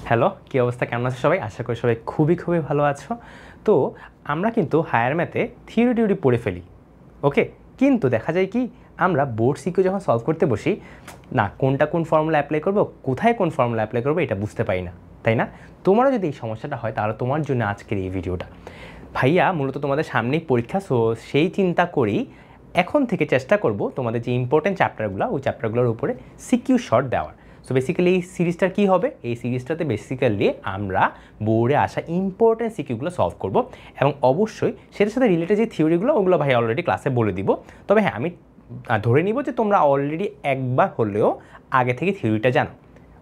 Hello, কী অবস্থা, কেমন আছো সবাই? আশা করি সবাই খুবই ভালো আছো। তো আমরা কিন্তু হায়ার ম্যাথে থিওরি পড়ে ফেলি, ওকে। কিন্তু দেখা যায় কি, আমরা বোর্ড সিকিউ যখন সলভ করতে বসি না, কোনটা কোন ফর্মুলা অ্যাপ্লাই করবো, কোথায় কোন ফর্মুলা অ্যাপ্লাই করবো, এটা বুঝতে পারি না, তাই না? তোমারও যদি এই সমস্যাটা হয় তাহলে তোমার জন্য আজকের এই ভিডিওটা। ভাইয়া মূলত তোমাদের সামনেই পরীক্ষা, সো সেই চিন্তা করেই এখন থেকে চেষ্টা করব তোমাদের যে ইম্পর্টেন্ট চ্যাপ্টারগুলো, ওই চ্যাপ্টারগুলোর উপরে সিকিউ শর্ট দেওয়ার। সো বেসিক্যালি এই সিরিজটার কী হবে, এই সিরিজটাতে বেসিক্যালি আমরা বোর্ডে আসা ইম্পর্টেন্ট সিকিউগুলো সলভ করব, এবং অবশ্যই সেটার সাথে রিলেটেড যে থিওরিগুলো ওগুলো ভাই অলরেডি ক্লাসে বলে দিব। তবে হ্যাঁ, আমি ধরে নিব যে তোমরা অলরেডি একবার হলেও আগে থেকে থিওরিটা জানো,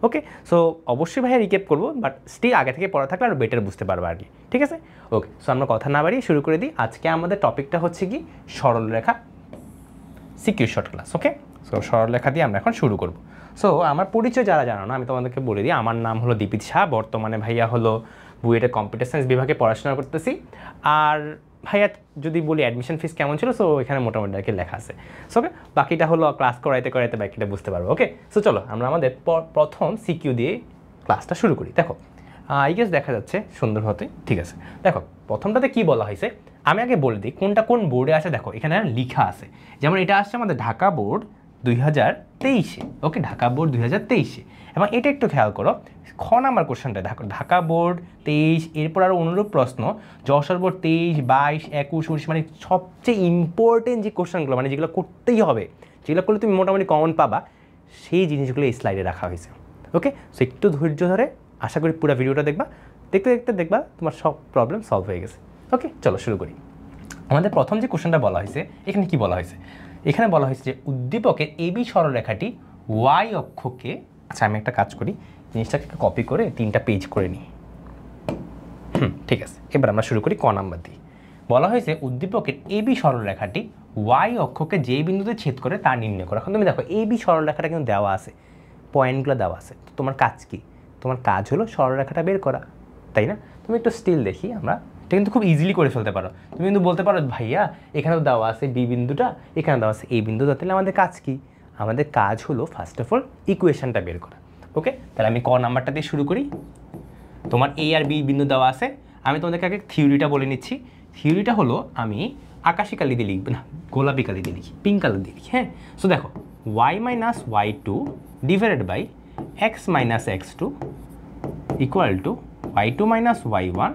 ওকে। সো অবশ্যই ভাইয়া রিক্যাপ করবো, বাট স্টিল আগে থেকে পড়া থাকলে আরও বেটার বুঝতে পারবো আর কি, ঠিক আছে? ওকে, সো আমরা কথা না বাড়িয়ে শুরু করে দিই। আজকে আমাদের টপিকটা হচ্ছে কি, সরলরেখা সিকিউ শর্ট ক্লাস, ওকে। সো সরলরেখা দিয়ে আমরা এখন শুরু করব। সো আমার পরিচয় যারা জানো না, আমি তোমাদেরকে বলে দিই। আমার নাম হলো দীপিত শাহ, বর্তমানে ভাইয়া হলো বুয়েটের কম্পিউটার সায়েন্স বিভাগে পড়াশোনা করতেছি। আর ভাইয়া যদি বলি অ্যাডমিশন ফিস কেমন ছিল, সো এখানে মোটামুটি আর কি লেখা আছে। সো ওকে, বাকিটা হলো ক্লাস করাইতে বাকিটা বুঝতে পারবো, ওকে। সো চলো আমরা আমাদের প্রথম সিকিউ দিয়ে ক্লাসটা শুরু করি। দেখো, আই গেস দেখা যাচ্ছে সুন্দর হতে, ঠিক আছে। দেখো প্রথমটাতে কি বলা হয়েছে আমি আগে বলে দিই, কোনটা কোন বোর্ডে আছে। দেখো এখানে লেখা আছে, যেমন এটা আসছে আমাদের ঢাকা বোর্ড 2023-এ, ওকে, ঢাকা বোর্ড 2023-এ। এবং এটা একটু খেয়াল করো, খ নাম্বার কোশ্চেনটা দেখো, ঢাকা বোর্ড 23, এরপর আরও অনুরূপ প্রশ্ন যশোর বোর্ড 23, 22, 21, 19, মানে সবচেয়ে ইম্পর্টেন্ট যে কোশ্চেনগুলো, মানে যেগুলো করতেই হবে, যেগুলো করলে তুমি মোটামুটি কমন পাবা, সেই জিনিসগুলো এই স্লাইডে রাখা হয়েছে, ওকে। সো একটু ধৈর্য ধরে আশা করি পুরো ভিডিওটা দেখবা তোমার সব প্রবলেম সলভ হয়ে গেছে, ওকে। চলো শুরু করি। আমাদের প্রথম যে কোশ্চেনটা বলা হয়েছে, এখানে কি বলা হয়েছে, এখানে বলা হয়েছে যে উদ্দীপকের এবি সরলরেখাটি ওয়াই অক্ষকে, আচ্ছা আমি একটা কাজ করি, জিনিসটাকে কপি করে 3টা পেজ করে নিই। ঠিক আছে, এবার আমরা শুরু করি ক নাম্বার দিয়ে। বলা হয়েছে উদ্দীপকের এবি সরলরেখাটি ওয়াই অক্ষকে যে বিন্দুতে ছেদ করে তা নির্ণয় করো। এখন তুমি দেখো এবি সরলরেখাটা কিন্তু দেওয়া আছে, পয়েন্টগুলো দেওয়া আছে, তো তোমার কাজ কি? তোমার কাজ হলো সরলরেখাটা বের করা, তাই না? তুমি একটু স্টিল দেখি, আমরা এটা কিন্তু খুব ইজিলি করে ফেলতে পারো। তুমি কিন্তু বলতে পারো ভাইয়া এখানেও দেওয়া আছে বি বিন্দুটা, এখানে দেওয়া আছে এই বিন্দুটা, তাহলে আমাদের কাজ কি? আমাদের কাজ হলো ফার্স্ট অফ অল ইকুয়েশনটা বের করা, ওকে। তাহলে আমি ক নাম্বারটা দিয়ে শুরু করি। তোমার এ আর বি বিন্দু দেওয়া আছে, আমি তোমাদেরকে আগে থিওরিটা বলে নিচ্ছি। থিওরিটা হলো, আমি আকাশি কালি দিয়ে লিখবো না, গোলাপি কালি দিয়ে লিখি, পিঙ্ক কালার দিয়ে লিখি, হ্যাঁ। সো দেখো y-y2 divided by x-x2 equal to y2 - y1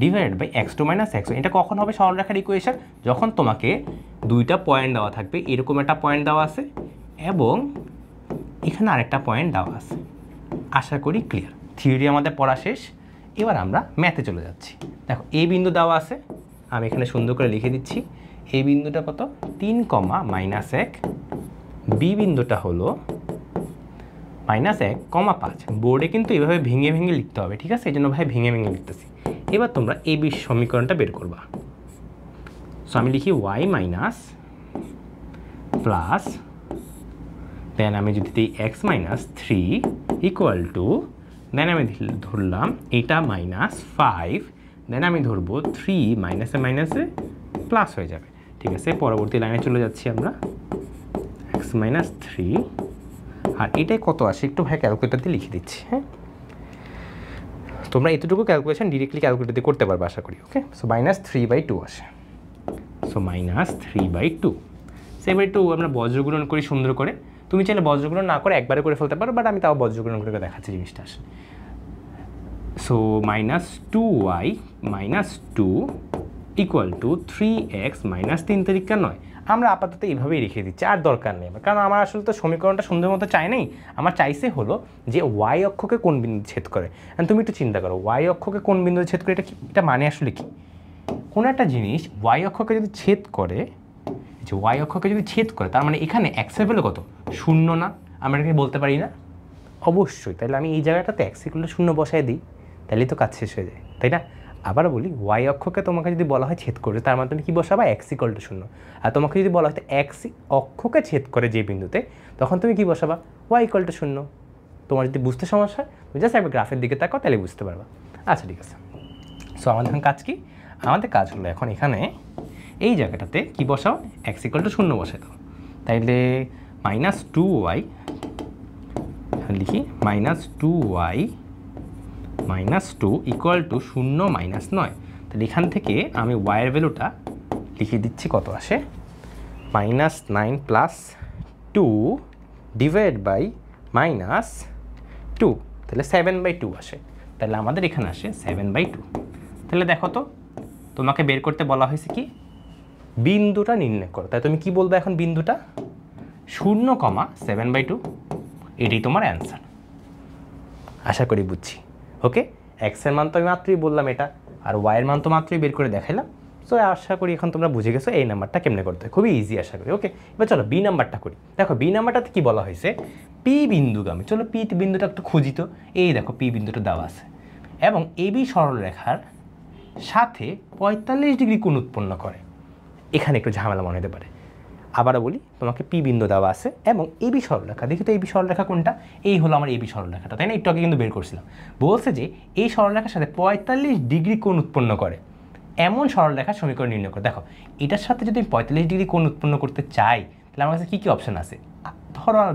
divided by x2 - x1। এটা কখন হবে সরলরেখার ইকুয়েশন? যখন তোমাকে দুইটা পয়েন্ট দেওয়া থাকবে, এরকম একটা পয়েন্ট দেওয়া আছে এবং এখানে আরেকটা পয়েন্ট দেওয়া আছে। আশা করি ক্লিয়ার। থিওরি আমাদের পড়া শেষ, এবার আমরা ম্যাথে চলে যাচ্ছি। দেখো এ বিন্দু দেওয়া আছে, আমি এখানে সুন্দর করে লিখে দিচ্ছি। এ বিন্দুটা কত? 3, -1। বি বিন্দুটা হলো -1, 5। বোর্ডে কিন্তু এভাবে ভেঙে লিখতে হবে, ঠিক আছে? এই জন্য ভাই ভেঙে লিখতেছি। এবার তোমরা এ বি সমীকরণটা বের করবা। সো আমি লিখি y মাইনাস প্লাস, দেন আমি যদি দিই x-3 ইকুয়াল টু, দেন আমি ধরলাম এটা -5, দেন আমি ধরবো 3 মাইনাসে প্লাস হয়ে যাবে, ঠিক আছে? পরবর্তী লাইনে চলে যাচ্ছি আমরা, x-3, আর এটাই কত আসে একটু ভাই ক্যালকুলেটর দিয়ে লিখে দিচ্ছি, হ্যাঁ। তোমরা এতটুকু ক্যালকুলেশন ডিরেক্টলি ক্যালকুলেটর দিয়ে করতে পারবে আশা করি, ওকে। সো -3/2 আসে, সো -3/2। সো এবার একটু আমরা বজ্রগুণন করি সুন্দর করে। তুমি চাইলে বজ্রগুণন না করে একবারে করে ফেলতে পারো, বাট আমি তাও বজ্রগুণন করে দেখাচ্ছি জিনিসটা আসে। So -2y - 2 equal to 3x - 3 তারিখা 9। আমরা আপাতত এইভাবেই রেখে দিচ্ছি, আর দরকার নেই আমার, কারণ আমার আসলে তো সমীকরণটা সুন্দর মতো চাই নাই। আমার চাইছে হলো যে ওয়াই অক্ষকে কোন বিন্দু ছেদ করে। তুমি একটু চিন্তা করো, ওয়াই অক্ষকে কোন বিন্দু ছেদ করে, এটা মানে আসলে কি? কোনো একটা জিনিস ওয়াই অক্ষকে যদি ছেদ করে, যে ওয়াই অক্ষকে যদি ছেদ করে, তার মানে এখানে এক্সের ভ্যালু কত? 0 না? আমরা এটাকে বলতে পারি না? অবশ্যই। তাহলে আমি এই জায়গাটাতে x=0 বসাই দিই, তাহলেই তো কাজ শেষ হয়ে যায়, তাই না? আবার বলি, ওয়াই অক্ষকে তোমাকে যদি বলা হয় ছেদ করে, তার মানে তুমি কী বসাবা? x=0। আর তোমাকে যদি বলা হয় x অক্ষকে ছেদ করে যে বিন্দুতে, তখন তুমি কী বসাবা? y=0। তোমার যদি বুঝতে সমস্যা হয়, তুমি জাস্ট একবার গ্রাফের দিকে তাকাও, তাহলে বুঝতে পারবা। আচ্ছা ঠিক আছে। সো আমাদের এখন কাজ কি? আমাদের কাজ হলো এখন এখানে এই জায়গাটাতে কি বসাও? x=0 বসাই দাও। তাইলে -2y লিখি, -2y -2 ইকুয়াল টু 0 -9। তাহলে এখান থেকে আমি ওয়াইয়ের ভ্যালুটা লিখে দিচ্ছি, কত আসে -9 + 2 ডিভাইড বাই -2, তাহলে 7/2 আসে। তাহলে আমাদের এখানে আসে 7/2। তাহলে দেখো তো, তোমাকে বের করতে বলা হয়েছে কি বিন্দুটা নির্ণয় করো। তাই তুমি কি বলবে এখন বিন্দুটা 0,7/2, এটাই তোমার অ্যান্সার। আশা করি বুঝছি। ওকে, এক্সের মান তো আমি মাত্রই বললাম এটা, আর ওয়াইয়ের মান তো মাত্রই বের করে দেখাইলাম। সো আশা করি এখন তোমরা বুঝে গেছো এই নাম্বারটা কেমনে করতে হয়, খুবই ইজি আশা করি। ওকে, এবার চলো বি নাম্বারটা করি। দেখো বি নাম্বারটাতে কি বলা হয়েছে, পি বিন্দুগামী। চলো পি বিন্দুটা একটু খুঁজি তো। এই দেখো পি বিন্দুটা দেওয়া আছে এবং এবি সরলরেখার সাথে 45 ডিগ্রি কোণ উৎপন্ন করে। এখানে একটু ঝামেলা মনে হতে পারে। আবারও বলি, তোমাকে পি বিন্দু দেওয়া আছে এবং এবি সরলরেখা। দেখি তো এবি সরলরেখা কোনটা? এই হলো আমার এবি সরলরেখাটা, তাই না? একটু আগে কিন্তু বের করছিলাম। বলছে যে এই সরলরেখার সাথে 45 ডিগ্রি কোণ উৎপন্ন করে এমন সরলরেখার সমীকরণ নির্ণয় করে। দেখো এটার সাথে যদি আমি 45 ডিগ্রি কোণ উৎপন্ন করতে চাই, তাহলে আমার কাছে কী কী অপশান আছে?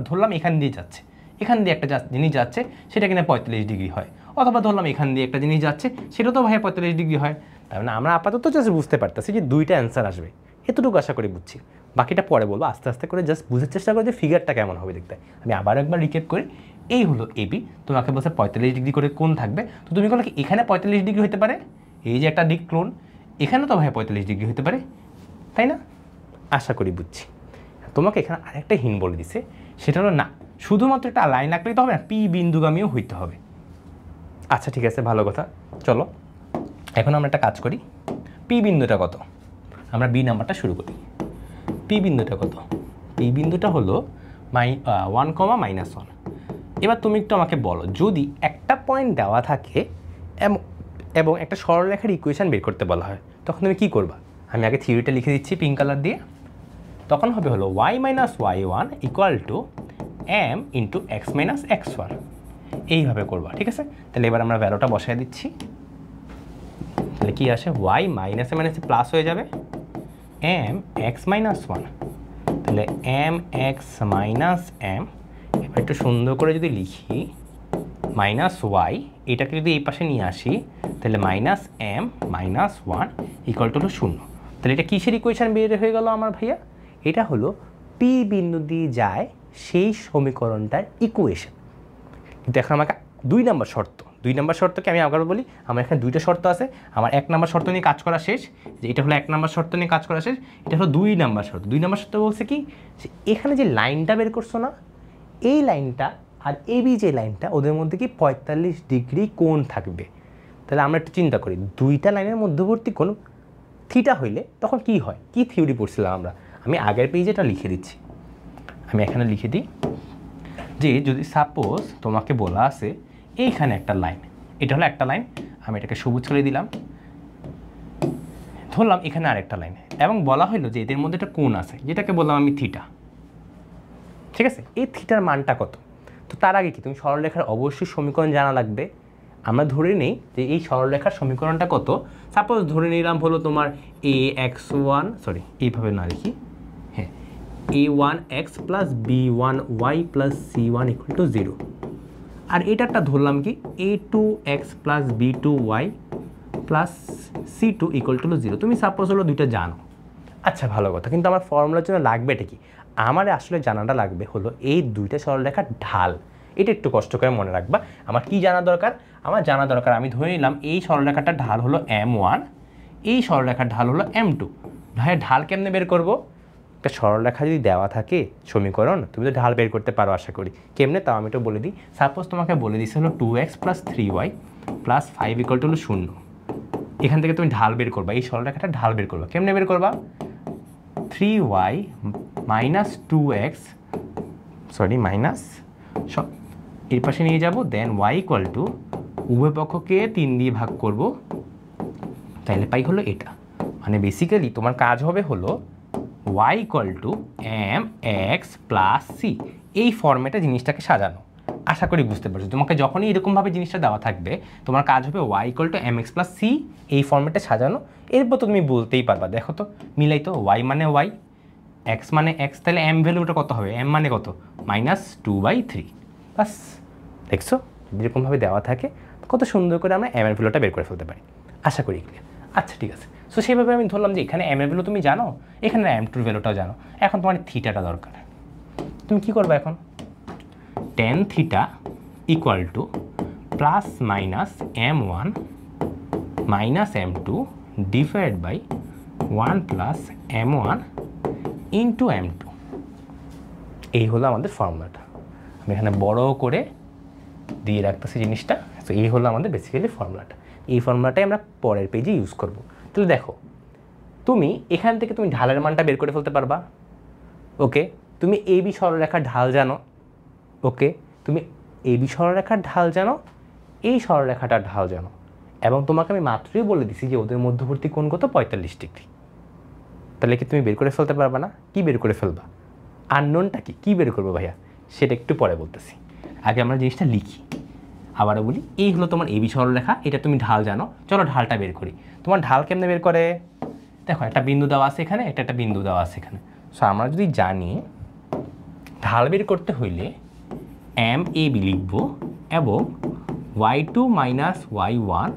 ধরলাম এখান দিয়ে যাচ্ছে, এখান দিয়ে একটা জিনিস যাচ্ছে, সেটা কিনা 45 ডিগ্রি হয়। অথবা ধরলাম এখান দিয়ে একটা জিনিস যাচ্ছে, সেটা তো ভাই 45 ডিগ্রি হয়। তার মানে আমরা আপাতত জাস্ট বুঝতে পারতেছি যে দুইটা অ্যান্সার আসবে, এতটুকু আশা করি বুঝছি। বাকিটা পরে বলবো, আস্তে আস্তে করে জাস্ট বুঝার চেষ্টা করো যে ফিগারটা কেমন হবে দেখতে। আমি আবার একবার রিক্যাপ করি। এই হলো এবি, তোমাকে বলছে 45 ডিগ্রি করে কোণ থাকবে। তো তুমি বলো কি এখানে 45 ডিগ্রি হতে পারে? এই যে একটা দিক কোণ, এখানে তো ভাই 45 ডিগ্রি হতে পারে, তাই না? আশা করি বুঝছি। তোমাকে এখানে আরেকটা হিন বলে দিছে, সেটা হলো না শুধুমাত্র একটা লাইন আঁকলেই তো হবে না, পি বিন্দুগামীও হইতে হবে। আচ্ছা ঠিক আছে, ভালো কথা। চলো এখন আমরা একটা কাজ করি। পি বিন্দুটা কত? আমরা বি নাম্বারটা শুরু করি। পি বিন্দুটা কত? পি বিন্দুটা হলো 1,-1। এবার তুমি একটু আমাকে বলো, যদি একটা পয়েন্ট দেওয়া থাকে এবং একটা সরলরেখার ইকুয়েশন বের করতে বলা হয়, তখন তুমি কী করবা? আমি আগে থিওরিটা লিখে দিচ্ছি পিঙ্ক কালার দিয়ে। তখন হবে হলো y - y1 = m × x - x1। এইভাবে করবা, ঠিক আছে? তাহলে এবার আমরা ভ্যালুটা বসায় দিচ্ছি। তাহলে কি আসে? y মাইনাসে মাইনাসে প্লাস হয়ে যাবে m x - 1। তাহলে m x - m। এবার একটু সুন্দর করে যদি লিখি -y, এটাকে যদি এই পাশে নিয়ে আসি, তাহলে -m - 1 = 0। তাহলে এটা কিসের ইকুয়েশন বের হয়ে গেল আমার ভাইয়া? এটা হলো পি বিন্দু দিয়ে যায় সেই সমীকরণটার ইকুয়েশন। কিন্তু এখন আমাকে 2 নম্বর শর্তকে আমি আবার বলি। আমার এখানে 2টা শর্ত আছে। আমার 1 নম্বর শর্ত নিয়ে কাজ করা শেষ, যে এটা হলো 1 নম্বর শর্ত নিয়ে কাজ করা শেষ। এটা হলো 2 নম্বর শর্ত। 2 নম্বর শর্ত বলছে কি, এখানে যে লাইনটা বের করছো না, এই লাইনটা আর এবি যে লাইনটা, ওদের মধ্যে কি 45 ডিগ্রি কোণ থাকবে। তাহলে আমরা একটু চিন্তা করি, দুইটা লাইনের মধ্যবর্তী কোণ থিটা হইলে তখন কি হয়? কি থিওরি পড়ছিলাম আমরা? আমি আগের পেজে এটা লিখে দিচ্ছি। আমি এখানে লিখে দিই যে যদি সাপোজ তোমাকে বলা আছে এইখানে একটা লাইন, এটা হলো একটা লাইন, আমি এটাকে সবুজ করে দিলাম। ধরলাম এখানে আরেকটা লাইন এবং বলা হলো যে এদের মধ্যে একটা কোণ আছে, যেটাকে বললাম আমি থিটা। ঠিক আছে, এই থিটার মানটা কত? তো তার আগে কি তুমি সরলরেখার অবশ্যই সমীকরণ জানা লাগবে। আমরা ধরে নিই যে এই সরলরেখার সমীকরণটা কত। সাপোজ ধরে নিলাম হলো তোমার ax1, সরি এইভাবে না লিখি, হ্যাঁ, a1x + b1y + c1 = 0। আর এটারটা ধরলাম কি a2x + b2y + c2 = 0। তুমি সাপোজ হলো দুইটা জানো, আচ্ছা ভালো কথা, কিন্তু আমার ফর্মুলার জন্য লাগবে এটা কি? আমার আসলে জানাটা লাগবে হলো এই দুইটা সরলরেখার ঢাল। এটা একটু কষ্ট করে মনে রাখবা। আমার কি জানা দরকার? আমার জানা দরকার, আমি ধরে নিলাম এই সরলরেখাটার ঢাল হলো m1, এই সরলরেখার ঢাল হলো m2। ভাই ঢাল কেমনে বের করব? একটা সরলরেখা যদি দেওয়া থাকে সমীকরণ, তুমি তো ঢাল বের করতে পারো আশা করি। কেমনে তাও আমি একটু বলে দিই। সাপোজ তোমাকে বলে দিচ্ছে হলো 2x + 3y + 5 = 0। এখান থেকে তুমি ঢাল বের করবা, এই সরলরেখাটা ঢাল বের করবা। কেমনে বের করবা? 3y - 2x, সরি মাইনাস, এর পাশে নিয়ে যাব, দেন y = উভয় পক্ষকে 3 দিয়ে ভাগ করব, তাহলে পাই হলো এটা। মানে বেসিক্যালি তোমার কাজ হবে হলো y = mx + c, এই ফর্মেটে জিনিসটাকে সাজানো। আশা করি বুঝতে পারছো। তোমাকে যখনই এরকমভাবে জিনিসটা দেওয়া থাকবে, তোমার কাজ হবে y = mx + c, এই ফর্মেটে সাজানো। এরপর তো তুমি বলতেই পারবা, দেখো তো মিলাই তো, y মানে y, x মানে x, তাহলে m ভ্যালুটা কত হবে? m মানে কত? -2/3। বাস, দেখছো এরকমভাবে দেওয়া থাকে, কত সুন্দর করে আমরা এম এর ভ্যালুটা বের করে ফেলতে পারি। আশা করি ক্লিয়ার। আচ্ছা ঠিক আছে, সো সেইভাবে আমি ধরলাম যে এখানে এম এর ভ্যালু তুমি জানো, এখানে এম টুর ভ্যালুটাও জানো। এখন তোমার থিটাটা দরকার, তুমি কী করবে এখন, tan theta equal to plus minus M1 minus M2 divide by 1 plus M1 into M2। এই হলো আমাদের ফর্মুলাটা। আমি এখানে বড় করে দিয়ে রাখতেছি জিনিসটা। তো এই হলো আমাদের বেসিক্যালি ফর্মুলাটা। এই ফর্মুলাটাই আমরা পরের পেজে ইউজ করব। তাহলে দেখো, তুমি এখান থেকে তুমি ঢালের মানটা বের করে ফেলতে পারবা। ওকে, তুমি এই বি সরলরেখার ঢাল জানো। ওকে, তুমি এই বি সরলরেখার ঢাল জানো, এই সরলরেখাটার ঢাল জানো, এবং তোমাকে আমি মাত্রই বলে দিছি যে ওদের মধ্যবর্তী কোণ কত, 45 ডিগ্রি। তাহলে কি তুমি বের করে ফেলতে পারবা না? কি বের করে ফেলবা? আননোনটা কি বের করবো ভাইয়া, সেটা একটু পরে বলতেছি। আগে আমরা জিনিসটা লিখি। আবারও বলি, এই হলো তোমার এই বি সরলরেখা, এটা তুমি ঢাল জানো। চলো ঢালটা বের করি। তোমার ঢাল কেমনে বের করে? দেখো, একটা বিন্দু দেওয়া আছে এখানে, একটা বিন্দু দেওয়া আছে এখানে। সো আমরা যদি জানি ঢাল বের করতে হইলে এম এ বি লিখব এবং y2 minus y1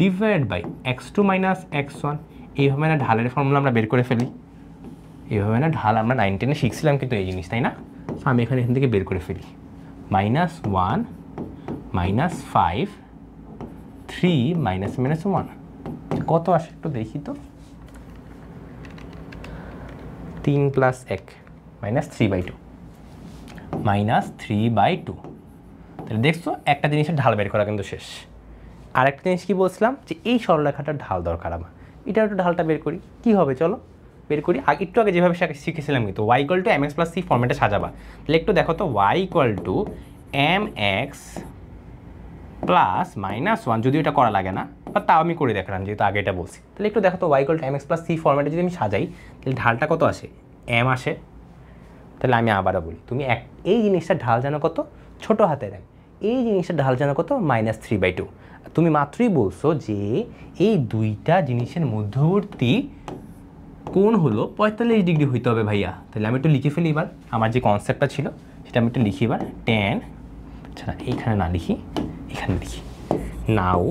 divide by x2 minus x1। এইভাবে না ঢালের ফর্মুলা আমরা বের করে ফেলি। এইভাবে না ঢাল আমরা 9 10-এ শিখছিলাম কিন্তু এই জিনিস, তাই না? সো আমি এখান থেকে বের করে ফেলি। মাইনাস 1 মাইনাস 5 3 মাইনাস মাইনাস 1 কত আসে একটু দেখি তো। 3 প্লাস 1 মাইনাস 3/2 মাইনাস 3/2। তাহলে দেখছো একটা জিনিসের ঢাল বের করা কিন্তু শেষ। আর একটা জিনিস কি বলছিলাম, যে এই সরলরেখাটার ঢাল দরকার আমার। এটা একটু ঢালটা বের করি, কি হবে চলো বের করি। একটু আগে যেভাবে শিখেছিলাম কিন্তু y equal to mx plus c ফর্মেটে সাজাবা। তাহলে একটু দেখো তো, y equal to mx plus minus 1, যদিও এটা করা লাগে না, বা তাও আমি করে দেখলাম যেহেতু আগে এটা বলছি। তাহলে একটু দেখো তো, y equal to mx plus c ফর্মেটে যদি আমি সাজাই, তাহলে ঢালটা কত আসে, m আসে। তাহলে আমি আবারও বলি, তুমি এই জিনিসটার ঢাল জানো কত, ছোট হাতের m। এই জিনিসটার ঢাল জানো কত, মাইনাস 3/2। তুমি মাত্রই বলছো যে এই দুইটা জিনিসের মধ্যবর্তী কোণ হলো 45 ডিগ্রি হইতে হবে ভাইয়া। তাহলে আমি একটু লিখে ফেলি এবার, আমার যে কনসেপ্টটা ছিল সেটা আমি একটু লিখি এবার। টেন, আচ্ছা এইখানে না লিখি, এখানে লিখি। Now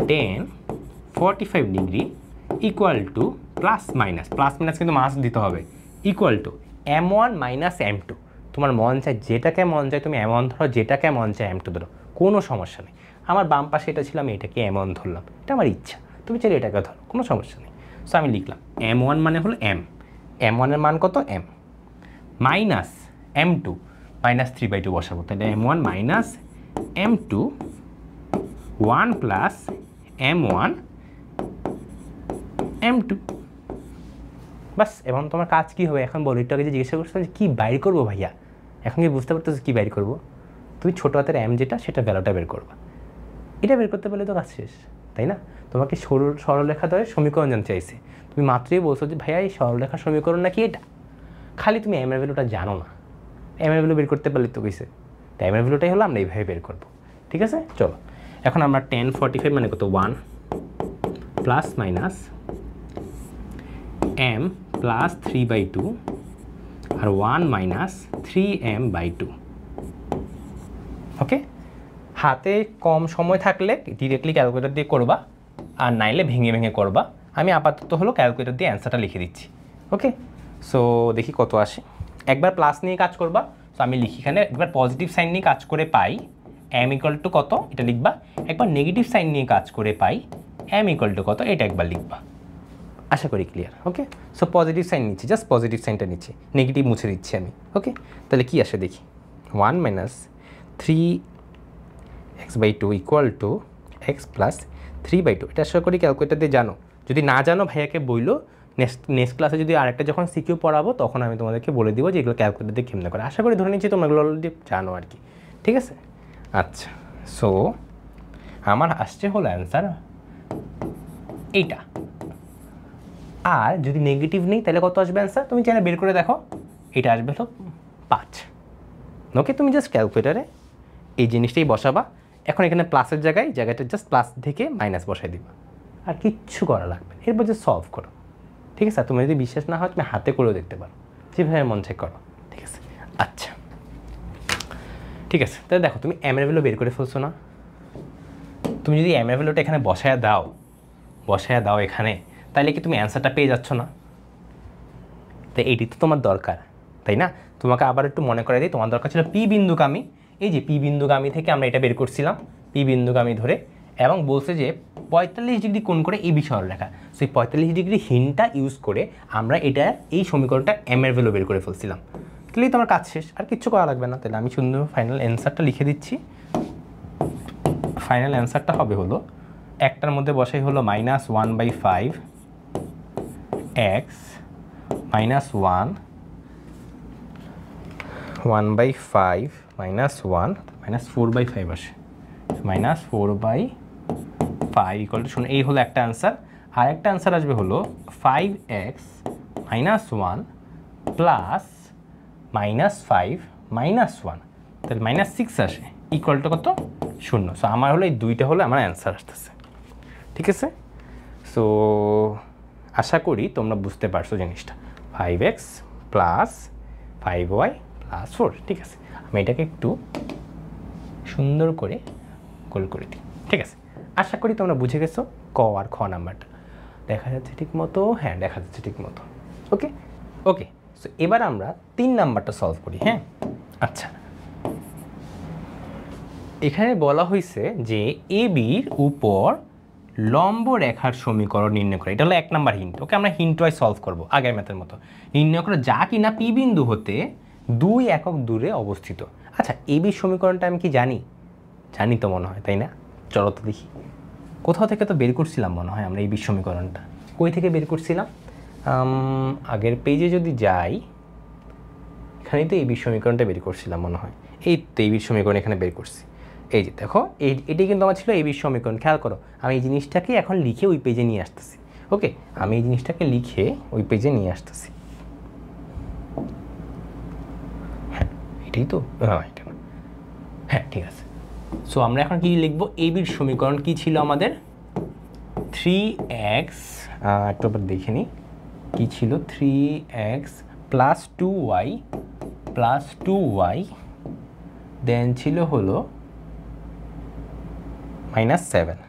ten 45 degree equal to plus minus কিন্তু মাস দিতে হবে, equal to M1 minus M2। তোমার মন চায়, যেটাকে মন চায় তুমি M1 ধরো, যেটাকে মন চায় M2 ধরো, কোনো সমস্যা নেই। আমার বাম পাশে এটা ছিল, আমি এটাকে M1 ধরলাম, এটা আমার ইচ্ছা। তুমি চাইলে এটাকে ধরো, কোনো সমস্যা নেই। সো আমি লিখলাম M1 মানে হলো M, M1 এর মান কত, M, মাইনাস M2 মাইনাস 3/2 বসাবো। তাহলে M1 minus M2 1 plus M1 M2। বাস, এবং তোমার কাজ কী হবে এখন বলো। একটু আগে যে জিজ্ঞাসা করছো যে কী বাইর করবো ভাইয়া, এখন কি বুঝতে পারতেছো কী বাইর করবো? তুমি ছোটো হাতের M যেটা, সেটা ভ্যালুটা বের করবা। এটা বের করতে পারলে তো কাজ শেষ, তাই না? তোমাকে সরলরেখা ধরে সমীকরণ জানতে চাইছে, তুমি মাত্রই বলছো যে ভাইয়া এই সরলরেখার সমীকরণ নাকি এটা। খালি তুমি M এর ভ্যালুটা জানো না, M এর ভ্যালু বের করতে পারলে তো কইছে। তাই M এর ভ্যালুটাই হলো আমরা এইভাবে বের করবো। ঠিক আছে, চলো এখন আমরা 10 45 মানে কত, 1 প্লাস মাইনাস M প্লাস 3/2 আর 1 মাইনাস 3M/2। ওকে, হাতে কম সময় থাকলে ডিরেক্টলি ক্যালকুলেটর দিয়ে করবা, আর নাইলে ভেঙে ভেঙে করবা। আমি আপাতত হলো ক্যালকুলেটর দিয়ে অ্যান্সারটা লিখে দিচ্ছি। ওকে, সো দেখি কত আসে। একবার প্লাস নিয়ে কাজ করবা, সো আমি লিখি এখানে একবার পজিটিভ সাইন নিয়ে কাজ করে পাই M ইকুয়াল টু কত, এটা লিখবা। একবার নেগেটিভ সাইন নিয়ে কাজ করে পাই M ইকুয়াল টু কত, এটা একবার লিখবা। আশা করি ক্লিয়ার। ওকে, সো পজিটিভ সাইন নিচ্ছি, জাস্ট পজিটিভ সাইনটা নিচ্ছি, নেগেটিভ মুছে দিচ্ছি আমি। ওকে, তাহলে কী আসে দেখি, 1 minus 3x/2 equal to x plus 3/2। এটা আশা করি ক্যালকুলেটর দিয়ে জানো। যদি না জানো ভাইয়াকে বইলো, নেক্সট ক্লাসে যদি আরেকটা যখন সিকিউ পড়াবো তখন আমি তোমাদেরকে বলে দিব যে এগুলো ক্যালকুলেটর দিয়ে কেমনে করে। আশা করি ধরে নিচ্ছি তোমরা এগুলো অলরেডি জানো আর কি। ঠিক আছে, আচ্ছা, সো আমার আসছে হলো অ্যান্সার এইটা। আর যদি নেগেটিভ নেই তাহলে কত আসবে অ্যান্সার, তুমি চাইলে বের করে দেখো। এটা আসবে হলো 5। ওকে, তুমি জাস্ট ক্যালকুলেটারে এই জিনিসটাই বসাবা। এখন এখানে প্লাসের জায়গাটা জাস্ট প্লাস থেকে মাইনাস বসাই দিবা, আর কিচ্ছু করা লাগবে না। এরপর যে সলভ করো। ঠিক আছে, তুমি যদি বিশ্বাস না হয় তুমি হাতে করেও দেখতে পারো, যেভাবে মন চেক করো। ঠিক আছে, আচ্ছা ঠিক আছে। তাহলে দেখো তুমি M এর ভ্যালু বের করে ফেলছো না, তুমি যদি এম এর ভ্যালুটা এখানে বসায় দাও এখানে, তাহলে কি তুমি অ্যান্সারটা পেয়ে যাচ্ছ না? তো এইটি তো তোমার দরকার, তাই না? তোমাকে আবার একটু মনে করে দিই, তোমার দরকার ছিল পি বিন্দুগামী। এই যে পি বিন্দুগামী থেকে আমরা এটা বের করছিলাম, পি বিন্দুগামী ধরে, এবং বলছে যে 45 ডিগ্রি কোণ করে এই বিষয় রেখা। সেই 45 ডিগ্রি হিনটা ইউজ করে আমরা এটা এই সমীকরণটা এম এর ভ্যালু বের করে ফেলছিলাম। তাহলেই তোমার কাজ শেষ, আর কিচ্ছু করা লাগবে না। তাহলে আমি সুন্দর ফাইনাল অ্যান্সারটা লিখে দিচ্ছি। ফাইনাল অ্যান্সারটা হবে হলো, একটার মধ্যে বসাই হলো -1/5 x -1 1/5 -1 -4/5 আসে, -4/5 ইকুয়াল টু 0। এই হলো একটা অ্যান্সার। আর একটা অ্যান্সার আসবে হলো 5x -1 প্লাস -5 -1, তাহলে -6 আসে, ইকুয়াল টু কত? 0। সো আমার হলো এই দুইটা হলো আমার অ্যান্সার আসতেছে, ঠিক আছে? সো আশা করি তোমরা বুঝতে পারছো জিনিসটা। 5x প্লাস 5y প্লাস 4, ঠিক আছে? আমি এটাকে একটু সুন্দর করে গোল করে দিই, ঠিক আছে? আশা করি তোমরা বুঝে গেছো ক আর খ নাম্বারটা। দেখা যাচ্ছে ঠিক মতো? হ্যাঁ, দেখা যাচ্ছে ঠিক মতো। ওকে ওকে, সো এবার আমরা 3 নাম্বারটা সলভ করি। হ্যাঁ, আচ্ছা, এখানে বলা হয়েছে যে এ বির উপর লম্ব রেখার সমীকরণ নির্ণয় করে। এটা হলো 1 নাম্বার হিন্ট। ওকে, আমরা হিন্ট ওয়াইজ সলভ করবো আগের ম্যাথের মতো। নির্ণয় করে যা কিনা পি বিন্দু হতে 2 একক দূরে অবস্থিত। আচ্ছা, এ বির সমীকরণটা আমি কি জানি? জানি তো মনে হয়, তাই না? চলো তো দেখি। কোথাও থেকে তো বের করছিলাম মনে হয় আমরা এই বির সমীকরণটা। কই থেকে বের করছিলাম? আগের পেজে যদি যাই, এখানেই তো এই বির সমীকরণটা বের করছিলাম মনে হয়। এই তো এই বির সমীকরণ এখানে বের করছি। এই যে দেখো, এটাই কিন্তু আমার ছিল এই বির সমীকরণ। খেয়াল করো, আমি এই জিনিসটাকে এখন লিখে ওই পেজে নিয়ে আসতেছি। ওকে, আমি এই জিনিসটাকে লিখে ওই পেজে নিয়ে আসতেছি। হ্যাঁ, এটাই তো। এটা না, হ্যাঁ, ঠিক আছে। সো আমরা এখন কি লিখবো? এ বির সমীকরণ কি ছিল আমাদের? 3x, একটু আবার দেখে নিই কী ছিল। 3x প্লাস 2y দেন ছিল হলো -7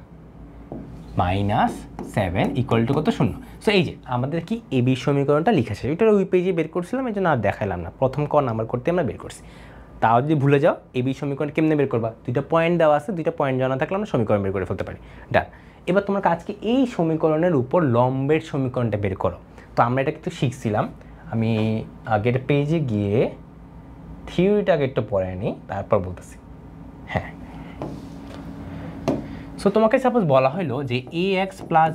ইকুয়াল টু কত? 0। সো এই যে আমাদের কি এ বি সমীকরণটা লিখেছে, এটা ওই পেজে বের করছিলাম, এই জন্য আর দেখাইলাম না। প্রথম ক নাম্বার করতে আমরা বের করছি। তাও যদি ভুলে যাও, এ বি সমীকরণ কেমনে বের করবা? দুইটা পয়েন্ট দেওয়া আছে, দুইটা পয়েন্ট জানা থাকলে আমরা সমীকরণ বের করে ফেলতে পারি। ডান। এবার তোমার কাজকে এই সমীকরণের উপর লম্বের সমীকরণটা বের করো। তো আমরা এটা কিন্তু শিখছিলাম। আমি আগের পেজে গিয়ে থিওরিটাকে একটু পড়ে নিই, তারপর বলতেছি। হ্যাঁ, সো তোমাকে সাপোজ বলা হলো যে ax plus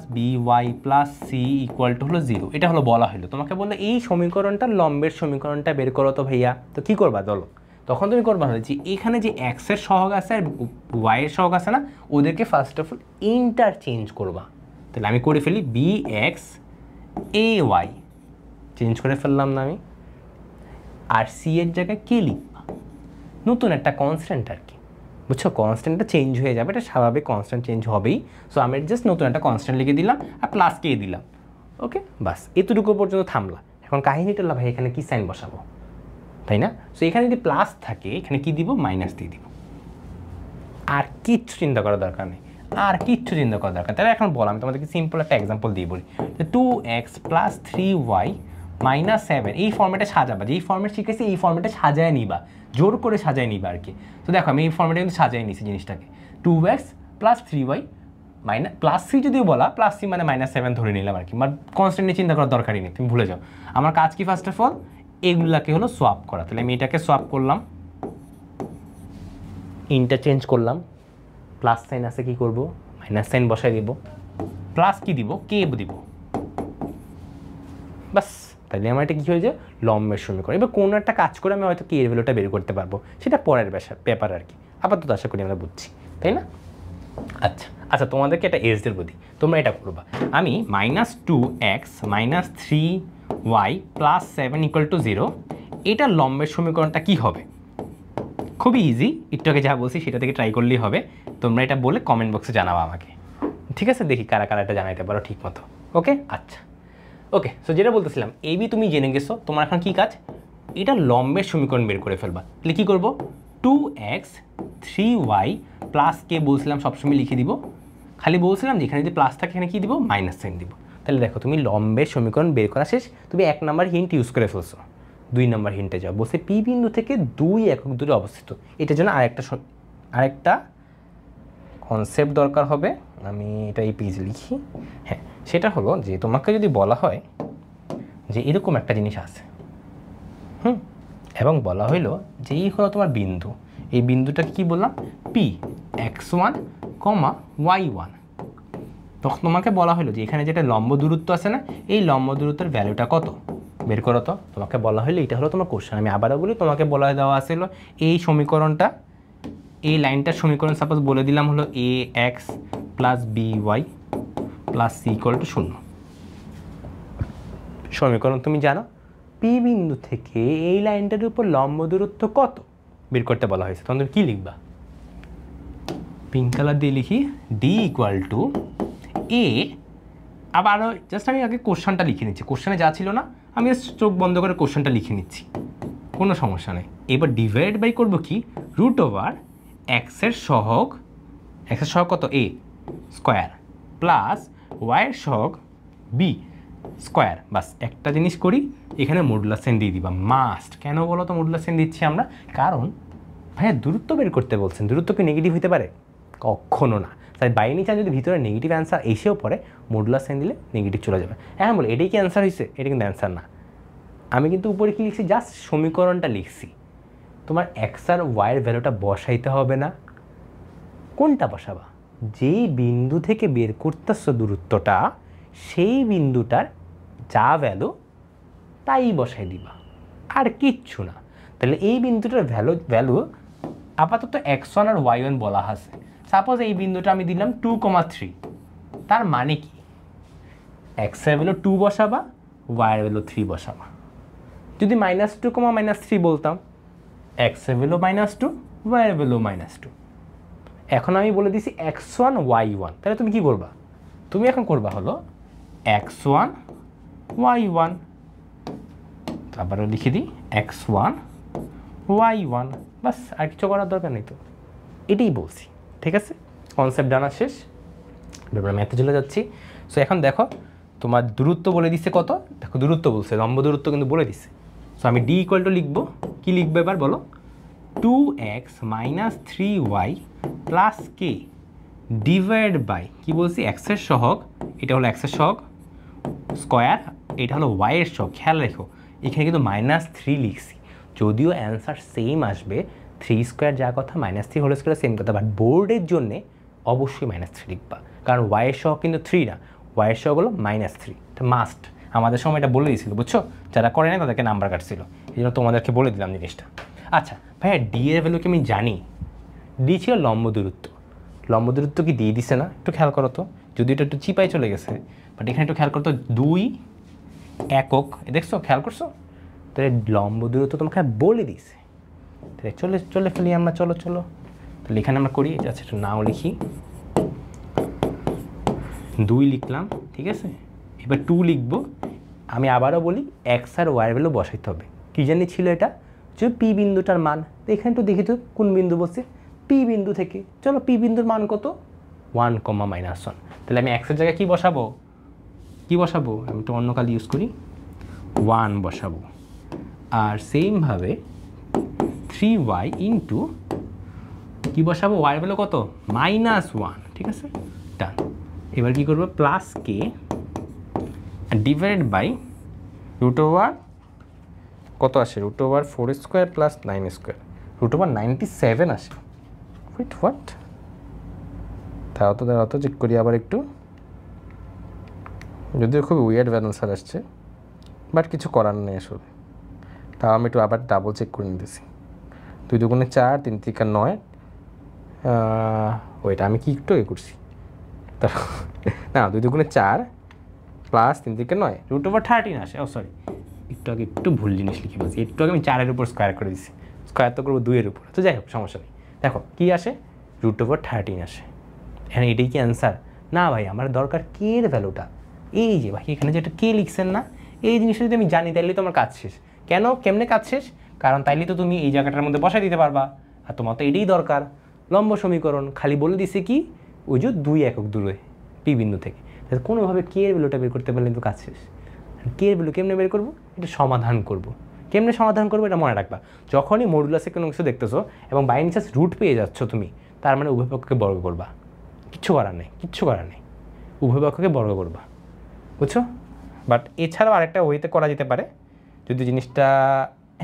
by plus c equal to হলো 0। এটা হলো বলা হলো, তোমাকে বললো এই সমীকরণটা লম্বের সমীকরণটা বের করো তো ভাইয়া। তো কী করবা বলো? তখন তুমি করবা হলো যে এখানে যে এক্সের সহগ আছে আর ওয়াইয়ের সহগ আছে না, ওদেরকে ফার্স্ট অফ অল ইন্টারচেঞ্জ করবা। তাহলে আমি করে ফেলি bx ay, চেঞ্জ করে ফেললাম না আমি। আর সি এর জায়গায় কে লিখবা? নতুন একটা কনস্ট্যান্ট আর কি, বুঝছো? কনস্ট্যান্টটা চেঞ্জ হয়ে যাবে, এটা স্বাভাবিক, কনস্ট্যান্ট চেঞ্জ হবেই। সো আমি জাস্ট নতুন একটা কনস্ট্যান্ট লিখে দিলাম আর প্লাস কে দিলাম। ওকে, বাস এতটুকু পর্যন্ত থামলা। এখন কাহিনীটা ভাই এখানে কি সাইন বসাবো, তাই না? সো এখানে যদি প্লাস থাকে, এখানে কি দিব? মাইনাস দিয়ে দিব। আর কিচ্ছু চিন্তা করার দরকার নেই, আর কিচ্ছু চিন্তা করার দরকার। তাহলে এখন বলো, আমি তোমাদেরকে সিম্পল একটা এক্সাম্পল দিয়ে বলি। 2x প্লাস 3y মাইনাস 7, এই ফর্মেটে সাজাবা। যে এই ফর্মেট শিখেছি এই ফর্মেটে সাজায় নিবা, জোর করে সাজায় নিবা আর কি। তো দেখো আমি এই ফর্মেটে কিন্তু সাজাই নিছি জিনিসটাকে। 2x plus 3y minus plus C যদিও বলা, প্লাস সি মানে -7 ধরে নিলাম আর কি। বাট কনস্ট্যান্ট নিয়ে চিন্তা করার দরকারই নেই, তুমি ভুলে যাও। আমার কাজ কি? ফার্স্ট অফ অল এগুলাকে হলো সোয়াপ করা। তাহলে আমি এটাকে সোয়াপ করলাম, ইন্টারচেঞ্জ করলাম। প্লাস সাইন আছে, কি করব? মাইনাস সাইন বসাই দিব, প্লাস কি দিব? কে দিব। বাস, তাহলে আমার এটা কী হয়ে যায়? লম্বের সমীকরণ। এবার কোনো একটা কাজ করে আমি হয়তো কে এর ভ্যালুটা বের করতে পারবো, সেটা পরের ব্যাপার আর কি। আপাতত আশা করি আমরা বুঝছি, তাই না? আচ্ছা আচ্ছা, তোমাদেরকে একটা এজদের বুদ্ধি, তোমরা এটা করবা। আমি -2x minus 3y plus 7 equal to 0, এটা লম্বের সমীকরণটা কি হবে? খুবই ইজি, একটু আগে যা বলছি সেটা থেকে ট্রাই করলেই হবে। তোমরা এটা বলে কমেন্ট বক্সে জানাবা আমাকে, ঠিক আছে? দেখি কারা কারা এটা জানাইতে পারো ঠিক মতো। ওকে, আচ্ছা ওকে। সো যেটা বলতেছিলাম, এবি তুমি জেনে গেছো, তোমার এখন কী কাজ? এটা লম্বের সমীকরণ বের করে ফেলবা। তাহলে কী করবো? 2x 3y প্লাস কে বলছিলাম সবসময় লিখে দিব, খালি বলছিলাম যে এখানে যদি প্লাস থাকে এখানে কী দিব, মাইনাস সাইন দিব। তাহলে দেখো তুমি লম্বের সমীকরণ বের করা শেষ, তুমি 1 নম্বর হিন্ট ইউজ করে ফেলছো। 2 নম্বর হিন্টে যাও, বলছে পি বিন্দু থেকে 2 একক দূরে অবস্থিত। এটার জন্য আরেকটা কনসেপ্ট দরকার হবে, আমি এটা এই পেজে লিখি। হ্যাঁ, সেটা হলো যে তোমাকে যদি বলা হয় যে এরকম একটা জিনিস আছে, এবং বলা হইলো যে এই হলো তোমার বিন্দু, এই বিন্দুটাকে কি বললাম, পি x1, y1। তখন তোমাকে বলা হলো যে এখানে যেটা লম্ব দূরত্ব আছে না, এই লম্ব দূরত্বের ভ্যালুটা কত বের করো। তো তোমাকে বলা হলো, এটা হলো তোমার কোশ্চেন। আমি আবারও বলি, তোমাকে বলা দেওয়া আছিল এই সমীকরণটা, এই লাইনটার সমীকরণ সাপোজ বলে দিলাম হলো ax plus by plus c = 0। সমীকরণ তুমি জানো, পি বিন্দু থেকে এই লাইনটার উপর লম্ব দূরত্ব কত বের করতে বলা হয়েছে। তখন তুমি কী লিখবা, পিঙ্ক কালার দিয়ে লিখি d = a। আবারও জাস্ট আমি আগে কোশ্চেনটা লিখে নিচ্ছি, কোশ্চেনে যা ছিল না আমি চোখ বন্ধ করে কোশ্চেনটা লিখে নিচ্ছি, কোনো সমস্যা নেই। এবার ডিভাইড বাই করবো কি, √x-এর সহগ কত, a স্কোয়ার প্লাস y-এর সহগ b স্কোয়ার। বাস একটা জিনিস করি, এখানে মডুলাস সাইন দিয়ে দিবা মাস্ট। কেন বলো তো মডুলাস সাইন দিচ্ছি আমরা, কারণ ভাইয়া দূরত্ব বের করতে বলছেন, দূরত্ব কি নেগেটিভ হতে পারে, কখনো না। তাই বাই এনি চান্স যদি ভিতরে নেগেটিভ অ্যান্সার এসেও পড়ে, মডুলাস সাইন দিলে নেগেটিভ চলে যাবে। হ্যাঁ বলে এটাই কি অ্যান্সার হয়েছে, এটা কিন্তু অ্যান্সার না। আমি কিন্তু উপরে কি লিখছি, জাস্ট সমীকরণটা লিখছি। তোমার এক্স আর ওয়াইয়ের ভ্যালুটা বসাইতে হবে না। কোনটা বসাবা, যেই বিন্দু থেকে বের করতেছ দূরত্বটা, সেই বিন্দুটার যা ভ্যালু তাই বসাই দিবা, আর কিচ্ছু না। তাহলে এই বিন্দুটার ভ্যালু আপাতত x1 আর y1 বলা আছে। সাপোজ এই বিন্দুটা আমি দিলাম 2,3, তার মানে কি, x এর ভ্যালু 2 বসাবা, y এর ভ্যালু 3 বসাবা। যদি -2, -3 বলতাম, x এর ভ্যালু -2, y এর ভ্যালু -2। এখন আমি বলে দিছি x1 y1, তাহলে তুমি কি করবা, তুমি এখন করবা হলো x1 y1, তারপরে লিখে দিই x1 y1, বাস, আর কিছু করার দরকার নেই। তো এটাই বলছি, ঠিক আছে, কনসেপ্ট জানা শেষ। এবার ম্যাথে চলে যাচ্ছি। সো এখন দেখো তোমার দূরত্ব বলে দিচ্ছে কত, দেখো দূরত্ব বলছে, লম্ব দূরত্ব কিন্তু বলে দিচ্ছে। সো আমি d = লিখবো, কি লিখবো এবার বলো, 2x - 3y plus k divide by, কি বলছি, এক্সের সহগ, এটা হলো এক্সের সহগ স্কোয়ার, এটা হলো ওয়াইয়ের সহগ। খেয়াল রেখো এখানে কিন্তু -3 লিখছি, যদিও অ্যান্সার সেম আসবে, 3² যা কথা, -3² সেম কথা, বাট বোর্ডের জন্যে অবশ্যই -3 লিখবা, কারণ ওয়াইয়ের সহগ কিন্তু 3 না, ওয়াইয়ের সহগ হলো -3, এটা মাস্ট। আমাদের সময় এটা বলে দিয়েছিল, বুঝছো, যারা করে না তাদেরকে নাম্বার কাটছিল, এই জন্য তোমাদেরকে বলে দিলাম জিনিসটা। আচ্ছা ভাইয়া, ডি এর ভ্যালু কি আমি জানি, ডি ছিল লম্ব দূরত্ব, লম্ব দূরত্ব কি দিয়ে দিছে না, একটু খেয়াল করো তো, যদি এটা একটু চিপাই চলে গেছে, বাট এখানে একটু খেয়াল করো তো, 2 একক, দেখছো, খেয়াল করছো, তাহলে লম্ব দূরত্ব তোমাকে বলে দিছে। তাহলে চলে ফেলি আমরা, চলো। তাহলে এখানে আমরা করি, আচ্ছা একটু নাও লিখি, 2 লিখলাম, ঠিক আছে। এবার 2 লিখবো, আমি আবারও বলি এক্স আর ওয়াই ভ্যালু বসাইতে হবে। কী জানি ছিল এটা, যে পি বিন্দুটার মান, তো এখানে একটু দেখি তো কোন বিন্দু বলছে, পি বিন্দু থেকে। চলো পি বিন্দুর মান কত, 1, -1। তাহলে আমি এক্সের জায়গায় কি বসাবো, আমি একটু অন্য কাল ইউজ করি, 1 বসাবো। আর সেমভাবে 3y ইন্টু কী বসাবো, ওয়াই ভ্যালু কত, -1, ঠিক আছে, ডান। এবার কী করবো, প্লাস কে ডিভাইড বাই √, কত আসে, √4² প্লাস 9² √97 আসে। হোয়াট, দাঁড়াও তো চেক করি আবার একটু, যদিও খুব উইয়ার্ড অ্যান্সার আসছে, বাট কিছু করার নেই আসলে। তাও আমি একটু আবার ডাবল চেক করে নিতেছি। 2 × 4, 3 × 9, ওইটা আমি কি একটু করছি, না 2 × 4 প্লাস 3 × 9 √13 আসে। সরি, একটু ভুল জিনিস লিখে বলছি, একটু আগে আমি 4-এর উপর স্কোয়ার করে দিচ্ছি, স্কোয়ার তো করবো 2-এর উপর, তো যাই হোক সমস্যা নেই। দেখো কী আসে, √13 আসে। হ্যাঁ, এটাই কি অ্যান্সার না ভাই, আমার দরকার কে এর ভ্যালুটা। এই যে ভাই এখানে যেটা কে লিখছেন না, এই জিনিসটা যদি আমি জানি তাইলে তো আমার কাজ শেষ। কেমনে কাজ শেষ, কারণ তাইলে তো তুমি এই জায়গাটার মধ্যে বসাই দিতে পারবা, আর তোমার তো এটাই দরকার, লম্ব সমীকরণ। খালি বলে দিছে কি ওই যে 2 একক দূরে পি বিন্দু থেকে, কোনোভাবে কে এর ভ্যালুটা বের করতে পারলে কিন্তু কাজ শেষ। কে এর ভ্যালু কেমনে বের করবো, এটা সমাধান করব। কেমনে সমাধান করবো এটা মনে রাখবা। যখনই মডুলাসে কোনো কিছু দেখতেছো এবং বাই চান্স রুট পেয়ে যাচ্ছ তুমি, তার মানে উভয় পক্ষকে বর্গ করবা, কিচ্ছু করার নেই, কিচ্ছু করার নেই, উভয় পক্ষকে বর্গ করবা, বুঝছো? বাট এছাড়াও আরেকটা ওয়েতে করা যেতে পারে যদি জিনিসটা,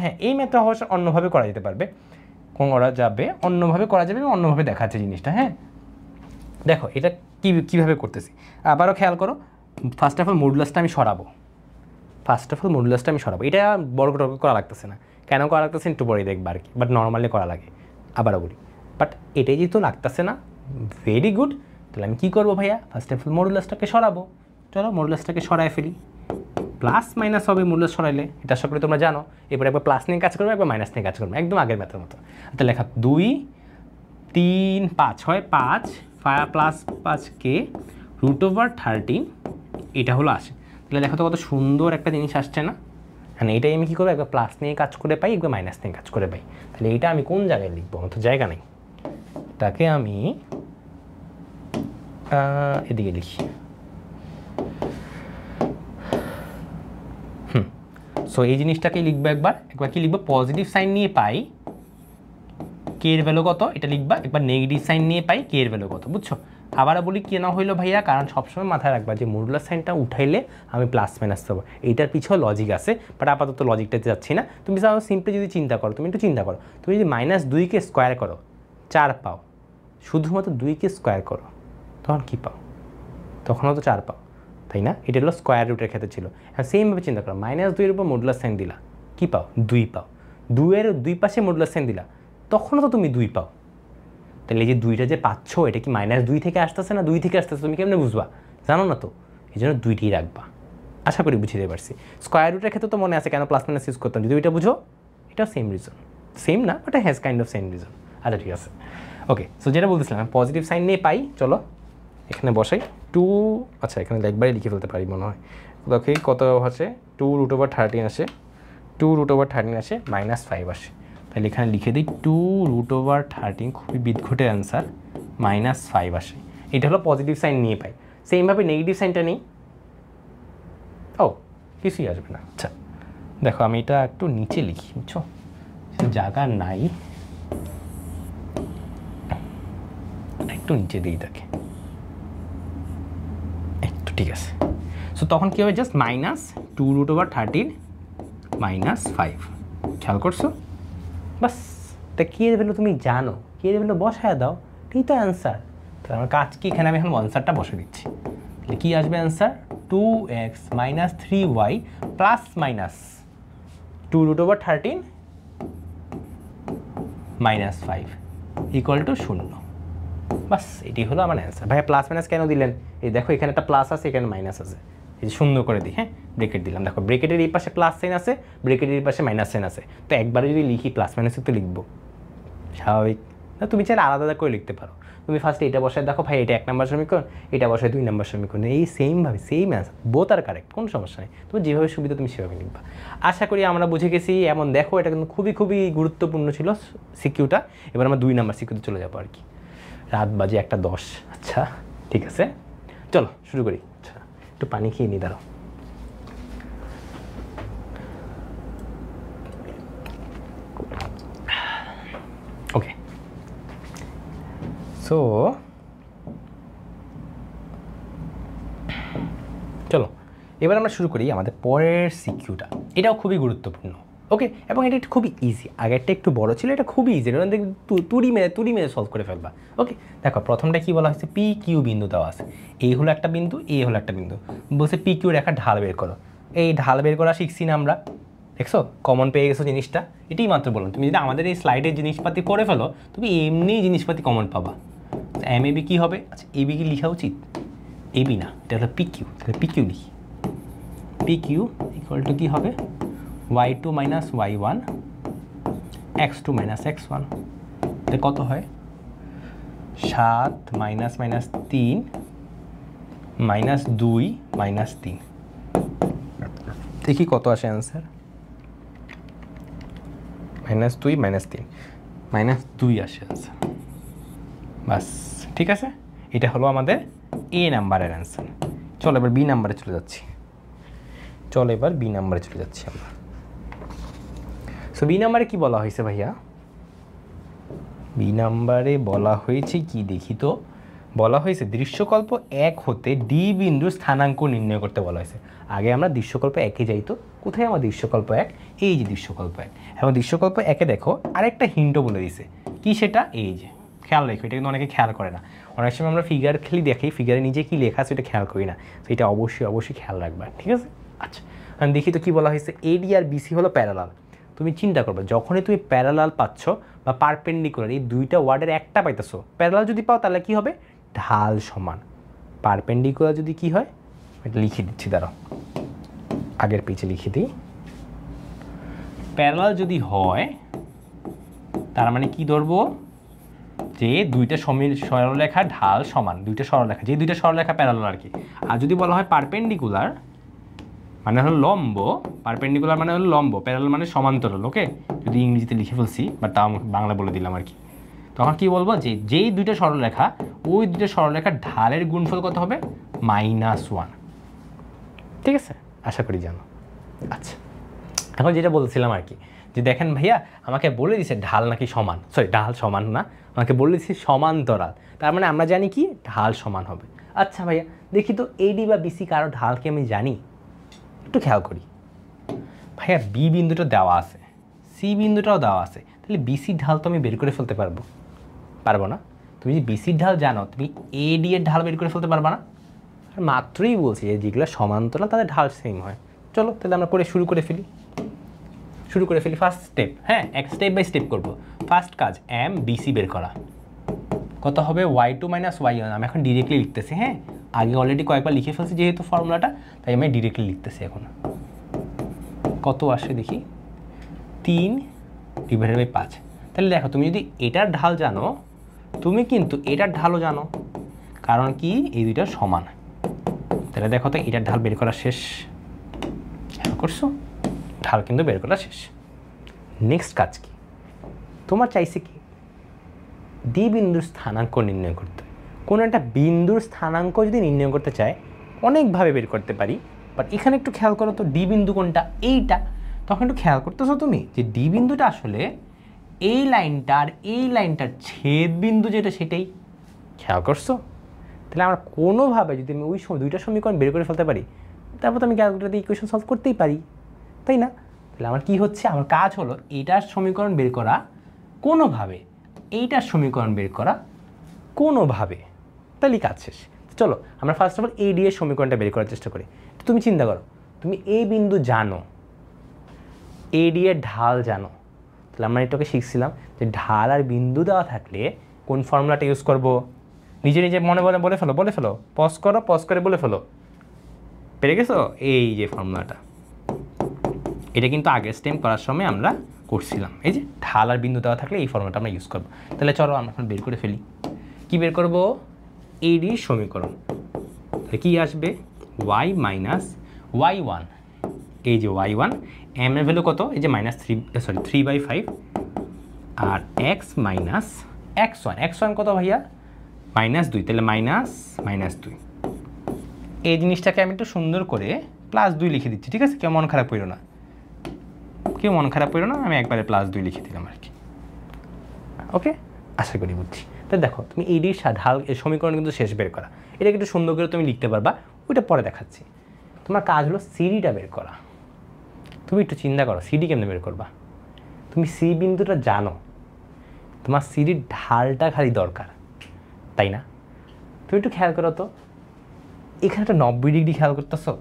হ্যাঁ এই মেথড অবশ্য অন্যভাবে করা যেতে পারবে, করা যাবে অন্যভাবে করা যাবে, অন্যভাবে দেখাচ্ছে জিনিসটা। হ্যাঁ দেখো এটা কীভাবে করতেছি আবারও খেয়াল করো। ফার্স্ট অফ অল মডুলাসটা আমি সরাবো, এটা বর্গ টর্গ করা লাগতেছে না। কেন করা লাগতেছে একটু পরেই দেখবা আর কি, বাট নর্মালি করা লাগে, আবারও বলি। বাট এটাই যেহেতু লাগতেছে না, ভেরি গুড। তাহলে আমি কী করবো ভাইয়া, ফার্স্ট অফ অল মডুলাসটাকে সরাবো। চলো মডুলাসটাকে সরাই ফেলি, প্লাস মাইনাস হবে মডুলাস সরাইলে, এটা আশা করি তোমরা জানো। এরপরে একবার প্লাস নিয়ে কাজ করবে, একবার মাইনাস নিয়ে কাজ করবে, একদম আগের ম্যাথের মতো। তাহলে লেখা 2 3 5 হয় 5 প্লাস 5k √13, এটা হলো আসে। তাহলে দেখো তো কত সুন্দর একটা জিনিস আসছে না? হ্যাঁ এইটাই আমি কী করবো, একবার প্লাস নিয়ে কাজ করে পাই, একবার মাইনাস নিয়ে কাজ করে পাই। তাহলে এইটা আমি কোন জায়গায় লিখবো, আমার তো জায়গা নেই, তাকে আমি এদিকে লিখি। সো এই জিনিসটাকে লিখবো একবার কি লিখবো, পজিটিভ সাইন নিয়ে পাই কে এর ভ্যালু কত, এটা লিখবা। একবার নেগেটিভ সাইন নিয়ে পাই কে এর ভ্যালু কত, বুঝছো? আবারও বলি কেন হইলো ভাইয়া, কারণ সবসময় মাথায় রাখবা যে মডুলাস সাইনটা উঠাইলে আমি প্লাস মাইনাস দেবো, এইটার পিছনে লজিক আছে। বাট আপাতত লজিকটাতে যাচ্ছি না। তুমি যাও সিম্পলি যদি চিন্তা করো, তুমি একটু চিন্তা করো, তুমি যদি -2কে স্কোয়ার করো 4 পাও, শুধুমাত্র 2কে স্কোয়ার করো তখন কী পাও, তখনও তো 4 পাও, তাই না? এটা হলো স্কোয়ার রুটের ক্ষেত্রে ছিল। হ্যাঁ সেমভাবে চিন্তা করো, -2 এর উপর মডুলাস সাইন দিলা, কী পাও, 2 পাও। 2 এর 2 পাশে মডুলাস সাইন দিলা, তখনও তো তুমি 2 পাও। তাহলে এই যে 2টা যে পাচ্ছ, এটা কি -2 থেকে আসতেছে না 2 থেকে আসতেছে, তুমি কেমনে বুঝবা? জানো না তো, এই জন্য 2টিই রাখবা। আশা করি বুঝিয়ে দিতে পারছি। স্কোয়ার রুটের ক্ষেত্রে তো মনে আছে কেন প্লাস মাইনাস ইউজ করতাম, যদি ওইটা বুঝো, এটাও সেম রিজন, সেম না but has kind of same reason. আচ্ছা ঠিক আছে, ওকে। সো যেটা বলতেছিলাম পজিটিভ সাইন নিয়ে পাই, চলো এখানে বসাই 2, আচ্ছা এখানে একবারই লিখে ফেলতে পারি মনে হয়। ওকে কত আসে, 2 √13 আসে, 2 √13 আসে, -5 আসে। তাহলে এখানে লিখে দিই 2 √13, খুবই বিদঘটে অ্যান্সার, -5 আসে। এটা হলো পজিটিভ সাইন নিয়ে পাই। সেমভাবে নেগেটিভ সাইনটা নেই, ও কিছুই আসবে না। আচ্ছা দেখো আমি এটা একটু নিচে লিখি, বুঝছো, জায়গা নাই, একটু নিচে দিই তাকে, একটু ঠিক আছে। সো তখন কী হবে, জাস্ট -2 √13 -5, খেয়াল করছো? বাস, তা কে এর ভ্যালু তুমি জানো, কে এর ভ্যালু বসায় দাও, এই তো অ্যান্সার। তাহলে আমার কাজ কি, এখানে আমি এখন অ্যান্সারটা বসে দিচ্ছি। তাহলে কী আসবে answer, 2x - 3y plus minus 2 √13 -5 = 0। বাস এটি হলো আমার অ্যান্সার। ভাইয়া প্লাস মাইনাস কেন দিলেন, এই দেখো এখানে একটা প্লাস আছে, এখানে মাইনাস আছে, এই সুন্দর করে দিই। হ্যাঁ ব্রেকেট দিলাম, দেখো ব্রেকেটের এই পাশে প্লাস সাইন আছে, ব্রেকেটের এই পাশে মাইনাস সাইন আছে, তো একবারে যদি লিখি প্লাস মাইনাসে তো লিখবো, স্বাভাবিক না? তুমি চাইলে আলাদা আলাদা করে লিখতে পারো। তুমি ফার্স্টে এটা বসায় দেখো, ভাই এটা 1 নম্বর সমীকরণ, এটা বসায় 2 নম্বর সমীকরণ, এই সেমভাবে সেম অ্যান্সার, বোথ আর কারেক্ট, কোনো সমস্যা নেই। তুমি যেভাবে সুবিধা তুমি সেভাবে লিখবা। আশা করি আমরা বুঝে গেছি। এমন দেখো এটা কিন্তু খুবই খুবই গুরুত্বপূর্ণ ছিল সিকিউটা। এবার আমরা 2 নম্বর সিকিউতে চলে যাবো আর কি। রাত বাজে 1:10। আচ্ছা ঠিক আছে, চলো শুরু করি। আচ্ছা একটু পানি খেয়ে নিই, দাঁড়াও। ওকে সো চলো এবার আমরা শুরু করি আমাদের পরের সিকিউটা। এটাও খুবই গুরুত্বপূর্ণ, ওকে, এবং এটা একটু খুবই ইজি। আগেরটা একটু বড় ছিল, এটা খুবই ইজি, এটা তুড়ি মেরে সলভ করে ফেলবা। ওকে দেখো প্রথমটা কি বলা হয়েছে, PQ বিন্দু দেওয়া আছে, এই হলো একটা বিন্দু, এই হলো একটা বিন্দু, বলছে PQ রেখা ঢাল বের করো। এই ঢাল বের করা শিখছি না আমরা, দেখছো কমন পেয়ে গেছো জিনিসটা, এটাই মাত্র বললাম। তুমি যদি আমাদের এই স্লাইডের জিনিসপাতি করে ফেলো, তুমি এমনি জিনিসপাতি কমন পাবা। MAB কী হবে, আচ্ছা AB কি লেখা উচিত, AB না, এটা হলো PQ, তাহলে PQ লিখি। PQ = কী হবে, y2 - y1 x2 - x1, এটা কত হয়, 7 - -3 -2 -3, দেখি কত আসে অ্যান্সার, -2 - 3। -2 আসে আনসার। বাস ঠিক আছে, এটা হলো আমাদের এ নাম্বারের অ্যান্সার। চলো এবার বি নাম্বারে চলে যাচ্ছি। আমরা। সো বি নাম্বারে কি বলা হয়েছে ভাইয়া? বি নাম্বারে বলা হয়েছে কি দেখি তো, বলা হয়েছে দৃশ্যকল্প 1 হতে ডি বিন্দুর স্থানাঙ্ক নির্ণয় করতে বলা হয়েছে। আগে আমরা দৃশ্যকল্প 1-এ যাই, তো কোথায় আমার দৃশ্যকল্প 1? এই যে দৃশ্যকল্প 1। এবং দৃশ্যকল্প 1-এ দেখো আরেকটা হিন্টও বলে দিছে, কি সেটা? এই যে খেয়াল রাখো, এটা কিন্তু অনেকে খেয়াল করে না। অনেক সময় আমরা ফিগার খালি দেখি, ফিগারে নিচে কি লেখা আছে এটা খেয়াল করি না। তো এটা অবশ্যই খেয়াল রাখবা, ঠিক আছে? আচ্ছা, আমি দেখি তো কি বলা হয়েছে। এডি আর বিসি হলো প্যারালাল। তুমি চিন্তা করবে, যখনই তুমি প্যারালাল পাচ্ছ বা পারপেন্ডিকুলার, এই দুইটা ওয়ার্ডের একটা পাইতেছো, প্যারালাল যদি পাও তাহলে কি হবে? ঢাল সমান। পারপেন্ডিকুলার যদি কি হয়, এটা লিখে দিচ্ছি, দাঁড়াও আগের পেজে লিখে দিই। প্যারালাল যদি হয় তার মানে কি ধরবো? যে দুইটা সরলরেখা ঢাল সমান, দুইটা সরলরেখা, যে দুইটা সরলরেখা প্যারালাল আর কি। আর যদি বলা হয় পারপেন্ডিকুলার মানে হলো লম্ব, পারপেন্ডিকুলার মানে হলো লম্ব, প্যারালাল মানে সমান্তরাল। ওকে, যদি ইংরেজিতে লিখে ফেলছি বাট তাও বাংলা বলে দিলাম আর কি। তখন কি বলবো? যে যেই দুইটা সরলরেখা, ওই দুইটা সরলরেখার ঢালের গুণফল কত হবে? -1। ঠিক আছে, আশা করি জানো। আচ্ছা, এখন যেটা বলছিলাম আর কি, যে দেখেন ভাইয়া আমাকে বলে দিছে ঢাল নাকি সমান, সরি ঢাল সমান না, আমাকে বলে দিচ্ছে সমান্তরাল, তার মানে আমরা জানি কি ঢাল সমান হবে। আচ্ছা ভাইয়া দেখি তো এডি বা বিসি কারো ঢালকে আমি জানি? একটু খেয়াল করি। ভাইয়া বি বিন্দুটা দেওয়া আছে, সি বিন্দুটাও দেওয়া আছে, তাহলে বিসির ঢাল তো আমি বের করে ফেলতে পারবো না? তুমি যদি বিসির ঢাল জানো, তুমি এডি এর ঢাল বের করে ফেলতে পারবা না? আর মাত্রই বলছি যে যেগুলো সমান্তরাল তাদের ঢাল সেম হয়। চলো তাহলে আমরা শুরু করে ফেলি। ফার্স্ট স্টেপ, হ্যাঁ এক স্টেপ বাই স্টেপ করবো। ফার্স্ট কাজ এম বিসি বের করা। কত হবে? y2 - y1। আমি এখন ডিরেক্টলি লিখতেছি, হ্যাঁ আগে অলরেডি কয়েকবার লিখে ফেলছি যেহেতু ফর্মুলাটা, তাই আমি ডিরেক্টলি লিখতেছি এখন। কত আসে দেখি? 3/5। তাহলে দেখো তুমি যদি এটার ঢাল জানো, তুমি কিন্তু এটার ঢালও জানো, কারণ কি এই দুইটা সমান। তাহলে দেখো তো এটার ঢাল বের করা শেষ। করছো? ঢাল কিন্তু বের করা শেষ। নেক্সট কাজ কি? তোমার চাইছে কি ডি বিন্দুর স্থানাঙ্ক নির্ণয় করতে। কোনো একটা বিন্দুর স্থানাঙ্ক যদি নির্ণয় করতে চায় অনেকভাবে বের করতে পারি, বাট এখানে একটু খেয়াল করো তো ডি বিন্দু কোনটা? এইটা। তখন একটু খেয়াল করতেছো তুমি যে ডি বিন্দুটা আসলে এই লাইনটা আর এই লাইনটার ছেদ বিন্দু যেটা, সেটাই। খেয়াল করছো? তাহলে আমরা কোনোভাবে যদি আমি ওই দুইটা সমীকরণ বের করে ফেলতে পারি, তারপর তো আমি ক্যালকুলেটর দিয়ে ইকুয়েশন সলভ করতেই পারি, তাই না? তাহলে আমার কি হচ্ছে? আমার কাজ হলো এইটার সমীকরণ বের করা কোনোভাবে, এইটার সমীকরণ বের করা কোনোভাবে, তাহলে কাজ শেষ। চলো আমরা ফার্স্ট অফ অল এডি এর সমীকরণটা বের করার চেষ্টা করি। তুমি চিন্তা করো, তুমি এই বিন্দু জানো, এডি এর ঢাল জানো, তাহলে আমরা এটাকে শিখছিলাম যে ঢাল আর বিন্দু দেওয়া থাকলে কোন ফর্মুলাটা ইউজ করব? নিজে মনে বলে ফেলো, পজ করে বলে ফেলো। পেরে গেছো? এই যে ফর্মুলাটা, এটা কিন্তু আগের স্টেপ করার সময় আমরা করছিলাম। এই যে ঢাল আর বিন্দু দেওয়া থাকলে এই ফর্মুলাটা আমরা ইউজ করবো। তাহলে চলো আমরা এখন বের করে ফেলি। কি বের করব? এডি সমীকরণ। তাহলে কি আসবে? y - y1। এই যে y1, m এর ভ্যালু কত? এই যে -3/5, আর x - x1 কত ভাইয়া? -2। তাহলে -2। এই জিনিসটাকে আমি একটু সুন্দর করে +2 লিখে দিচ্ছি, ঠিক আছে? কেউ মন খারাপ করো না, আমি একবারে +2 লিখে দিলাম আর কি। ওকে, আশা করি বুঝছি। তাই দেখো তুমি এডির ঢাল সমীকরণ কিন্তু শেষ বের করা, এটাকে একটু সুন্দর করে তুমি লিখতে পারবা, ওইটা পরে দেখাচ্ছি। তোমার কাজ হলো সিডিটা বের করা। তুমি একটু চিন্তা করো সিডি কেমনে বের করবা? তুমি সি বিন্দুটা জানো, তোমার সিডির ঢালটা খালি দরকার, তাই না? তুমি একটু খেয়াল করো তো, এখানে একটা 90 ডিগ্রি খেয়াল করতেছো,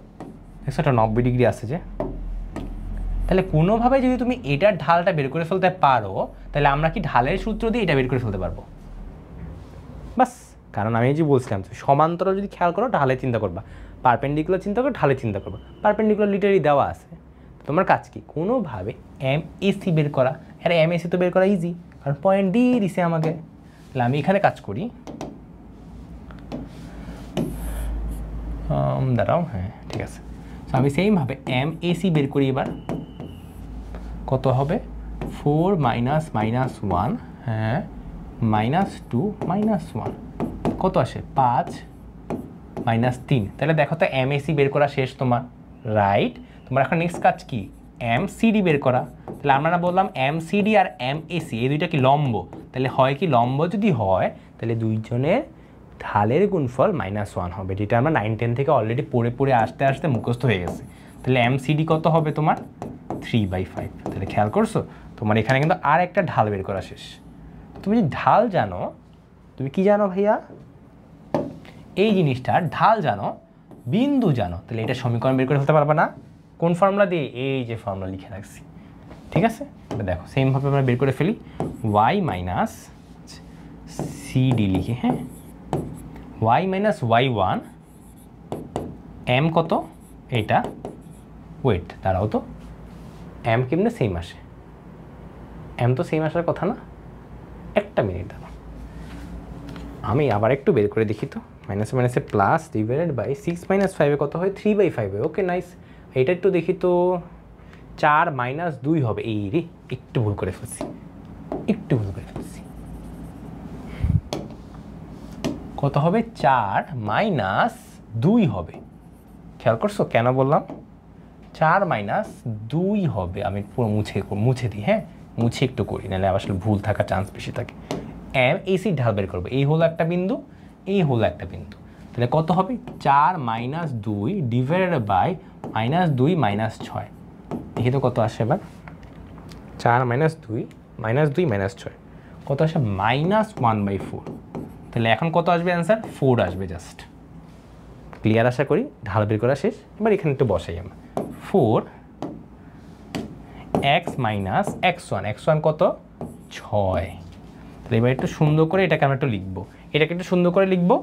দেখছো একটা 90 ডিগ্রি আছে যে, তাহলে কোনোভাবে যদি তুমি এটার ঢালটা বের করে ফেলতে পারো, তাহলে আমরা কি ঢালের সূত্র দিয়ে এটা বের করে ফেলতে পারবো? বাস, কারণ আমি যে বলছিলাম সমান্তরাল যদি খেয়াল করো ঢালে চিন্তা করবা, পারপেন্ডিকুলার চিন্তা করো ঢালে চিন্তা করবা। পারপেন্ডিকুলার লিটারি দেওয়া আছে, তোমার কাজ কি কোনোভাবে MAC বের করা। আর MAC তো বের করা ইজি, কারণ পয়েন্ট ডি দিছে আমাকে। তাহলে আমি এখানে কাজ করি, দাঁড়াও, হ্যাঁ ঠিক আছে। আমি সেইমভাবে MAC বের করি। এবার কত হবে? 4 - -1, হ্যাঁ -2 -1 কত আসে 5 -3। তাহলে দেখো তো MAC বের করা শেষ তোমার, রাইট। তোমার এখন নেক্সট কাজ কি, MCD বের করা। তাহলে আমরা বললাম MCD আর MAC এই দুইটা কি লম্ব, তাহলে হয় কি লম্ব যদি হয় তাহলে দুইজনের ঢালের গুণফল -1 হবে, যেটা আমরা 9-10 থেকে অলরেডি পড়ে পড়ে আসতে আসতে মুখস্থ হয়ে গেছে। তাহলে MCD কত হবে তোমার 3/5। তাহলে খেয়াল করছো তোমার এখানে কিন্তু আর একটা ঢাল বের করা শেষ। তুমি যদি ঢাল জানো, তুমি কি জানো ভাইয়া, এই জিনিসটার ঢাল জানো, বিন্দু জানো, তাহলে এটা সমীকরণ বের করে ফেলতে পারবা না? কোন ফর্মুলা দিয়ে? এই যে ফর্মুলা লিখে রাখছি, ঠিক আছে। দেখো সেমভাবে আমরা বের করে ফেলি, y - CD লিখি, হ্যাঁ y - y1 m কত এটা, ওয়েট দাঁড়াও তো, m কেমনে সেম আসে, m তো সেম আসার কথা না, একটা মিনিট দাঁড়াও আমি আবার একটু বের করে দেখি তো। মাইনাসে মাইনাসে প্লাস ডিভাইডেড বাই 6 - 5 কত হয় 3/5 হয়। ওকে নাইস, এটা একটু দেখি তো, 4 - 2 হবে। এই রে একটু ভুল করে ফেলছি, কত হবে 4 - 2 হবে। খেয়াল করছো কেন বললাম 4 - 2 হবে? আমি পুরো মুছে দিই, হ্যাঁ মুছে একটু করি, নাহলে আসলে ভুল থাকার চান্স বেশি থাকে। MAC ঢাল বের করবো, এই হলো একটা বিন্দু, এই হলো একটা বিন্দু, তাহলে কত হবে 4 - 2 ডিভাইডেড বাই -2 - 6। দেখি তো কত আসে এবার, 4 - 2 -2 - 6 কত আসে -1/4। তাহলে এখন কত আসবে অ্যান্সার, 4 আসবে। জাস্ট ক্লিয়ার আশা করি, ঢাল বের করা শেষ। এবার এখানে একটু বসাই আমরা, 4x - x1 কত 6। তাহলে এবার একটু সুন্দর করে এটাকে আমরা একটু লিখবো, এটাকে একটু সুন্দর করে লিখবো,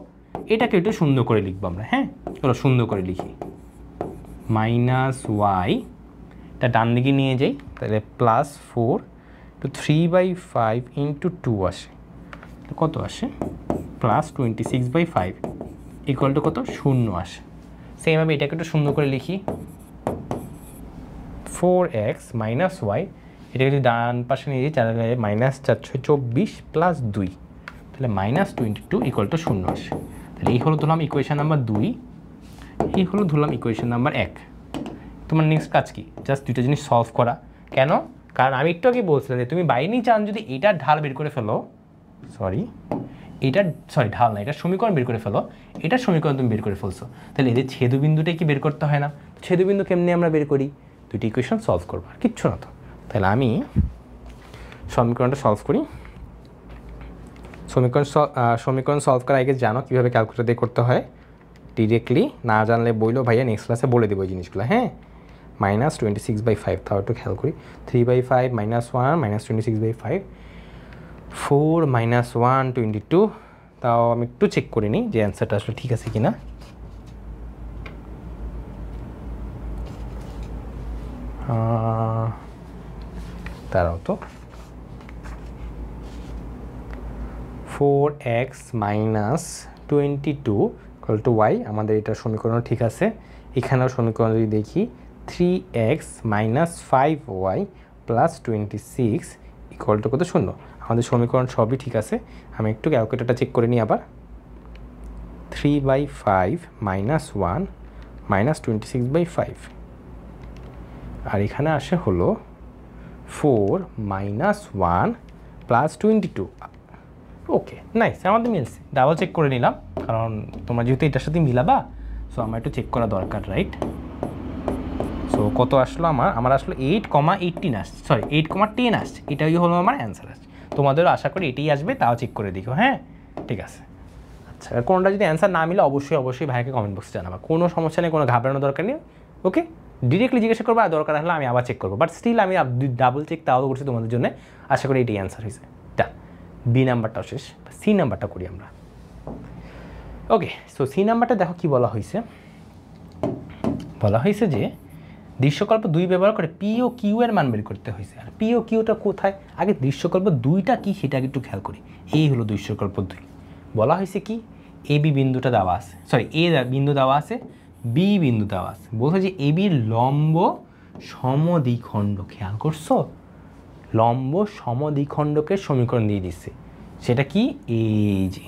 এটাকে একটু সুন্দর করে লিখবো আমরা, হ্যাঁ চলো সুন্দর করে লিখি, -y এটা ডান দিকে নিয়ে যাই, তাহলে +4 তো 3/5 × 2 আসে, তো কত আসে +26/5 ইকুয়াল টু কত 0 আসে। সেইভাবে এটাকে একটু সুন্দর করে লিখি, 4x - y এটা যদি ডান পাশে নিয়ে যাই তাহলে -424 + 2 তাহলে -22 ইকুয়াল টু 0 আসে। তাহলে এই হলো ধরলাম ইকুয়েশন নাম্বার 2, এই হলো ধরলাম ইকুয়েশন নাম্বার 1। তোমার নেক্সট কাজ কি, জাস্ট দুইটা জিনিস সলভ করা। কেন, কারণ আমি একটু আগে বলছিলাম যে তুমি বাই এনি চান্স যদি এটার ঢাল বের করে ফেলো, ঢাল না, এটা সমীকরণ বের করে ফেলো, এটার সমীকরণ তুমি বের করে ফেলছো, তাহলে এদের ছেদবিন্দুটাই কি বের করতে হয় না? ছেদবিন্দু কেমনে আমরা বের করি, দুটি ইকুয়েশন সলভ করবো, আর কিচ্ছু না তো। তাহলে আমি সমীকরণটা সলভ করি। সমীকরণ সলভ করার আগে জানো কীভাবে ক্যালকুলেটর দিয়ে করতে হয়, ডিরেক্টলি না জানলে বইলো ভাইয়া নেক্সট ক্লাসে বলে দেবো এই জিনিসগুলো, হ্যাঁ। -26/5, তাও একটু খেয়াল করি, 3/5 - 1 -26/5, 4 - 1 22। তাও আমি একটু চেক করে নিই যে অ্যান্সারটা আসলে ঠিক আছে কি না। তারাও তো 4x - 22 = y, আমাদের এটা সমীকরণ ঠিক আছে। এখানেও সমীকরণ যদি দেখি 3x - 5y + 26 ইকুয়াল টু কত 0। আমাদের সমীকরণ সবই ঠিক আছে। আমি একটু ক্যালকুলেটরটা চেক করে নিই আবার, 3/5 - 1 -26/5, আর এখানে আসে হলো 4 - 1 + 22। ওকে নাইস, আমাদের মিলছে। ডাবল চেক করে নিলাম, কারণ তোমরা যেহেতু এটার সাথে মিলাবা, সো আমার একটু চেক করা দরকার, রাইট। সো কত আসলো আমার আসলে 8,18 আসছে, 8,10 আসছে, এটাই হলো আমার অ্যান্সার আসছে। তোমাদেরও আশা করি এটাই আসবে, তাও চেক করে দেখো, হ্যাঁ ঠিক আছে। আচ্ছা, কোনটা যদি অ্যান্সার না মিলে অবশ্যই ভাইকে কমেন্ট বক্সে জানাবা, কোনো সমস্যা নেই, কোনো ঘাবড়ানোর দরকার নেই। ওকে, ডিরেক্টলি জিজ্ঞাসা করবো, আর দরকার হলে আমি আবার চেক করবো, বাট স্টিল আমি ডাবল চেক তাও করছি তোমাদের জন্য। আশা করি এটাই অ্যান্সার হয়েছে। বি নাম্বারটাও শেষ, সি নাম্বারটা করি আমরা। ওকে, সো সি নাম্বারটা দেখো কি বলা হয়েছে যে দৃশ্যকল্প 2 ব্যবহার করে পি ও কিউ এর মান বের করতে হয়েছে। আর পি ও কিউটা কোথায়, আগে দৃশ্যকল্প 2টা কি সেটা একটু খেয়াল করি। এই হলো দৃশ্যকল্প 2, বলা হয়েছে কি এ বি বিন্দুটা দেওয়া আছে, এ বিন্দু দেওয়া আছে, বি বিন্দু দেওয়া আছে, বলছে যে এ বির লম্ব সমদ্বিখণ্ড। খেয়াল করছো, লম্ব সমদ্বিখণ্ডকের সমীকরণ দিয়ে দিচ্ছে। সেটা কি, এই যে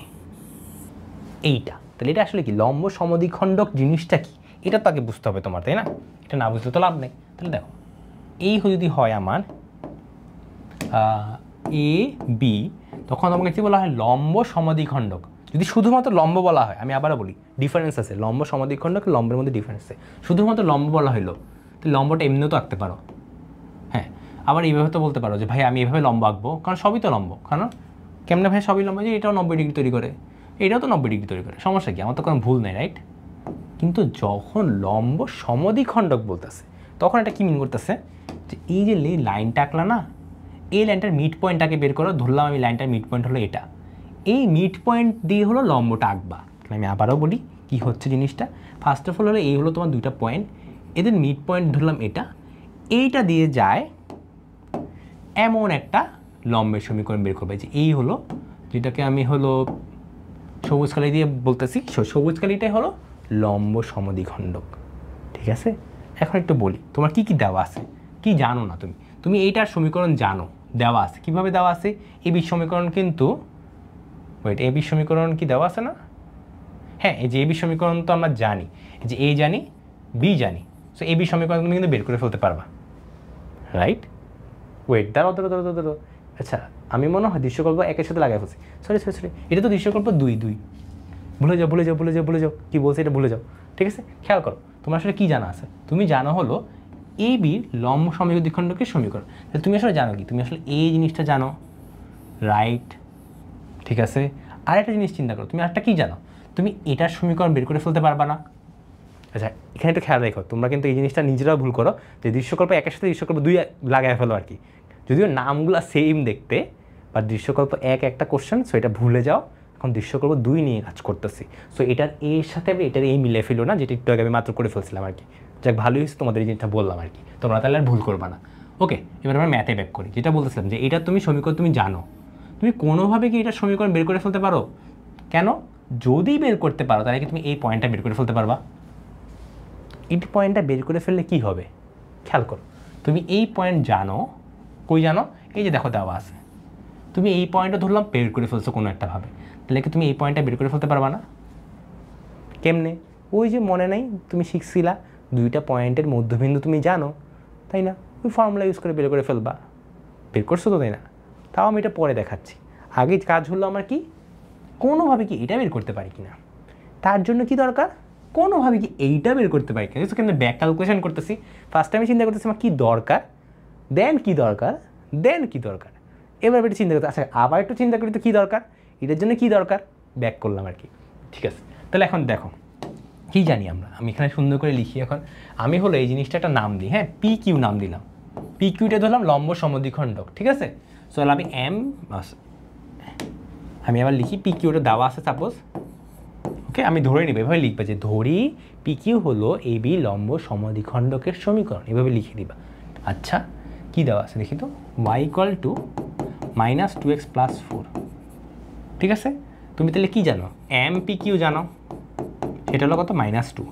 এইটা। তাহলে এটা আসলে কি লম্ব সমদ্বিখণ্ডক জিনিসটা কি, এটা তো আগে বুঝতে হবে তোমার, তাই না? এটা না বুঝতে তো লাভ নেই। তাহলে দেখো এই যদি হয় আমার এ বি, তখন আমাকে কি বলা হয়, লম্ব সমদ্বিখণ্ডক। যদি শুধুমাত্র লম্ব বলা হয়, আমি আবারও বলি ডিফারেন্স আছে, লম্ব সমদ্বিখণ্ডক লম্বের মধ্যে ডিফারেন্স আছে। শুধুমাত্র লম্ব বলা হলো, তো লম্বটা এমনিও তো আঁকতে পারো। হ্যাঁ, আবার এইভাবে তো বলতে পারো যে ভাই আমি এভাবে লম্ব আঁকবো, কারণ সবই তো লম্ব। কারণ কেমনে ভাই সবই লম্ব, যে এটাও 90 ডিগ্রি তৈরি করে, এটাও তো 90 ডিগ্রি তৈরি করে, সমস্যা কি, আমার তো কোনো ভুল নেই, রাইট? কিন্তু যখন লম্ব সমদ্বিখণ্ডক বলতেছে, তখন এটা কি মিন করতেছে, যে এই যে লাইনটা আঁকলা না, এই লাইনটার মিড পয়েন্টটাকে বের করো, ধরলাম আমি লাইনটার মিড পয়েন্ট হলো এটা, এই মিড পয়েন্ট দিয়ে হলো লম্বটা আঁকবা। আমি আবারও বলি কি হচ্ছে জিনিসটা, ফার্স্ট অফ অল হলো এই হলো তোমার দুইটা পয়েন্ট, এদের মিড পয়েন্ট ধরলাম এটা, এইটা দিয়ে যায় এমন একটা লম্বের সমীকরণ বের করবে, যে এই হলো যেটাকে আমি হলো সবুজ কালি দিয়ে বলতেছি, সবুজ কালিটাই হলো লম্ব সমদ্বিখণ্ডক। ঠিক আছে, এখন একটু বলি তোমার কি কি দেওয়া আছে, কি জানো না তুমি, তুমি এইটার সমীকরণ জানো, দেওয়া আছে, কিভাবে দেওয়া আছে, এ বি সমীকরণ, কিন্তু ওয়েট, এ বি সমীকরণ কি দেওয়া আছে না? হ্যাঁ, এই যে এ বি সমীকরণ তো আমরা জানি, যে এ জানি বি জানি, সো এ বি সমীকরণ তুমি কিন্তু বের করে ফেলতে পারবা, রাইট? ওয়েট, দাঁড়াও দাঁড়াও দাঁড়াও দাঁড়াও, আচ্ছা আমি মনে হয় দৃশ্যকল্প একের সাথে লাগাই ফেলছি, সরি সরি সরি, এটা তো দৃশ্যকল্প দুই, ভুলে যাও ভুলে যাও ভুলে যাও ভুলে যাও, কী বলছে এটা ভুলে যাও। ঠিক আছে, খেয়াল করো তোমার আসলে কী জানা আছে, তুমি জানো হলো এ বির লম্ব সমদ্বিখণ্ডকের সমীকরণ। তাহলে তুমি আসলে জানো কি, তুমি আসলে এই জিনিসটা জানো, রাইট? ঠিক আছে, আর একটা জিনিস চিন্তা করো, তুমি আরেকটা কী জানো, তুমি এটার সমীকরণ বের করে ফেলতে পারবা না। আচ্ছা এখানে একটু খেয়াল রেখো, তোমরা কিন্তু এই জিনিসটা নিজেরাও ভুল করো, যে দৃশ্যকল্প একের সাথে দৃশ্যকল্প দুই লাগাই ফেলো আর কি, যদিও নামগুলো সেম দেখতে, বা দৃশ্যকল্প এক একটা কোশ্চেন, সো এটা ভুলে যাও, এখন দৃশ্যকল্প দুই নিয়ে কাজ করতেছি, সো এটার এর সাথে এটার এই মিলে ফেলো না, যেটা একটু আগে আমি মাত্র করে ফেলছিলাম আর কি। যাক ভালোই হয়েছে তোমাদের এই জিনিসটা বললাম আর কি, তোমরা তাহলে আর ভুল করবা না। ওকে, এবার আমরা ম্যাথে ব্যাক করি, যেটা বলতেছিলাম যে এটা তুমি সমীকরণ তুমি জানো, তুমি কোনোভাবে কি এটার সমীকরণ বের করে ফেলতে পারো? কেন? যদি বের করতে পারো তাহলে কি তুমি এই পয়েন্টটা বের করে ফেলতে পারবা? এই পয়েন্টটা বের করে ফেললে কি হবে, খেয়াল করো, তুমি এই পয়েন্ট জানো, কই জানো, এই যে দেখো দেওয়া আছে, তুমি এই পয়েন্টটা ধরলাম বের করে ফেলছো কোনো একটা ভাবে, তাহলে কি তুমি এই পয়েন্টটা বের করে ফেলতে পারবা না? কেমনে? ওই যে মনে নাই তুমি শিখছিলা, দুইটা পয়েন্টের মধ্যবিন্দু তুমি জানো, তাই না? ওই ফর্মুলা ইউজ করে বের করে ফেলবা, বের করছো তো, তাই না? তাও আমি এটা পরে দেখাচ্ছি, আগে কাজ হলো আমার কি, কোনোভাবে কি এটা বের করতে পারি কিনা, তার জন্য কি দরকার, কোনোভাবে কি এইটা বের করতে পারি কিনা, কিন্তু ব্যাক ক্যালকুলেশন করতেছি, ফার্স্ট টাইমে চিন্তা করতেছি আমার কী দরকার, দেন কি দরকার, দেন কি দরকার, এবার একটু চিন্তা করতে, আচ্ছা আবার একটু চিন্তা করি তো কী দরকার, এটার জন্য কী দরকার, ব্যাক করলাম আর কি। ঠিক আছে, তাহলে এখন দেখো কী জানি আমরা, আমি এখানে সুন্দর করে লিখি, এখন আমি হলো এই জিনিসটা একটা নাম দিই, হ্যাঁ পি কিউ নাম দিলাম, পি কিউটা ধরলাম লম্ব সমদ্বিখণ্ডক। ঠিক আছে, সো আমি আমি আবার লিখি পি কিউটা দেওয়া আছে সাপোজ, ওকে আমি ধরে নিব, এভাবে লিখবে যে ধরি পি কিউ হলো এ বি লম্ব সমদ্বিখণ্ডকের সমীকরণ, এভাবে লিখে দিবা। আচ্ছা কী দেওয়া আছে দেখি তো, y = -2x + 4। ঠিক আছে, তুমি তাহলে কী জানো, এম পি কিউ জানো, সেটা হলো কত, -2।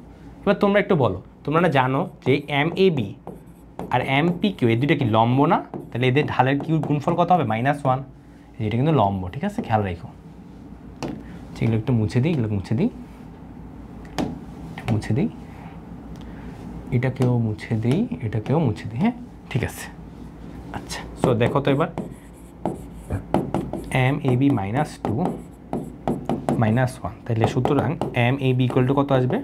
এবার তোমরা একটু বলো, তোমরা না জানো যে এম এ বি আর এম পি কিউ এই দুটো কি লম্ব না, তাহলে এদের ঢালের কিউ গুণফল কত হবে, -1, এটা কিন্তু লম্ব। ঠিক আছে, খেয়াল রাখো, এগুলো একটু মুছে দিই, এগুলো মুছে দিই, মুছে দিই, এটাকেও মুছে দিই, এটাকেও মুছে দিই, হ্যাঁ ঠিক আছে। আচ্ছা সো দেখো তো এবার এম এ বি -2 -1, তাহলে সুতরাং এম এ বি = কত আসবে,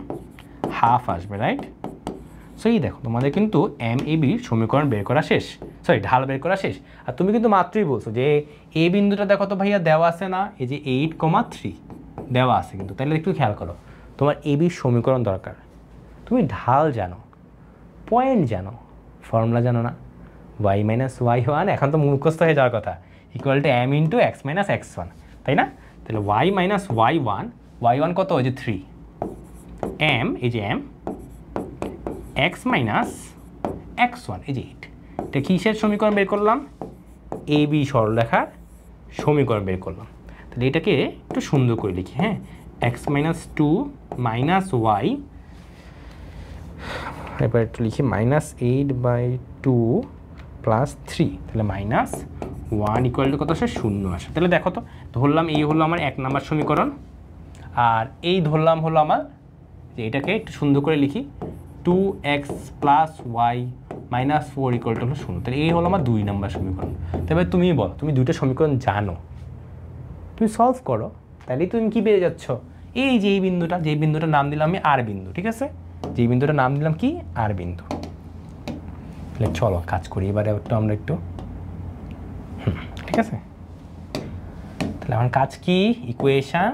হাফ আসবে, রাইট? সো এই দেখো তোমাদের কিন্তু এম এ বির সমীকরণ বের করা শেষ, সরি ঢাল বের করা শেষ। আর তুমি কিন্তু মাত্রই বলছো যে এই বিন্দুটা দেখো তো ভাইয়া দেওয়া আছে না, এই যে 8,3 দেওয়া আছে কিন্তু, তাহলে একটু খেয়াল করো, তোমার এ বির সমীকরণ দরকার, তুমি ঢাল জানো, পয়েন্ট জানো, ফর্মুলা জানো না, y - y1, এখন তো মুখস্থ হয়ে যাওয়ার কথা, = m × x - x1, তাই না? তাহলে y - y1 কত, ওই যে 3, m এই যে m, x - x1 এই যে 8, এটা কিসের সমীকরণ বের করলাম, এ বি সরলরেখার সমীকরণ বের করলাম। তাহলে এটাকে একটু সুন্দর করে লিখি, হ্যাঁ x - 2 - y, এবার একটু লিখি -8/2 +3, তাহলে -1 ইকুয়াল টু কত আসে? 0 আসে। তাহলে দেখো তো, ধরলাম এই হলো আমার 1 নম্বর সমীকরণ, আর এই ধরলাম হলো আমার, যে এটাকে একটু সুন্দর করে লিখি, 2x + y - 4 ইকুয়াল টু হলো 0। তাহলে এই হলো আমার 2 নম্বর সমীকরণ। তবে তুমি বলো, তুমি দুইটা সমীকরণ জানো, তুমি সলভ করো, তাহলেই তুমি কি পেয়ে যাচ্ছ? এই যে এই বিন্দুটা, যেই বিন্দুটার নাম দিলাম আমি আর বিন্দু, ঠিক আছে? যেই বিন্দুটার নাম দিলাম কি? আর বিন্দু। তাহলে চলো কাজ করি এবারে আমরা একটু, ঠিক আছে? তাহলে আমার কাজ কি? ইকুয়েশান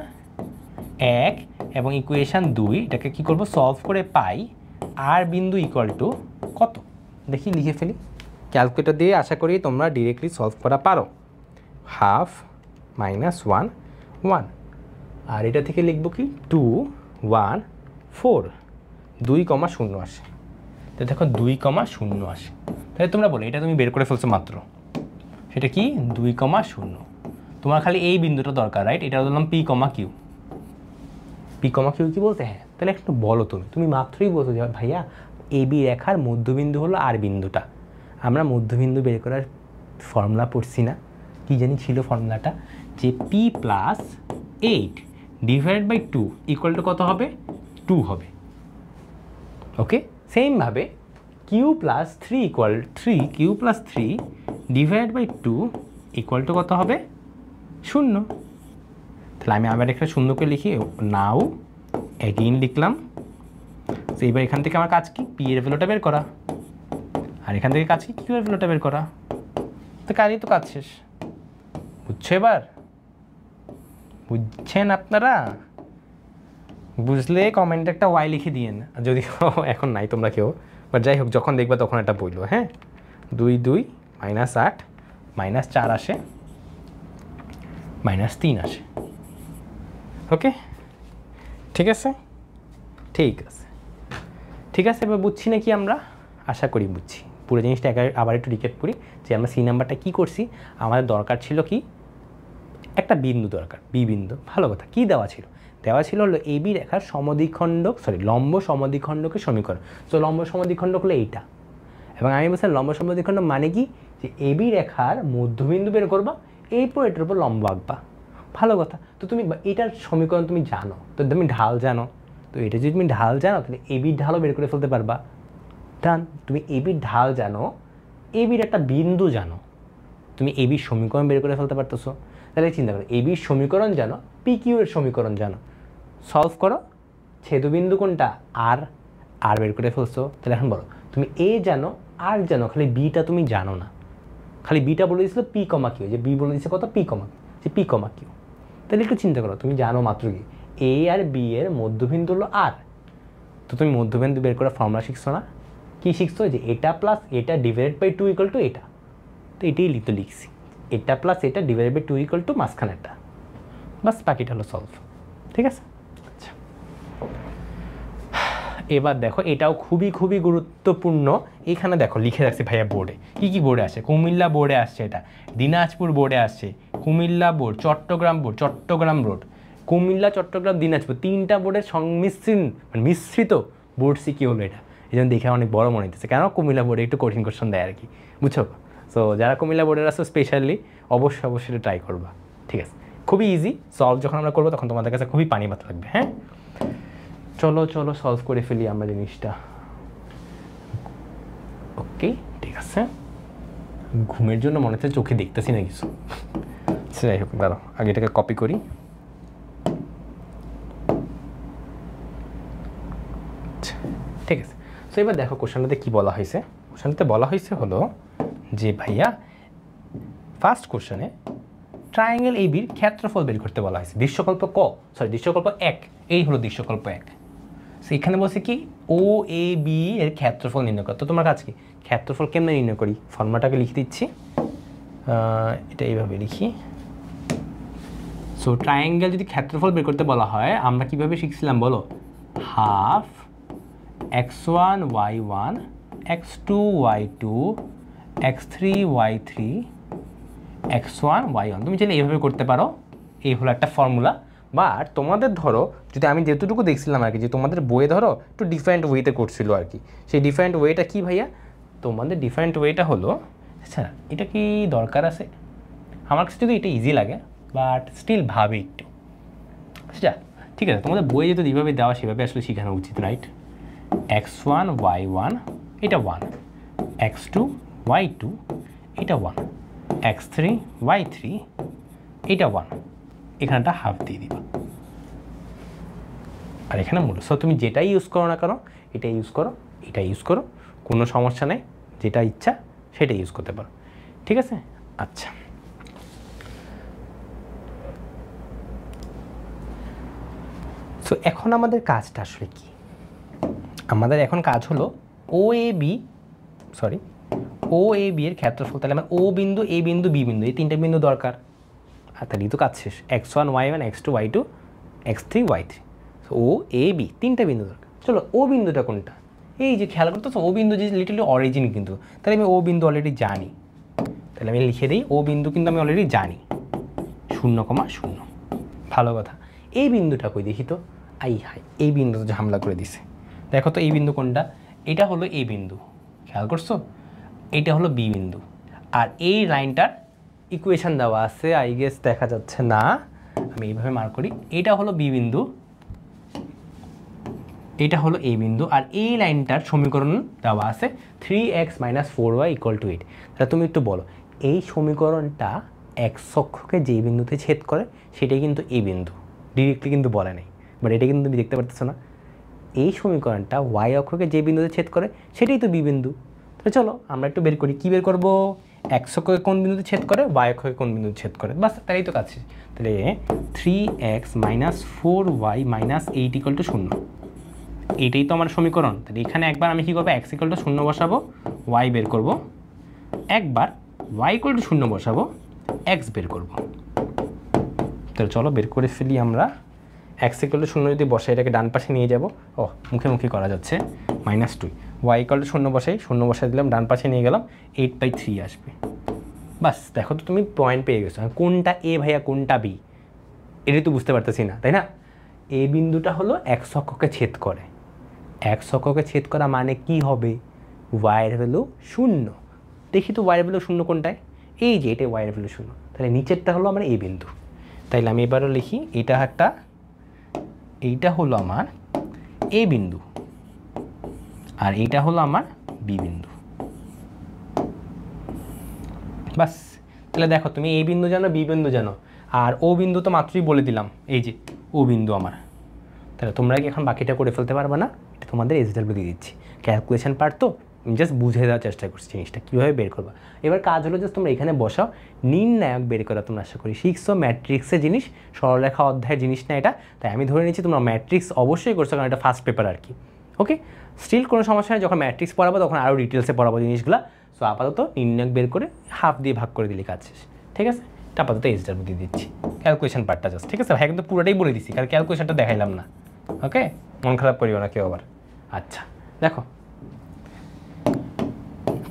1 এবং ইকুয়েশান 2 এটাকে কি করব? সলভ করে পাই আর বিন্দু ইকুয়াল টু কত? দেখি লিখে ফেলি। ক্যালকুলেটর দিয়ে আশা করি তোমরা ডিরেক্টলি সলভ করা পারো। 1/2 - 1 1, আর এটা থেকে লিখব কি? 2 1 4, 2,0 আসে। তো দেখো 2,0 আসে। তাহলে তোমরা বলো, এটা তুমি বের করে ফেলছো মাত্র, সেটা কি? 2,0। তোমার খালি এই বিন্দুটা দরকার, রাইট? এটা বললাম P, Q। P, Q কি বলতে? হ্যাঁ, তাহলে একটু বলো, তুমি মাত্রই বলছো যে ভাইয়া AB রেখার মধ্যবিন্দু হলো আর বিন্দুটা। আমরা মধ্যবিন্দু বের করার ফর্মুলা পড়ছি না? কি জানি ছিল ফর্মুলাটা, যে P + 8 / 2 ইকুয়াল টু কত হবে? 2 হবে। ওকে, সেমভাবে Q + 3 equal 3, Q + 3 / 2 equal to কত হবে? 0। তাহলে আমি আবার একটা সুন্দর করে লিখি, নাও এগেইন লিখলাম। তো এবার এখান থেকে আমার কাজ কি? P এর ভ্যালুটা বের করা, আর এখান থেকে কাজ কি? Q এর ভ্যালুটা বের করা। তো কাজই তো কাজ শেষ। বুঝছো এবার? বুঝছেন আপনারা? বুঝলে কমেন্টে একটা ওয়াই লিখে দিয়েন, যদি এখন নাই তোমরা কেউ, বাট যাই হোক, যখন দেখবা তখন এটা বললো। হ্যাঁ, 2 2 -8 -4 আসে, -3 আসে। ওকে, ঠিক আছে, ঠিক আছে, ঠিক আছে। এবার বুঝছি নাকি আমরা? আশা করি বুঝছি। পুরো জিনিসটা আবার একটু রিক্যাপ করি, যে আমরা সি নাম্বারটা কী করছি। আমাদের দরকার ছিল কি? একটা বিন্দু দরকার, বি বিন্দু। ভালো কথা, কি দেওয়া ছিল? দেওয়া ছিল হলো AB রেখার লম্ব সমদ্বিখণ্ডকের সমীকরণ। তো লম্ব সমদ্বিখণ্ডক হলো এইটা, এবং আমি বলছিলাম লম্ব সমদ্বিখণ্ডক মানে কি? যে AB রেখার মধ্যবিন্দু বের করবা, এরপর এটার উপর লম্ব আঁকবা। ভালো কথা। তো তুমি এটার সমীকরণ তুমি জানো, তো তুমি ঢাল জানো, তো এটা যদি তুমি ঢাল জানো তাহলে ABর ঢালও বের করে ফেলতে পারবা। ডান। তুমি ABর ঢাল জানো, ABর একটা বিন্দু জানো, তুমি ABর সমীকরণ বের করে ফেলতে পারতেছো। তাহলে চিন্তা করো, ABর সমীকরণ জানো, PQ এর সমীকরণ জানো, সলভ করো। ছেদবিন্দু কোনটা? আর বের করে ফেলছো। তাহলে এখন বলো, তুমি A জানো, আর জানো, খালি Bটা তুমি জানো না। খালি Bটা বলে দিয়েছিল P, Q, যে B বলে দিয়েছে কত? P, যে P, Q। তাহলে একটু চিন্তা করো, তুমি জানো মাত্র কি A আর B এর মধ্যবিন্দু হলো R। তো তুমি মধ্যবিন্দু বের করার ফর্মুলা শিখছো না? কি শিখছো? যে এটা প্লাস এটা / 2 ইকুয়াল টু এটা। তো এটাই লিখছি, এটা প্লাস এটা / 2 ইকুয়াল টু মাঝখানেরটা। বাস, বাকিটা হলো সলভ। ঠিক আছে? আচ্ছা, এবার দেখো, এটাও খুবই খুবই গুরুত্বপূর্ণ। এখানে দেখো লিখে রাখছি ভাইয়া বোর্ডে, কি কি বোর্ডে আসে। কুমিল্লা বোর্ডে আসছে, এটা দিনাজপুর বোর্ডে আসছে, Comilla board, Chittagong board, Chittagong board, Comilla, Chittagong, Dinajpur, 3টা বোর্ডের মিশ্রিত বোর্ড কি হলো এটা। এই জন্য দেখে অনেক বড় মনে হচ্ছে, কেন কুমিল্লা বোর্ডে একটু কঠিন কোশ্চেন দেয় আর কি, বুঝছো? সো যারা কুমিল্লা বোর্ডের আছে স্পেশালি অবশ্যই ট্রাই করবা। ঠিক আছে, খুবই ইজি। সলভ যখন আমরা করবো তখন তোমাদের কাছে খুবই পানি ভাত লাগবে। হ্যাঁ, চলো সলভ করে ফেলি আমরা জিনিসটা। ওকে, ঠিক আছে। ঘুমের জন্য মনে হচ্ছে চোখে দেখতেছি না কিছু। যাই হোক, দাঁড়াও আগে এটাকে কপি করি। ঠিক আছে, তো এবার দেখো কোশ্চেনটাতে কি বলা হয়েছে। কোশ্চেনটাতে বলা হয়েছে হলো যে ভাইয়া ফার্স্ট কোশ্চেনে ট্রায়াঙ্গেল ABর ক্ষেত্রফল বের করতে বলা হয়েছে। দৃশ্যকল্প 1, এই হলো দৃশ্যকল্প 1। এখানে বলছে কি OAB এর ক্ষেত্রফল নির্ণয় করো। তো তোমার কাছে কি ক্ষেত্রফল কেমনে নির্ণয় করি? ফর্মুলাটাকে লিখে দিচ্ছি, এটা এইভাবে লিখি। সো ট্রায়াঙ্গেল যদি ক্ষেত্রফল বের করতে বলা হয়, আমরা কিভাবে শিখছিলাম বলো? Half x1 y1 x2 y2 x3 y3 x1 y1। তুমি চাইলে এইভাবে করতে পারো, এই হলো একটা ফর্মুলা। বাট তোমাদের ধরো, যদি আমি যেতটুকু দেখছিলাম আর কি, যে তোমাদের বইয়ে ধরো একটু ডিফারেন্ট ওয়েতে করছিল আর কি। সেই ডিফারেন্ট ওয়েটা কি ভাইয়া? তোমাদের ডিফারেন্ট ওয়েটা হলো আচ্ছা এটা কি দরকার আছে? আমার কাছে যদি এটা ইজি লাগে, বাট স্টিল ভাবি একটু। আচ্ছা ঠিক আছে, তোমাদের বইয়ে যেহেতু যেভাবে দেওয়া সেভাবে আসলে শেখানো উচিত, রাইট? x1 y1 এটা 1, x2 y2 এটা 1, x3 y3 এটা 1, এখানটা হাফ দিয়ে দিবা। আর এখানে মূল। সো তুমি যেটাই ইউজ করো না কেন, এটা ইউজ করো, এটা ইউজ করো, কোনো সমস্যা নেই, যেটা ইচ্ছা সেটা ইউজ করতে পারো, ঠিক আছে? আচ্ছা সো এখন আমাদের কাজটা আসলে কি? আমাদের এখন কাজ হলো ও এ বি এর ক্ষেত্রফল। তাহলে আমার ও বিন্দু, এ বিন্দু, বি বিন্দু, এই তিনটা বিন্দু দরকার। আর তাহলেই তো কাজ শেষ। x1 y1 x2 y2 x3 y3, O A B তিনটা বিন্দু দরকার। চলো ও বিন্দুটা কোনটা? এই যে খেয়াল করতেছো ও বিন্দু যে লিটারলি অরিজিন কিন্তু, তাহলে আমি ও বিন্দু অলরেডি জানি, তাহলে আমি লিখে দিই ও বিন্দু কিন্তু আমি অলরেডি জানি 0,0। ভালো কথা। এই বিন্দুটা কই দেখি তো? হাই এই বিন্দু তো ঝামেলা করে দিছে। দেখো তো এই বিন্দু কোনটা? এটা হলো এ বিন্দু, খেয়াল করছো? এটা হলো বি বিন্দু, আর এই লাইনটার ইকুয়েশন দেওয়া আছে, আই গেস দেখা যাচ্ছে না, আমি এইভাবে মার্ক করি। এটা হলো বি বিন্দু, এটা হলো এ বিন্দু, আর এই লাইনটার সমীকরণ দেওয়া আছে 3x - 4y = 8। তাহলে তুমি একটু বলো এই সমীকরণটা এক্স অক্ষকে যেই বিন্দুতে ছেদ করে সেটাই কিন্তু এ বিন্দু, ডিরেক্টলি কিন্তু বলে নাই, বাট এটা কিন্তু তুমি দেখতে পারতেছো না। এই সমীকরণটা ওয়াই অক্ষকে যে বিন্দুতে ছেদ করে সেটাই তো বি বিন্দু। তাহলে চলো আমরা একটু বের করি। কী বের করবো? এক্স অক্ষকে কোন বিন্দুতে ছেদ করে, ওয়াই অক্ষকে কোন বিন্দুতে ছেদ করে, বাস তাই তো কাছে। তাহলে 3x - 4y - 8 = 0, এইটাই তো আমার সমীকরণ। তাহলে এখানে একবার আমি কী করবো? x = 0 বসাবো, y বের করব, একবার y = 0 বসাবো, x বের করব। তাহলে চলো বের করে ফেলি আমরা। x = 0 যদি বসাই এটাকে ডান পাশে নিয়ে যাব, ও মুখে করা যাচ্ছে, -2। y = 0 বসাই, 0 বসাই দিলাম, ডান পাশে নিয়ে গেলাম, 8/3 আসবে। বাস দেখো তো তুমি পয়েন্ট পেয়ে গেছো। কোনটা এ ভাইয়া কোনটা বি এটাই তো বুঝতে পারতেছি না, তাই না? এ বিন্দুটা হলো এক্স অক্ষকে ছেদ করে, এক্স অক্ষকে ছেদ করা মানে কি হবে? ওয়াইয়ের ভ্যালু 0। দেখি তো ওয়াইয়ের ভ্যালু 0 কোনটায়? এই যে এটা ওয়াইয়ের ভ্যালু 0, তাহলে নিচেরটা হলো আমার এ বিন্দু। তাইলে আমি এবারও লিখি এইটা হলো আমার এ বিন্দু, আর এইটা হলো আমার বি বিন্দু। বাস তাহলে দেখো তুমি এ বিন্দু জানো, বি বিন্দু জানো, আর ও বিন্দু তো মাত্রই বলে দিলাম, এই যে ও বিন্দু আমার। তাহলে তোমরা কি এখন বাকিটা করে ফেলতে পারবে না? এটা তোমাদের SW দিয়ে দিচ্ছি, ক্যালকুলেশন পার্ট তো জাস্ট বুঝে দেওয়ার চেষ্টা করছি জিনিসটা কীভাবে বের করবা। এবার কাজ হলো জাস্ট তোমরা এখানে বসাও, নির্ণায়ক বের করা তোমরা আশা করি শিখছো। ম্যাট্রিক্সের জিনিস, সরলরেখা অধ্যায়ের জিনিস না এটা, তাই আমি ধরে নিচ্ছি তোমরা ম্যাট্রিক্স অবশ্যই করছো, কারণ এটা ফার্স্ট পেপার আর কি। ওকে, স্টিল কোনো সমস্যা নেই, যখন ম্যাট্রিক্স পড়াবো তখন আরও ডিটেলসে পড়াবো জিনিসগুলো। সো আপাতত নির্ণায়ক বের করে হাফ দিয়ে ভাগ করে দিলে কাজ শেষ, ঠিক আছে? এটা আপাতত SW দিয়ে দিচ্ছি, ক্যালকুলেশন পার্টটা জাস্ট, ঠিক আছে ভাই? কিন্তু পুরোটাই বলে দিচ্ছি, কারণ ক্যালকুলেশনটা দেখাইলাম না। ওকে, মন খারাপ করিও না কেউ আবার। আচ্ছা দেখো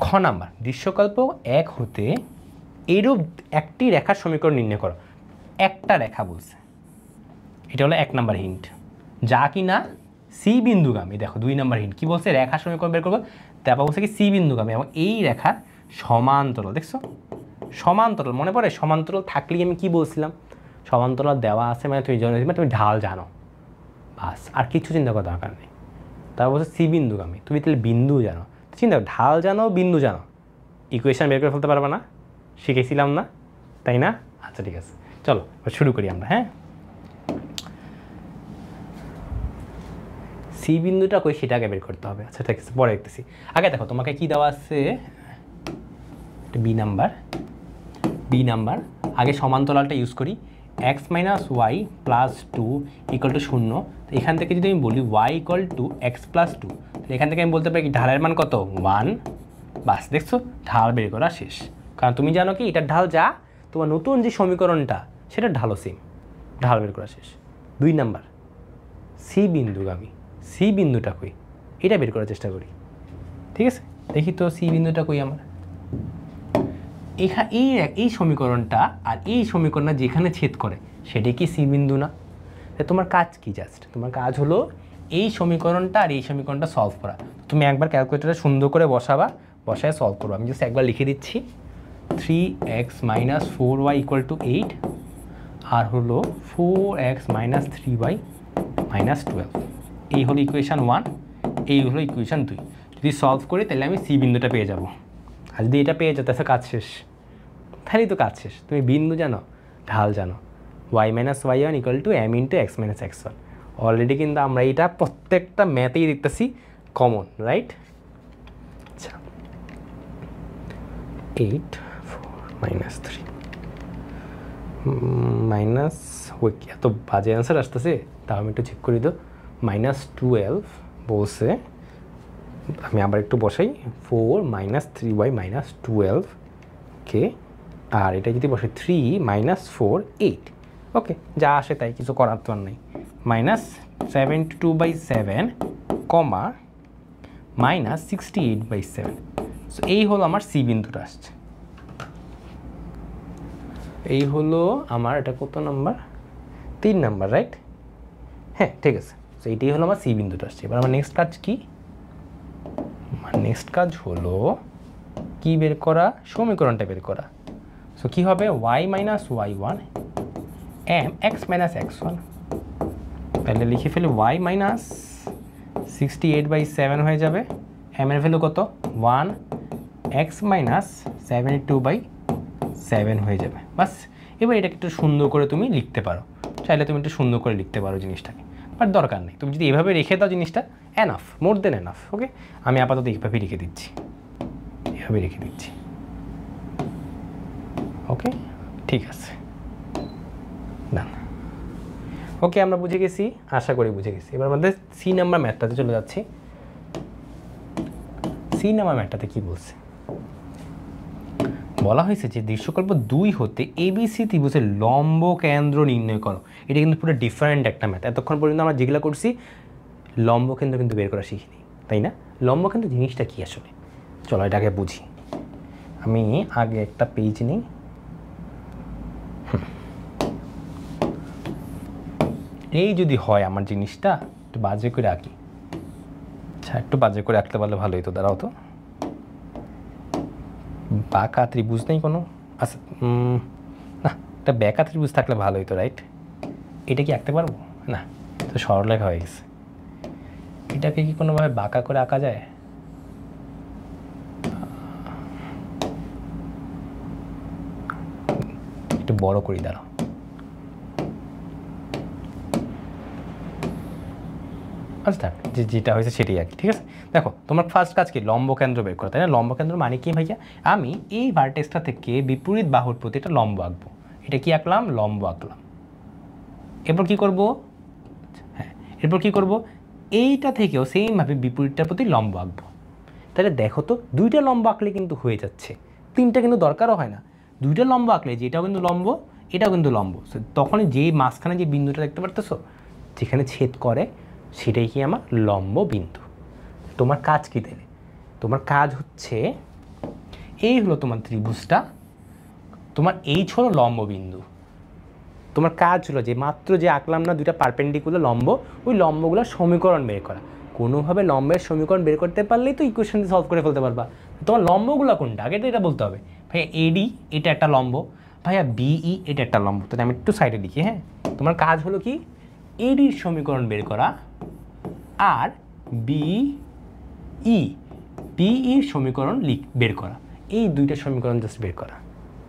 খ নাম্বার, দৃশ্যকল্প 1 হতে এরূপ একটি রেখার সমীকরণ নির্ণয় করো। একটা রেখা বলছে, এটা হলো 1 নাম্বার হিন্ট, যা কি না সি বিন্দুগামী। দেখো 2 নাম্বার হিন্ট কী বলছে? রেখার সমীকরণ বের করবো, তারপর বলছে কি সি বিন্দুগামী এবং এই রেখার সমান্তরাল। দেখছো সমান্তরাল, মনে পড়ে? সমান্তরাল থাকলেই আমি কি বলছিলাম? সমান্তরাল দেওয়া আছে মানে তুমি জানো, তুমি ঢাল জানো, বাস আর কিছু চিন্তা করার দরকার নেই। তারপর বলছে সি বিন্দুগামী, তুমি তাহলে বিন্দু জানো, চিন্তা ঢাল জানো, বিন্দু জানো, ইকুয়েশন বের করে ফেলতে পারবে না? শিখেছিলাম না, তাই না? আচ্ছা ঠিক আছে, চলো শুরু করি আমরা। হ্যাঁ, সি বিন্দুটা কই সেটা আগে বের করতে হবে। আচ্ছা ঠিক আছে, পরে দেখতেছি। আগে দেখো তোমাকে কি দেওয়া আছে, বি নাম্বার। আগে সমান্তরালটা ইউজ করি, x - y + 2 = 0। তো এখান থেকে যদি আমি বলি y = x + 2, তাহলে এখান থেকে আমি বলতে পারি কি ঢালের মান কত? 1। বাস দেখছো, ঢাল বের করা শেষ। কারণ তুমি জানো কি এটার ঢাল যা, তোমার নতুন যে সমীকরণটা সেটা ঢালও সেম, ঢাল বের করা শেষ। 2 নাম্বার সি বিন্দুগামী, সি বিন্দুটা কই এটা বের করার চেষ্টা করি, ঠিক আছে? দেখি তো সি বিন্দুটা কই আমার। এই সমীকরণটা আর এই সমীকরণটা যেখানে ছেদ করে সেটা কি সি বিন্দু না? তোমার কাজ কি? জাস্ট তোমার কাজ হলো এই সমীকরণটা আর এই সমীকরণটা সলভ করা। তুমি একবার ক্যালকুলেটরে সুন্দর করে বসায় সলভ করবো। আমি জাস্ট একবার লিখে দিচ্ছি, 3x minus 4y equal to 8 আর হলো 4x মাইনাস 3y মাইনাস 12। এই হলো ইকুয়েশান 1, এই হলো ইকুয়েশান 2। যদি সলভ করি তাহলে আমি সি বিন্দুটা পেয়ে যাব। আর যদি এটা পেয়ে যাও তাহলে কাজ শেষ, তাহলেই তো কাজ শেষ। তুমি বিন্দু জানো, ঢাল জানো, y minus y1 equal to m into x minus x1। Already কিন্তু আমরা এটা প্রত্যেকটা ম্যাথেই দেখতেছি কমন, রাইট? আচ্ছা 8 4 মাইনাস 3 মাইনাস ওই এত বাজে অ্যান্সার আসতেছে, তাও আমি একটু চেক করি তো। মাইনাস 12 বলছে, আমি আবার একটু বসাই 4 মাইনাস 3y মাইনাস 12 কে, আর এটা যদি বসে 3 মাইনাস 4 8। ওকে, যা আসে তাই, কিছু করার তো আর নেই। মাইনাস 72/7 কমা মাইনাস 68/7। সো এই হলো আমার সি বিন্দুটা আসছে, এই হলো আমার, এটা কত নাম্বার? 3 number, right? হ্যাঁ ঠিক আছে। সো এইটাই হলো আমার সি বিন্দুটা আসছে। এবার আমার নেক্সট কাজ কি? আমার নেক্সট কাজ হলো কি বের করা? সমীকরণটা বের করা। সো কী হবে? y minus y1 m x minus x1। তাহলে লিখে ফেলে y মাইনাস 68/7 হয়ে যাবে, m এর ভ্যালু কত? 1, x মাইনাস 72/7 হয়ে যাবে। বাস, এবার এটাকে একটু সুন্দর করে তুমি লিখতে পারো, চাইলে তুমি একটু সুন্দর করে লিখতে পারো জিনিসটাকে, বাট দরকার নেই। তুমি যদি এভাবে রেখে দাও জিনিসটা, এনাফ, মোর দেন এনাফ। ওকে, আমি আপাতত এইভাবে রেখে দিচ্ছি, এভাবে রেখে দিচ্ছি। ওকে ঠিক আছে, না ওকে, আমরা বুঝে গেছি, আশা করি বুঝে গেছি। এবার আমাদের সি নাম্বার ম্যাথটাতে চলে যাচ্ছি। সি নাম্বার ম্যাথটাতে কি বলছে? বলা হয়েছে যে দৃশ্যকল্প 2 হতে এবিসি ত্রিভুজের লম্ব কেন্দ্র নির্ণয় করো। এটা কিন্তু পুরো ডিফারেন্ট একটা ম্যাথ। এতক্ষণ পর্যন্ত আমরা যেগুলো করছি লম্ব কেন্দ্র কিন্তু বের করা শিখিনি, তাই না? লম্ব কেন্দ্র জিনিসটা কি আসলে, চলো এটাকে বুঝি। আমি আগে একটা পেজ নিই। এই যদি হয় আমার জিনিসটা একটু বাজে করে আঁকি। আচ্ছা, একটু বাজে করে আঁকতে পারলে ভালোই তো। দাঁড়াও তো, বাঁকা ত্রিভুজ নেই কোনো? আচ্ছা না, একটা বেঁকা ত্রিভুজ থাকলে ভালো হতো, রাইট? এটা কি আঁকতে পারবো? না, তো সরলরেখা হয়ে গেছে। এটাকে কি কোনোভাবে বাঁকা করে আঁকা যায়? একটু বড় করি, দাঁড়াও। আচ্ছা, যেটা হয়েছে সেটাই আর কি, ঠিক আছে। দেখো, তোমার ফার্স্ট কাজ কি? লম্ব কেন্দ্র বের করা, তাই না? লম্ব কেন্দ্র মানে কি ভাইয়া? আমি এই ভার্টেক্সটা থেকে বিপরীত বাহুর প্রতি একটা লম্ব আঁকবো। এটা কি আঁকলাম? লম্ব আঁকলাম। এরপর কি করব? হ্যাঁ, এরপর কি করব? এইটা থেকেও সেমভাবে বিপরীতটার প্রতি লম্ব আঁকবো। তাহলে দেখো তো, 2টা লম্ব আঁকলে কিন্তু হয়ে যাচ্ছে, 3টা কিন্তু দরকারও হয় না। 2টা লম্ব আঁকলে যেটাও কিন্তু লম্ব, এটাও কিন্তু লম্ব। তখন যে মাঝখানে যে বিন্দুটা দেখতে পারতেছো, যেখানে ছেদ করে, সেটাই কি আমার লম্ব বিন্দু। তোমার কাজ কি তাহলে? তোমার কাজ হচ্ছে, এই হলো তোমার ত্রিভুজটা, তোমার এইচ হলো লম্ব বিন্দু। তোমার কাজ হলো যে মাত্র যে আঁকলাম না 2টা পারপেন্ডিকুলার লম্ব, ওই লম্বগুলোর সমীকরণ বের করা। কোনোভাবে লম্বের সমীকরণ বের করতে পারলেই তো ইকুয়েশন সলভ করে ফেলতে পারবা। তোমার লম্বগুলো কোনটা আগে এটা বলতে হবে। ভাইয়া এডি এটা একটা লম্ব, ভাইয়া বিই এটা একটা লম্ব। তাহলে আমি একটু সাইডে লিখি। হ্যাঁ, তোমার কাজ হলো কি? এডির সমীকরণ বের করা আর বিইর সমীকরণ বের করা। এই 2টা সমীকরণ জাস্ট বের করা,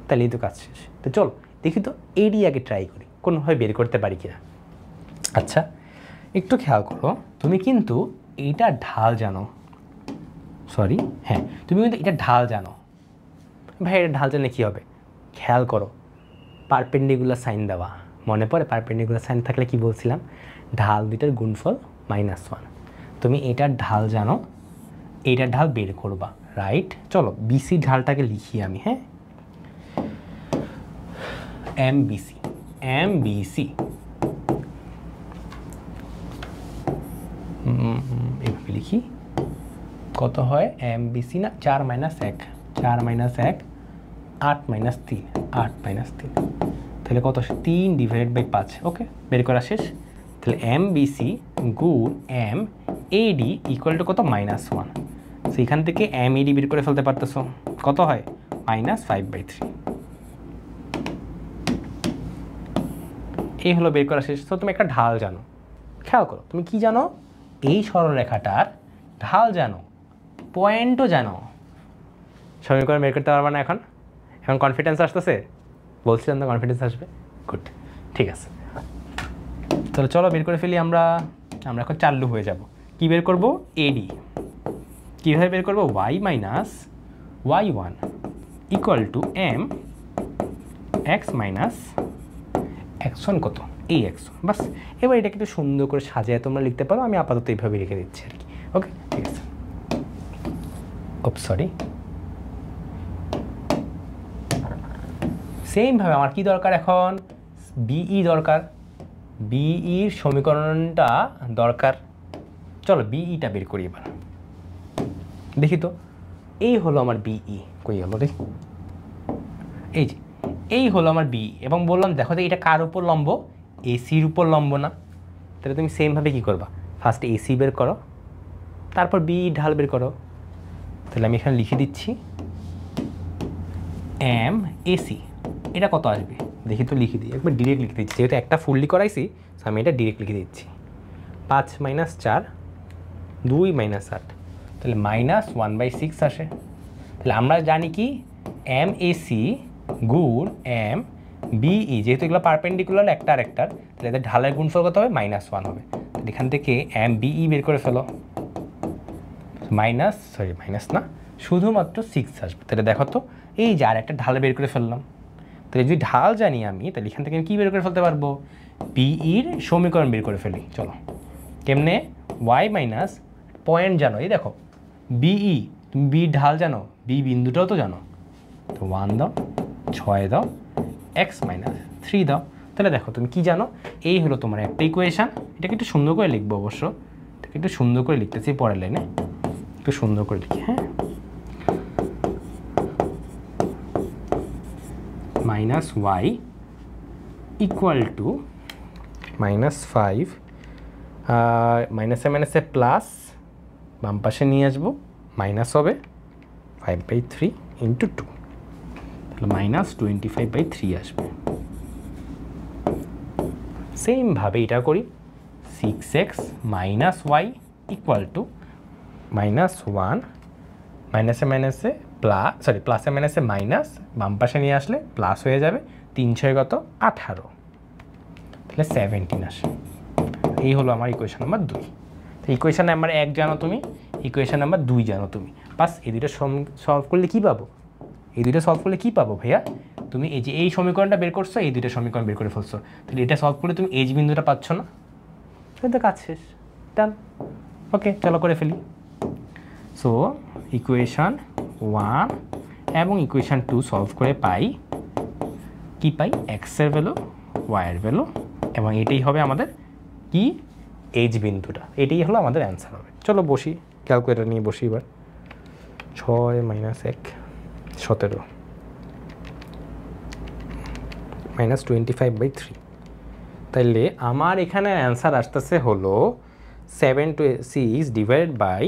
তাহলেই তো কাজ শেষ। তো চলো দেখি তো এডি আগে ট্রাই করি, কোনোভাবে বের করতে পারি কিনা। আচ্ছা, একটু খেয়াল করো, তুমি কিন্তু এইটা ঢাল জানো, সরি হ্যাঁ, তুমি কিন্তু এটা ঢাল জানো। ভাই এটা ঢাল জানলে কী হবে? খেয়াল করো, পারপেন্ডিকুলার সাইন দেওয়া মনে পড়ে? পারপেন্ডিকুলার সাইন থাকলে কি বলছিলাম? ঢাল 2টার গুণফল -1। তুমি এটার ঢাল জানো, এইটার ঢাল বের করবা, রাইট? চলো বিসি ঢালটাকে লিখি আমি। হ্যাঁ, এমবিসি এভাবে লিখি। কত হয় এমবিসি? না 4 - 1, 4 - 1 8 - 3, 8 - 3, তাহলে কত আসে? 3/5। ওকে, বের করা শেষ। তাহলে এমবিসি গুণ এম এডি ইকুয়াল টু কত? -1। সো এখান থেকে এম এডি বের করে ফেলতে পারতেছো। কত হয়? মাইনাস 5/3। এই হলো বের করা শেষ। তো তুমি একটা ঢাল জানো, খেয়াল করো তুমি কি জানো, এই সরলরেখাটার ঢাল জানো, পয়েন্টও জানো। সমীকরণ বের করতে পারবে না এখন? এখন কনফিডেন্স আসতেছে? বলছিলাম তো কনফিডেন্স আসবে। গুড, ঠিক আছে। তাহলে চলো বের করে ফেলি। আমরা এখন চালু হয়ে যাব। কি বের করব? এডি। কীভাবে বের করবো? y minus y1 equal to m x minus x1 কত? এই x1। বাস, এবার এটাকে একটু সুন্দর করে সাজিয়ে তোমরা লিখতে পারো। আমি আপাতত এইভাবে রেখে দিচ্ছি আর কি। ওকে, ঠিক আছে। সরি, সেমভাবে আমার কি দরকার এখন? বিই দরকার। বিইর সমীকরণটা দরকার। চলো বিইটা বের করি এবার। দেখি তো, এই হলো আমার বিই। কই হলো রে? এই যে, এই হলো আমার বিই। এবং বললাম দেখো তো এটা কার উপর লম্ব? এসির উপর লম্ব না? তাহলে তুমি সেমভাবে কী করবা? ফার্স্ট এসি বের করো, তারপর বিই ঢাল বের করো। তাহলে আমি এখানে লিখে দিচ্ছি এম এসি। এটা কত আসবে দেখি তো, লিখে দিই একবার, ডিরেক্ট লিখে দিচ্ছি। যেহেতু একটা ফুললি করাইছি, আমি এটা ডিরেক্ট লিখে দিচ্ছি। 5 মাইনাস 4, 2 মাইনাস 8, তাহলে মাইনাস 1/6 আসে। তাহলে আমরা জানি কি, এম এসি গুণ এম বিই, যেহেতু এগুলো পারপেন্ডিকুলার একটা আর একটার, তাহলে এদের ঢালের গুণফল কত হবে? -1 হবে। তাহলে এখান থেকে এম বিই বের করে ফেলো। মাইনাস না, শুধুমাত্র 6 আসবে। তাহলে দেখো তো, এই যে আর একটা ঢাল বের করে ফেললাম। তাহলে যদি ঢাল জানি আমি, তাহলে এখান থেকে আমি কী বের করে ফেলতে পারবো? বিইর সমীকরণ বের করে ফেলি। চলো, কেমনে? ওয়াই মাইনাস পয়েন্ট জানো, এই দেখো বিই, তুমি বি ঢাল জানো, বি বিন্দুটাও তো জানো। তো 1 দাও, 6 দাও, এক্স মাইনাস 3 দাও। তাহলে দেখো তুমি কি জানো, এই হলো তোমার একটা ইকুয়েশান। এটাকে একটু সুন্দর করে লিখবো অবশ্য, এটাকে একটু সুন্দর করে লিখতেছি পরের লাইনে, একটু সুন্দর করে লিখি। হ্যাঁ, মাইনাস ওয়াই ইকুয়াল টু -5, মাইনাসে প্লাস, বাম পাশে নিয়ে আসবো, মাইনাস হবে 5/3 ইন্টু 2, তাহলে -25/3 আসবে। সেমভাবে এটা করি, 6x minus Y equal to -1, মাইনাসে প্লাস, প্লাসে মাইনাসে মাইনাস, বাম পাশে নিয়ে আসলে প্লাস হয়ে যাবে। 3 6 কত? 18, তাহলে 17 আসে। এই হলো আমার ইকুয়েশন নাম্বার 2। তো ইকুয়েশন নাম্বার 1 জানো তুমি, ইকুয়েশন নাম্বার 2 জানো তুমি। বাস এই দুটো সলভ করলে কী পাবো? এই দুটো সলভ করলে কী পাবো ভাইয়া? তুমি এই যে এই সমীকরণটা বের করছো, এই দুটো সমীকরণ বের করে ফেলছো। তাহলে এটা সলভ করলে তুমি এইচ বিন্দুটা পাচ্ছ না? তো কাজ শেষ, ডান। ওকে, চলো করে ফেলি। সো ইকুয়েশান 1 এবং ইকুয়েশান 2 সলভ করে পাই কি? পাই এক্সের ভ্যালু, ওয়াইয়ের ভ্যালু, এবং এটাই হবে আমাদের কি? এইচ বিন্দুটা। এটাই হলো আমাদের অ্যান্সার হবে। চলো বসি, ক্যালকুলেটার নিয়ে বসি এবার। 6 - 1 17, -25/3। তাইলে আমার এখানে অ্যান্সার আসতেছে হলো 7/6 ডিভাইডেড বাই,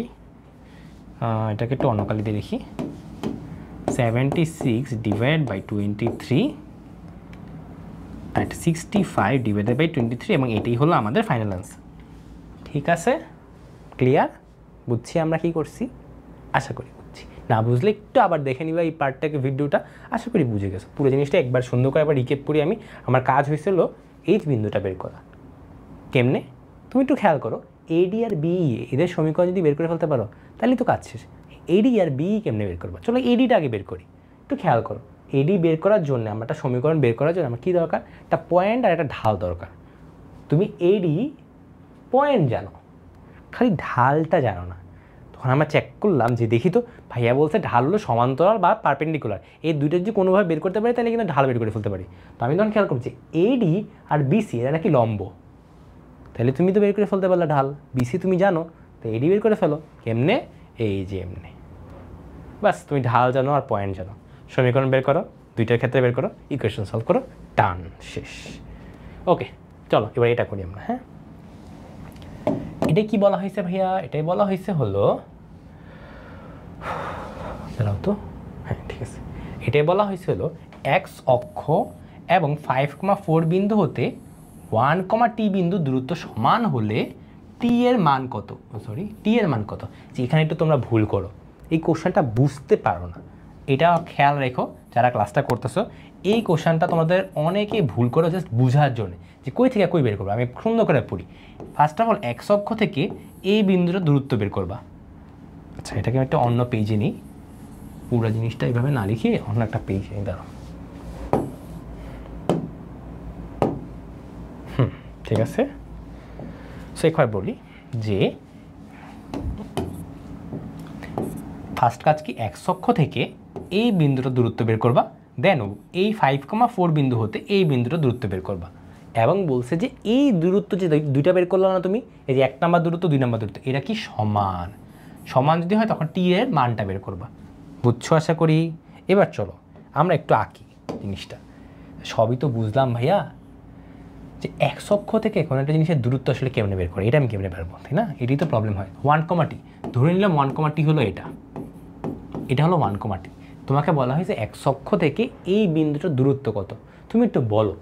এটাকে একটু অন্য কালি দিয়ে লিখি, 76 divided by 23 at 65 divided by 23, এবং এটাই হলো আমাদের ফাইনাল অ্যান্সার। ঠিক আছে, ক্লিয়ার? বুঝছি আমরা কি করছি? আশা করি বুঝছি। না বুঝলে একটু আবার দেখে নিবা এই পার্টটাকে, ভিডিওটা। আশা করি বুঝে গেছো পুরো জিনিসটা। একবার সুন্দর করে আবার রিকেপ করি আমি। আমার কাজ হয়েছিল এইচ বিন্দুটা বের করা। কেমনে? তুমি একটু খেয়াল করো, এডি আর বিই এদের সমীকরণ যদি বের করে ফেলতে পারো, তাহলে তো কাজ শেষ। এডি আর বিই কেমনে বের করবো? চলো এডিটা আগে বের করি। একটু খেয়াল করো, এডি বের করার জন্য, আমরা একটা সমীকরণ বের করার জন্য আমার কী দরকার? একটা পয়েন্ট আর একটা ঢাল দরকার। তুমি এডি পয়েন্ট জানো, খালি ঢালটা জানো না। তখন আমরা চেক করলাম যে দেখি তো, ভাইয়া বলছে ঢাল হলো সমান্তরাল বা পারপেন্ডিকুলার, এই দুইটা যদি কোনোভাবে বের করতে পারি তাহলে কিন্তু ঢাল বের করে ফেলতে পারি। তো আমি তখন খেয়াল করছি এডি আর বিসি এরা নাকি লম্ব। তাহলে তুমি তো বের করে ফেলতে পারলে ঢাল, বিসি তুমি জানো, তো এডি বের করে ফেলো। কেমনে? এই যে এমনি। বাস, তুমি ঢাল জানো আর পয়েন্ট জানো, সমীকরণ বের করো, দুইটার ক্ষেত্রে বের করো, ইকুয়েশন সলভ করো, টান, শেষ। ওকে, চলো এবার এটা করি আমরা। হ্যাঁ, এটাই কি বলা হয়েছে ভাইয়া? এটাই বলা হয়েছে হলো, দাঁড়াও তো, হ্যাঁ ঠিক আছে, এটাই বলা হয়েছিল এক্স অক্ষ এবং 5,4 বিন্দু হতে 1, t বিন্দু দূরত্ব সমান হলে টি এর মান কত, টি এর মান কত। যে এখানে একটু তোমরা ভুল করো, এই কোশ্চেনটা বুঝতে পারো না, এটা খেয়াল রেখো যারা ক্লাসটা করতেছো। এই কোশ্চেনটা তোমাদের অনেকেই ভুল করো জাস্ট বুঝার জন্য, যে কই থেকে কই বের করবো। আমি সুন্দর করে পড়ি। ফার্স্ট অফ অল এক্স অক্ষ থেকে এই বিন্দুটা দূরত্ব বের করবা। আচ্ছা, এটাকে আমি একটা অন্য পেজে নিই, পুরো জিনিসটা এইভাবে না লিখে অন্য একটা পেজে নিই, দাঁড়াও। ঠিক আছে, সো একবার বলি যে ফার্স্ট কাজ কি, এক্স অক্ষ থেকে এই বিন্দুটা দূরত্ব বের করবা, দেন এই 5,4 বিন্দু হতে এই বিন্দুটা দূরত্ব বের করবা। এবং বলছে যে এই দূরত্ব যে দুইটা বের করলো না তুমি, এই যে 1 নাম্বার দূরত্ব 2 নাম্বার দূরত্ব, এটা কি সমান, সমান যদি হয় তখন টি এর মানটা বের করবা। বুঝছো আশা করি। এবার চলো আমরা একটু আঁকি জিনিসটা। সবই তো বুঝলাম ভাইয়া, যে এক্স অক্ষ থেকে কোনো একটা জিনিসের দূরত্ব আসলে কেমনে বের করে, এটা আমি কেমনে পারবো, তাই না? এটাই তো প্রবলেম হয়। 1, t ধরে নিলাম, 1, t হলো এটা হলো 1, t। তোমাকে বলা হয়েছে এক্স অক্ষ থেকে এই বিন্দুটার দূরত্ব কত। তুমি একটু বলো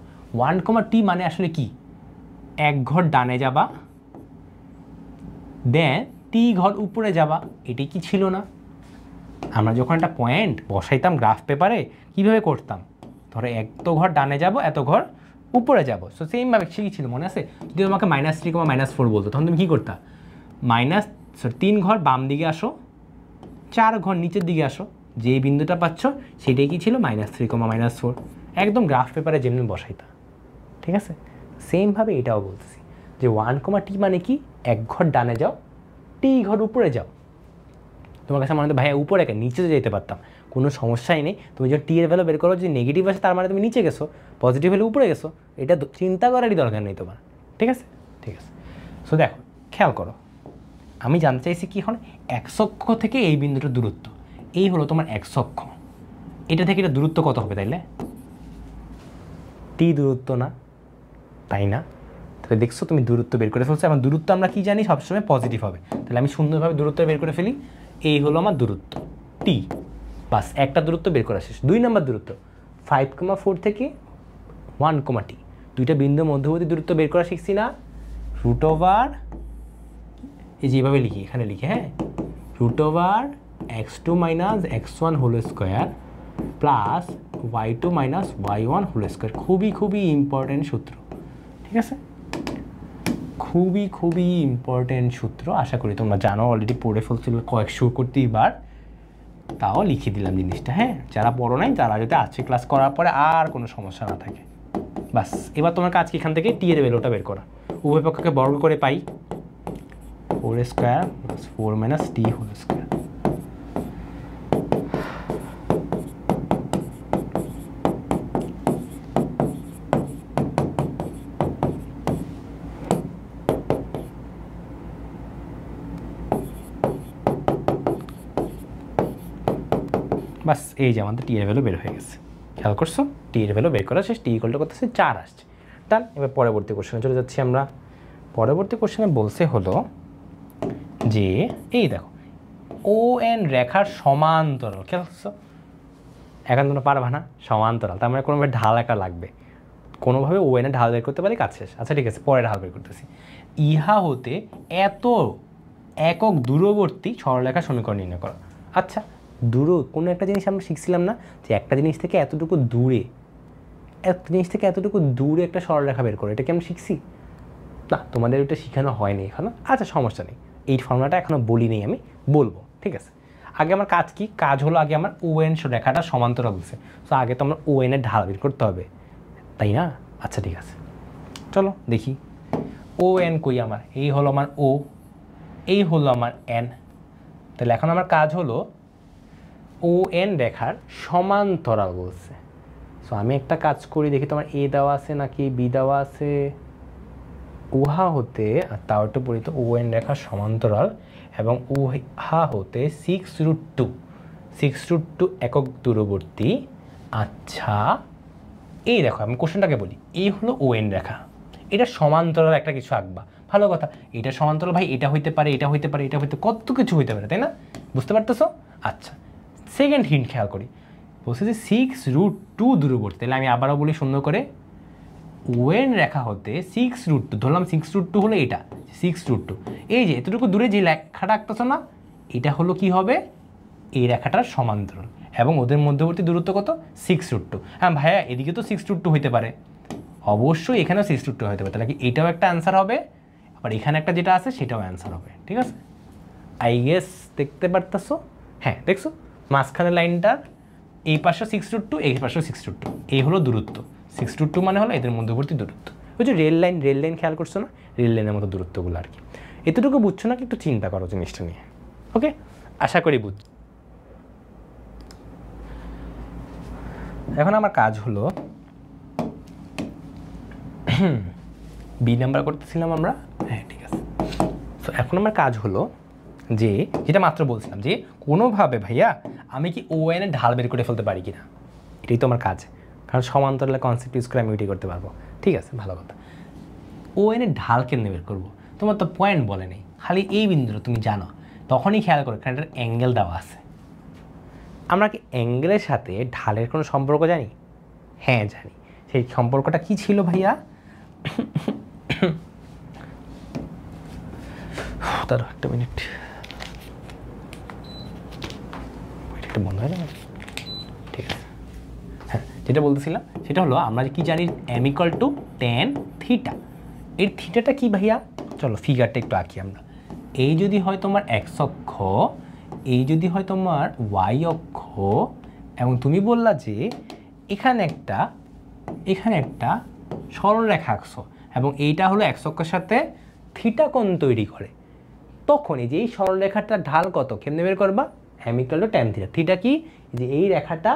1, t মানে আসলে কি? 1 ঘর ডানে যাবা, দেন টি ঘর উপরে যাবা। এটি কি ছিল না? আমরা যখন একটা পয়েন্ট বসাইতাম গ্রাফ পেপারে কীভাবে করতাম, ধরো এত ঘর ডানে যাব, এত ঘর উপরে যাব। সো সেমভাবে সেই ছিল, মনে আছে? যদি তোমাকে -3, -4 বলতো, তখন তুমি কী করতা? 3 ঘর বাম দিকে আসো, 4 ঘর নিচের দিকে আসো, যে বিন্দুটা পাচ্ছ সেটাই কি ছিল? -3, -4। একদম গ্রাফ পেপারে যেমনি বসাইতা। ঠিক আছে, সেমভাবে এটাও বলতেছি যে 1, t মানে কি? 1 ঘর ডানে যাও, টি ঘর উপরে যাও। তোমার কাছে মনে হয় ভাইয়া উপরে কেন, নিচে যেতে পারতাম, কোনো সমস্যাই নেই। তুমি যখন টি এর ভ্যালু বের করো, যদি নেগেটিভ আসে তার মানে তুমি নিচে গেছো, পজিটিভ হলে উপরে গেছো। এটা চিন্তা করারই দরকার নেই তোমার। ঠিক আছে, ঠিক আছে। সো দেখো, খেয়াল করো, আমি জানতে চাইছি কি এখন এক্স অক্ষ থেকে এই বিন্দুটার দূরত্ব। এই হলো তোমার এক্স অক্ষ, এটা থেকে এটা দূরত্ব কত হবে তাইলে? টি দূরত্ব না, তাই না? তাহলে দেখছো তুমি দূরত্ব বের করে ফেলছো। এবং দূরত্ব আমরা কি জানি, সবসময় পজিটিভ হবে। তাহলে আমি সুন্দরভাবে দূরত্ব বের করে ফেলি। এই হলো আমার দূরত্ব টি, বাস একটা দূরত্ব বের করা শেষ। 2 নম্বর দূরত্ব 5,4 থেকে 1, t, দুইটা বিন্দু মধ্যবর্তী দূরত্ব বের করা শিখছি না? √, এই যেভাবে লিখি, এখানে লিখি, হ্যাঁ, √(x2 - x1) whole square plus y2 - y1 whole square. খুবই খুবই ইম্পর্টেন্ট সূত্র। ঠিক আছে, খুবই ইম্পর্টেন্ট সূত্র। আশা করি তোমরা জানো, অলরেডি পড়ে ফেলছিল কয়েকশো করতেই বার, তাও লিখে দিলাম জিনিসটা। হ্যাঁ, যারা পড়ো নাই তারা যাতে আজকে ক্লাস করার পরে আর কোনো সমস্যা না থাকে। বাস, এবার তোমার কাজ কি, এখান থেকে টি এর ভ্যালুটা বের করা। উভয় পক্ষকে বর্গ করে পাই 4² + 4 - t হোল স্কোয়ার। বাস, এই যে আমাদের টি এর ভ্যালু বের হয়ে গেছে। খেয়াল করছো, টি এর ভ্যালু বের করা শেষ। টি ইকুয়াল টু কত আছে? 4 আসছে। ডান। এবার পরবর্তী কোশ্চেনে চলে যাচ্ছি আমরা। পরবর্তী কোশ্চেনে বলছে হলো যে এই দেখো, ON রেখার সমান্তরাল। খেয়াল করছো, এখন তোমরা পারবা না, সমান্তরাল তার মানে কোনোভাবে ঢাল একটা লাগবে, কোনোভাবে ON এর ঢাল বের করতে পারি, কাজ শেষ। আচ্ছা ঠিক আছে, পরে ঢাল বের করতেছি। ইহা হতে এত একক দূরবর্তী সরলরেখা সমীকরণ নির্ণয় করো। আচ্ছা, কোনো একটা জিনিস আমরা শিখছিলাম না যে একটা জিনিস থেকে এতটুকু দূরে, একটা সরলরেখা বের করে, এটা কি আমরা শিখছি না? তোমাদের ওটা শেখানো হয়নি এখনো। আচ্ছা, সমস্যা নেই, এই ফর্মুলাটা এখনো বলি নেই, আমি বলবো। ঠিক আছে, আগে আমার কাজ কি? কাজ হলো আগে আমার ON রেখাটা সমান্তরাল বলছে, তো আগে তো আমার ON এর ঢাল বের করতে হবে, তাই না? আচ্ছা ঠিক আছে, চলো দেখি ON কই আমার। এই হলো আমার O, এই হলো আমার N। তাহলে এখন আমার কাজ হলো ON রেখার সমান্তরাল বলছে। সো আমি একটা কাজ করি, দেখি তোমার A দেওয়া আছে নাকি B দেওয়া আছে। উহা হতে, আর তাও একটু বলি তো, ON রেখার সমান্তরাল এবং উহা হতে 6√2 একক দূরবর্তী। আচ্ছা, এই দেখো, আমি কোশ্চেনটাকে বলি, এই হলো ON রেখা, এটা সমান্তরাল একটা কিছু আঁকবা, ভালো কথা। এটা সমান্তরাল ভাই, এটা হইতে পারে, এটা হইতে পারে, এটা হইতে, কত কিছু হইতে পারে, তাই না? বুঝতে পারতেছো? আচ্ছা, সেকেন্ড হিন্ট খেয়াল করি, বলছে যে 6√2 দূরবর্তী। তাহলে আমি আবারও বলি সুন্দর করে, ওএন রেখা হতে 6√2 ধরলাম, 6√2 হলো এটা 6√2, এই যে এতটুকু দূরে যে রেখাটা আঁকতেছ না, এটা হলো কি হবে, এই রেখাটার সমান্তরাল, এবং ওদের মধ্যবর্তী দূরত্ব কত, 6√2। হ্যাঁ ভাইয়া এদিকে তো 6√2 হইতে পারে, অবশ্যই এখানেও 6√2 হইতে পারে, তাহলে কি এটাও একটা অ্যান্সার হবে, আবার এখানে একটা যেটা আছে সেটাও অ্যান্সার হবে। ঠিক আছে, আই গেস দেখতে পারতেছো? হ্যাঁ দেখছো, মাঝখানে লাইনটার এই পাশে 6√2, এই পাশে 6√2, এই হলো দূরত্ব। 6√2 মানে হলো এদের মধ্যবর্তী দূরত্ব। ওই যে রেল লাইন খেয়াল করছো না, রেল লাইনের মতো দূরত্বগুলো আর কি। এতটুকু বুঝছো না, একটু চিন্তা করো জিনিসটা নিয়ে। ওকে, আশা করি বুঝ। এখন আমার কাজ হলো বি নাম্বার করতেছিলাম আমরা, হ্যাঁ ঠিক আছে। তো এখন আমার কাজ হলো যে যেটা মাত্র বলছিলাম, যে কোনোভাবে ভাইয়া আমি কি ON এর ঢাল বের করে ফেলতে পারি কিনা, এটাই তো আমার কাজ, কারণ সমান্তরালে কনসেপ্ট ইউজ করে আমি ওইটাই করতে পারবো। ঠিক আছে, ভালো কথা। ON এর ঢাল কেমনে বের করবো, তোমার তো পয়েন্ট বলে নেই, খালি এই বিন্দুটা তুমি জানো, তখনই খেয়াল করো, কারণ এটার অ্যাঙ্গেল দেওয়া আছে। আমরা কি অ্যাঙ্গেলের সাথে ঢালের কোনো সম্পর্ক জানি? হ্যাঁ জানি। সেই সম্পর্কটা কি ছিল ভাইয়া? তার একটা মিনিট, এটা বন্ধ হয়ে যাবে। ঠিক আছে, হ্যাঁ যেটা বলতেছিলাম সেটা হলো, আমরা কি জানি m = tan থিটা। এর থিটাটা কি ভাইয়া? চলো ফিগারটা একটু আঁকি আমরা। এই যদি হয় তোমার x অক্ষ, এই যদি হয় তোমার y অক্ষ, এবং তুমি বললা যে এখানে একটা সরলরেখা আঁকছো, এবং এইটা হলো x অক্ষের সাথে থিটা কোণ তৈরি করে, তখন এই যে এই সরলরেখাটার ঢাল কত কেমনে বের করবা? m = tan theta. থিটা কি? যে এই রেখাটা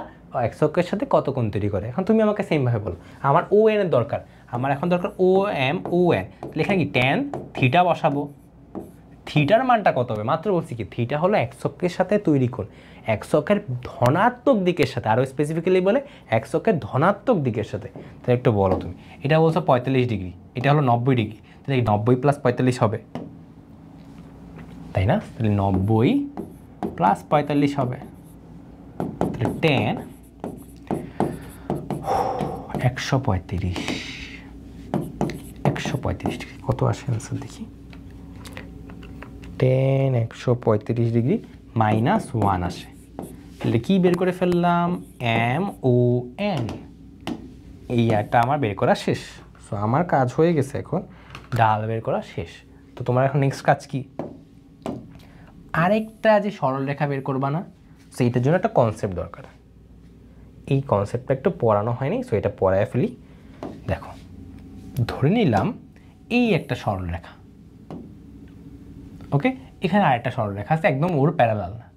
x অক্ষের সাথে কত কোণ তৈরি করে। এখন তুমি আমাকে সেমভাবে বলো, আমার ON এর দরকার, আমার এখন দরকার OM ON, তাহলে এখানে কি tan থিটা বসাবো। থিটার মানটা কত হবে? মাত্র বলছি কি, থিটা হলো x অক্ষের সাথে তৈরি কোণ, x অক্ষের ধনাত্মক দিকের সাথে, আরও স্পেসিফিক্যালি বলে x অক্ষের ধনাত্মক দিকের সাথে। তাহলে একটু বলো তুমি, এটা বলছো 45 ডিগ্রি, এটা হলো 90 ডিগ্রি, তাহলে 90 + 45 হবে, তাই না? তাহলে 90 + 45 হবে, তাহলে tan 135 ডিগ্রি। কত আসে অ্যান্সার দেখি? tan 135 ডিগ্রি -1 আসে। তাহলে কি বের করে ফেললাম? MON। এই একটা আমার বের করা শেষ। সো আমার কাজ হয়ে গেছে, এখন ঢাল বের করা শেষ। তো তোমার এখন নেক্সট কাজ কি? আরেকটা যে সরলরেখা বের করবা না, সো এটার জন্য একটা কনসেপ্ট দরকার। এই কনসেপ্টটা একটু পড়ানো হয়নি, সো এটা পড়ায় ফেলি। দেখো, ধরে নিলাম এই একটা সরলরেখা, ওকে, এখানে আরেকটা সরলরেখা আছে, একদম ওর প্যারালাল না,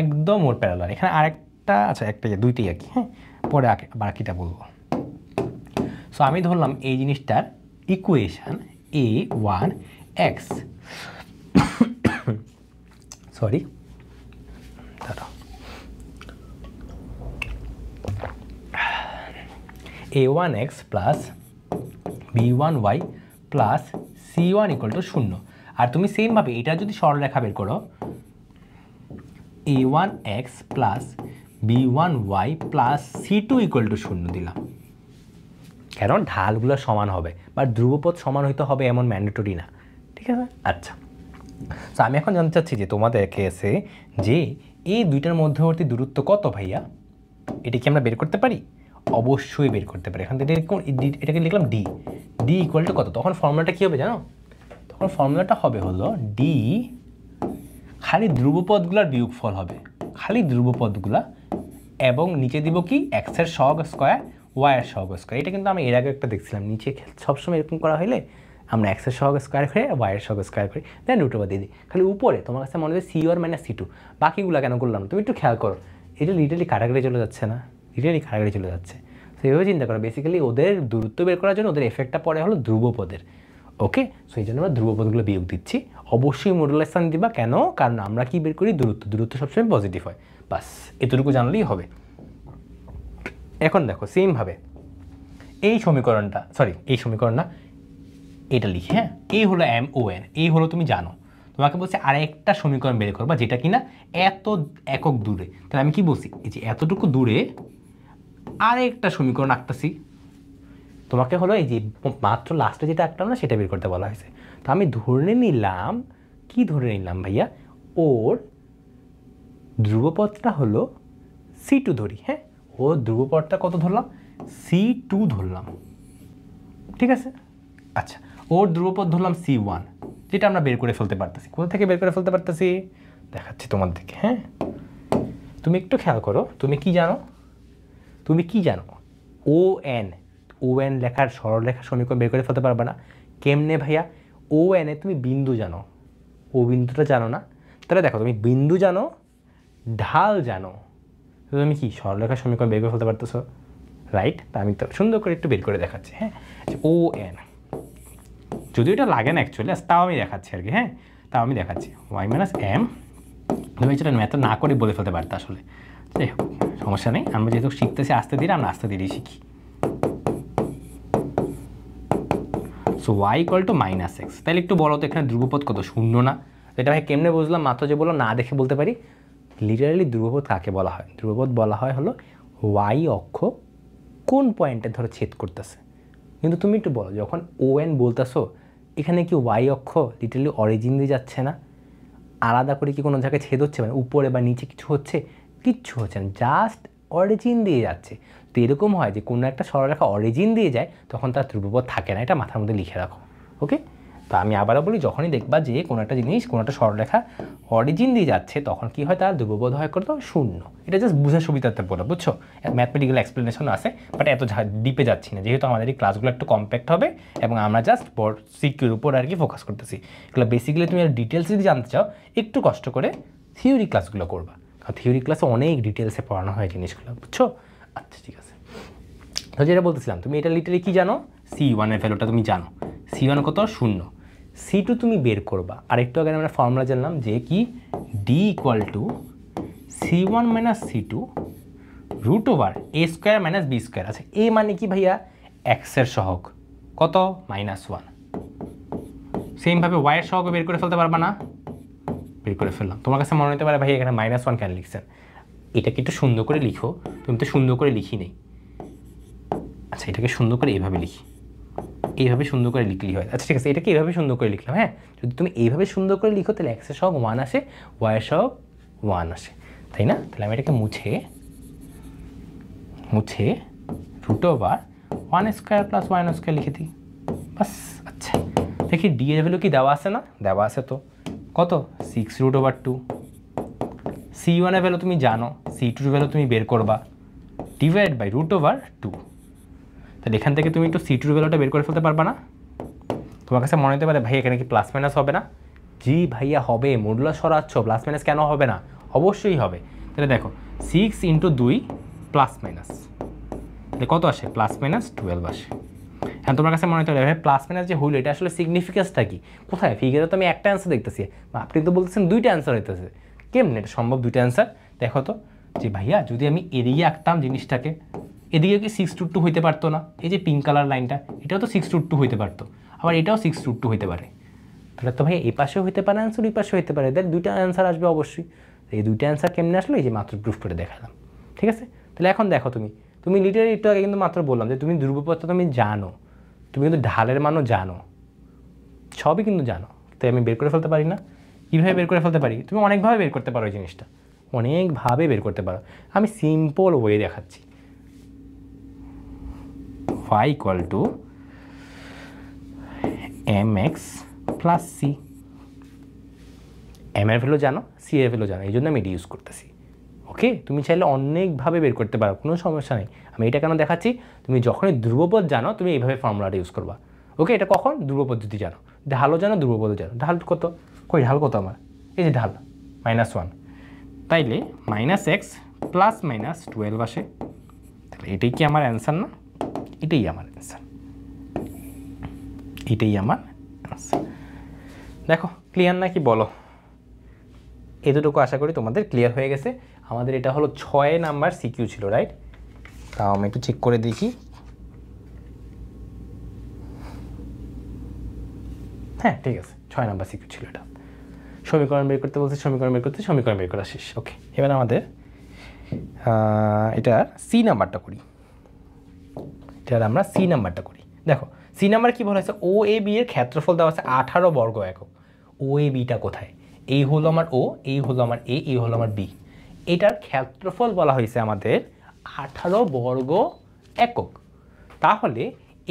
একদম ওর প্যারালাল। এখানে আরেকটা, আচ্ছা একটা দুইটাই আঁকি, হ্যাঁ পরে বাকিটা বলবো। সো আমি ধরলাম এই জিনিসটার ইকুয়েশান a1x, সরি দাঁড়াও, a1x + b1y + c1 = 0। আর তুমি সেমভাবে এটা যদি সরলরেখা বের করো, a1x + b1y + c2 = 0 দিলাম, কারণ ঢালগুলো সমান হবে বা ধ্রুবপদ সমান হইতে হবে এমন ম্যান্ডেটরি না। ঠিক আছে, আচ্ছা। তো আমি এখন জানতে চাচ্ছি যে তোমাদের কেসে যে এই দুইটার মধ্যবর্তী দূরত্ব কত ভাইয়া, এটা কি আমরা বের করতে পারি? অবশ্যই বের করতে পারি। এখন এটাকে লিখলাম d = কত, তখন ফর্মুলাটা কী হবে জানো? তখন ফর্মুলাটা হবে হলো d, খালি ধ্রুবপদগুলোর বিয়োগফল হবে, খালি ধ্রুবপদগুলা, এবং নিচে দিব কি x এর সহগ স্কয়ার, y এর সহগ স্কয়ার। এটা কিন্তু আমি এর আগে একটা দেখছিলাম, নিচে সবসময় এরকম করা হলে আমরা x এর সহগ স্কয়ার করে y এর সহগ স্কয়ার করি, দেন √ দিয়ে দিই। খালি উপরে তোমার কাছে মনে হয় c1 - c2, বাকিগুলো কেন করলাম তুমি একটু খেয়াল করো, এটা লিটারালি কাটাকাটি চলে যাচ্ছে না, লিটারালি কাটাকাটি চলে যাচ্ছে। তো এইভাবে চিন্তা করো, বেসিক্যালি ওদের দূরত্ব বের করার জন্য ওদের এফেক্টটা পড়ে হলো ধ্রুবপদের। ওকে, সো এই জন্য আমরা ধ্রুবপদগুলো বিয়োগ দিচ্ছি। অবশ্যই মডুলাস স্থান দিবা, কেন? কারণ আমরা কি বের করি? দূরত্ব সবসময় পজিটিভ হয়, বাস এতটুকু জানলেই হবে। এখন দেখো সেমভাবে এই সমীকরণটা, সরি এই সমীকরণ না, এটা লিখি, হ্যাঁ এই হলো MON, এই হলো তুমি জানো, তোমাকে বলছে আরেকটা সমীকরণ বের করবা যেটা কিনা এত একক দূরে। তাহলে আমি কি বলছি, এই যে এতটুকু দূরে আরেকটা সমীকরণ আঁকতেছি। তোমাকে হলো এই যে মাত্র লাস্টে যেটা আঁকলাম না সেটা বের করতে বলা হয়েছে। তো আমি ধরে নিলাম, কি ধরে নিলাম ভাইয়া, ওর ধ্রুবপথটা হলো C2 ধরি। হ্যাঁ, ও ধ্রুবপথটা কত ধরলাম, C2 ধরলাম, ঠিক আছে। আচ্ছা, ওর ধ্রুবপথ ধরলাম C1, যেটা আমরা বের করে ফেলতে পারতেছি। কোথা থেকে বের করে ফেলতে পারতেছি দেখাচ্ছি তোমাদেরকে। হ্যাঁ, তুমি একটু খেয়াল করো, তুমি কি জানো ON লেখার সরলরেখা সমীকরণ বের করে ফেলতে পারবে না। কেমনে ভাইয়া, ON এ তুমি বিন্দু জানো, ও বিন্দুটা জানো না। তাহলে দেখো, তুমি বিন্দু জানো, ঢাল জানো, তুমি কি সরলরেখা সমীকরণ বের করে ফেলতে পারতেছো, রাইট। তা আমি তো সুন্দর করে একটু বের করে দেখাচ্ছি। হ্যাঁ, ON, যদিও এটা লাগে না অ্যাকচুয়ালি, তাও আমি দেখাচ্ছি আর কি। হ্যাঁ, তাও আমি দেখাচ্ছি y - m। তুমি সেটা ম্যাথ না করে বলে ফেলতে পারতে আসলে, যাই হোক সমস্যা নেই। আমরা যেহেতু শিখতেছি আস্তে ধীরে, আমরা আস্তে ধীরেই শিখি। So y = -x। তাহলে একটু বলো তো এখানে ধ্রুবপথ কত, শূন্য না? এটা ভাই কেমনে বুঝলাম, মাত্র যে বললাম না দেখে বলতে পারি। লিটারালি ধ্রুবপথ কাকে বলা হয়, ধ্রুবপথ বলা হয় হলো y অক্ষ কোন পয়েন্টে ধরো ছেদ করতেছে। কিন্তু তুমি একটু বলো, যখন ON বলতেছো এখানে কি y অক্ষ লিটারালি অরিজিন দিয়ে যাচ্ছে না? আলাদা করে কি কোনো জায়গায় ছেদ হচ্ছে, মানে উপরে বা নিচে কিছু হচ্ছে? কিচ্ছু হচ্ছে না, জাস্ট অরিজিন দিয়ে যাচ্ছে। তো এরকম হয় যে কোনো একটা সরলরেখা অরিজিন দিয়ে যায়, তখন তার ধ্রুবপথ থাকে না। এটা মাথার মধ্যে লিখে রাখো, ওকে। তো আমি আবারও বলি, যখনই দেখবা যে কোনো একটা জিনিস, কোনো একটা সরলরেখা অরিজিন দিয়ে যাচ্ছে, তখন কি হয়, তার ধ্রুবপথ হয় কত, শূন্য। এটা জাস্ট বুঝার সুবিধাতে বলে, বুঝছো? ম্যাথমেটিক্যাল এক্সপ্লেনেশন আছে, বাট এত ডিপে যাচ্ছি না, যেহেতু আমাদের এই ক্লাসগুলো একটু কম্প্যাক্ট হবে এবং আমরা জাস্ট বড় সিকিউর উপর আর কি ফোকাস করতেছি। এগুলো বেসিক্যালি তুমি ডিটেলস যদি জানতে চাও, একটু কষ্ট করে থিওরি ক্লাসগুলো করবা, কারণ থিওরি ক্লাসে অনেক ডিটেলসে পড়ানো হয় জিনিসগুলো, বুঝছো? আচ্ছা, ঠিক আছে। তো যেটা বলতেছিলাম, তুমি এটা লিটারালি কি জানো, C1 এর ভ্যালুটা তুমি জানো, C1 কত, শূন্য। C2 তুমি বের করবা। আর একটু আগে আমরা ফর্মুলা জানলাম যে কি, D = C1 - C2 √A² - B²। আচ্ছা, এ মানে কি ভাইয়া, এক্সের সহগ কত, -1। সেমভাবে ওয়াইয়ের সহগ বের করে ফেলতে পারবা না, বের করে ফেললাম। তোমার কাছে মনে হতে পারে ভাই এখানে -1 কেন লিখছেন, এটাকে একটু সুন্দর করে লিখো। তুমি তো সুন্দর করে লিখি নেই। আচ্ছা, এটাকে সুন্দর করে এইভাবে লিখি, এইভাবে সুন্দর করে লিখলেই হয়। আচ্ছা ঠিক আছে, এটাকে এইভাবে সুন্দর করে লিখলাম। হ্যাঁ, যদি তুমি এইভাবে সুন্দর করে লিখো তাহলে এক্সের সহগ 1 আসে, ওয়াইয়ের সহগ 1 আসে, তাই না? তাহলে আমি এটাকে মুছে √1² + y² লিখে দিই, বাস। আচ্ছা, দেখি ডি এর ভ্যালু কি দেওয়া আছে না, দেওয়া আছে তো, কত, 6√2। C1 এর ভ্যালু তুমি জানো, C2 এর ভ্যালু তুমি বের করবা, /√2। তাহলে এখান থেকে তুমি একটু C2 এর ভ্যালুটা বের করে ফেলতে পারবা না? তোমার কাছে মনে হতে পারে ভাই এখানে কি প্লাস মাইনাস হবে না? জি ভাইয়া হবে, মডুলাস সরাচ্ছ, প্লাস মাইনাস কেন হবে না, অবশ্যই হবে। তাহলে দেখো 6 × 2 প্লাস মাইনাস, তাহলে কত আসে, +-12 আসে। হ্যাঁ, তোমার কাছে মনে হতে পারে ভাই প্লাস মাইনাস যে হইলো এটা আসলে সিগনিফিকেন্সটা কি, কোথায়? ফিগারে তো আমি একটা অ্যান্সার দেখতেছি, আপনি তো বলতেছেন দুইটা অ্যান্সার হইতেছে, কেমন এটা সম্ভব দুইটা অ্যান্সার? দেখো তো, যে ভাইয়া যদি আমি এদিকে আঁকতাম জিনিসটাকে, এদিকে কি 6√2 হইতে পারতো না? এই যে পিঙ্ক কালার লাইনটা, এটাও তো 6√2 হইতে পারতো, আবার এটাও 6√2 হইতে পারে। তাহলে তো ভাই এই পাশেও হইতে পারে অ্যান্সার, ওই পাশেও হইতে পারে, দেখ দুইটা অ্যান্সার আসবে অবশ্যই। এই দুইটা অ্যান্সার কেমনে আসলো, এই যে মাত্র প্রুফ করে দেখালাম, ঠিক আছে? তাহলে এখন দেখো, তুমি লিটারালি একটু আগে কিন্তু মাত্র বললাম যে তুমি ধ্রুবপথটা তুমি জানো, তুমি কিন্তু ঢালের মানও জানো, সবই কিন্তু জানো, তাই আমি বের করে ফেলতে পারি না? কীভাবে বের করে ফেলতে পারি? তুমি অনেকভাবে বের করতে পারো এই জিনিসটা, অনেকভাবে বের করতে পারো। আমি সিম্পল ওয়ে দেখাচ্ছি। y = mx + c। m এর ভ্যালু জানো, c এর ভ্যালু জানো, এই জন্য আমি এটি ইউজ করতেছি। ওকে, তুমি চাইলে অনেকভাবে বের করতে পারো, কোনো সমস্যা নেই। আমি এটা কেন দেখাচ্ছি, তুমি যখনই ধ্রুবপদ জানো তুমি এইভাবে ফর্মুলাটা ইউজ করবা। ওকে, এটা কখন, ধ্রুবপদ যদি জানো, ঢালও জানো, ধ্রুবপদ জানো। ঢাল কত, কই ঢাল কত আমার, এই যে ঢাল -1, তাইলে -x + -12 আসে। তাহলে এটাই কি আমার অ্যান্সার না? এটাই আমার অ্যান্সার, এটাই আমার অ্যান্সার। দেখো ক্লিয়ার নাকি বলো? এতটুকু আশা করি তোমাদের ক্লিয়ার হয়ে গেছে। আমাদের এটা হলো 6 নাম্বার সিকিউ ছিল, রাইট? তাও আমি একটু চেক করে দেখি। হ্যাঁ ঠিক আছে, 6 নাম্বার সিকিউ ছিল এটা। সমীকরণ বের করতে বলছে, সমীকরণ বের করা শেষ। ওকে, এবার আমাদের এটা সি নাম্বারটা করি। আমরা সি নাম্বারটা করি। দেখো সি নাম্বার কী বলা হয়েছে, ও এ বি এর ক্ষেত্রফল দেওয়া আছে 18 বর্গ একক। ও এ বিটা কোথায়? এই হলো আমার ও, এই হলো আমার এ, এই হলো আমার বি। এটার ক্ষেত্রফল বলা হয়েছে আমাদের 18 বর্গ একক। তাহলে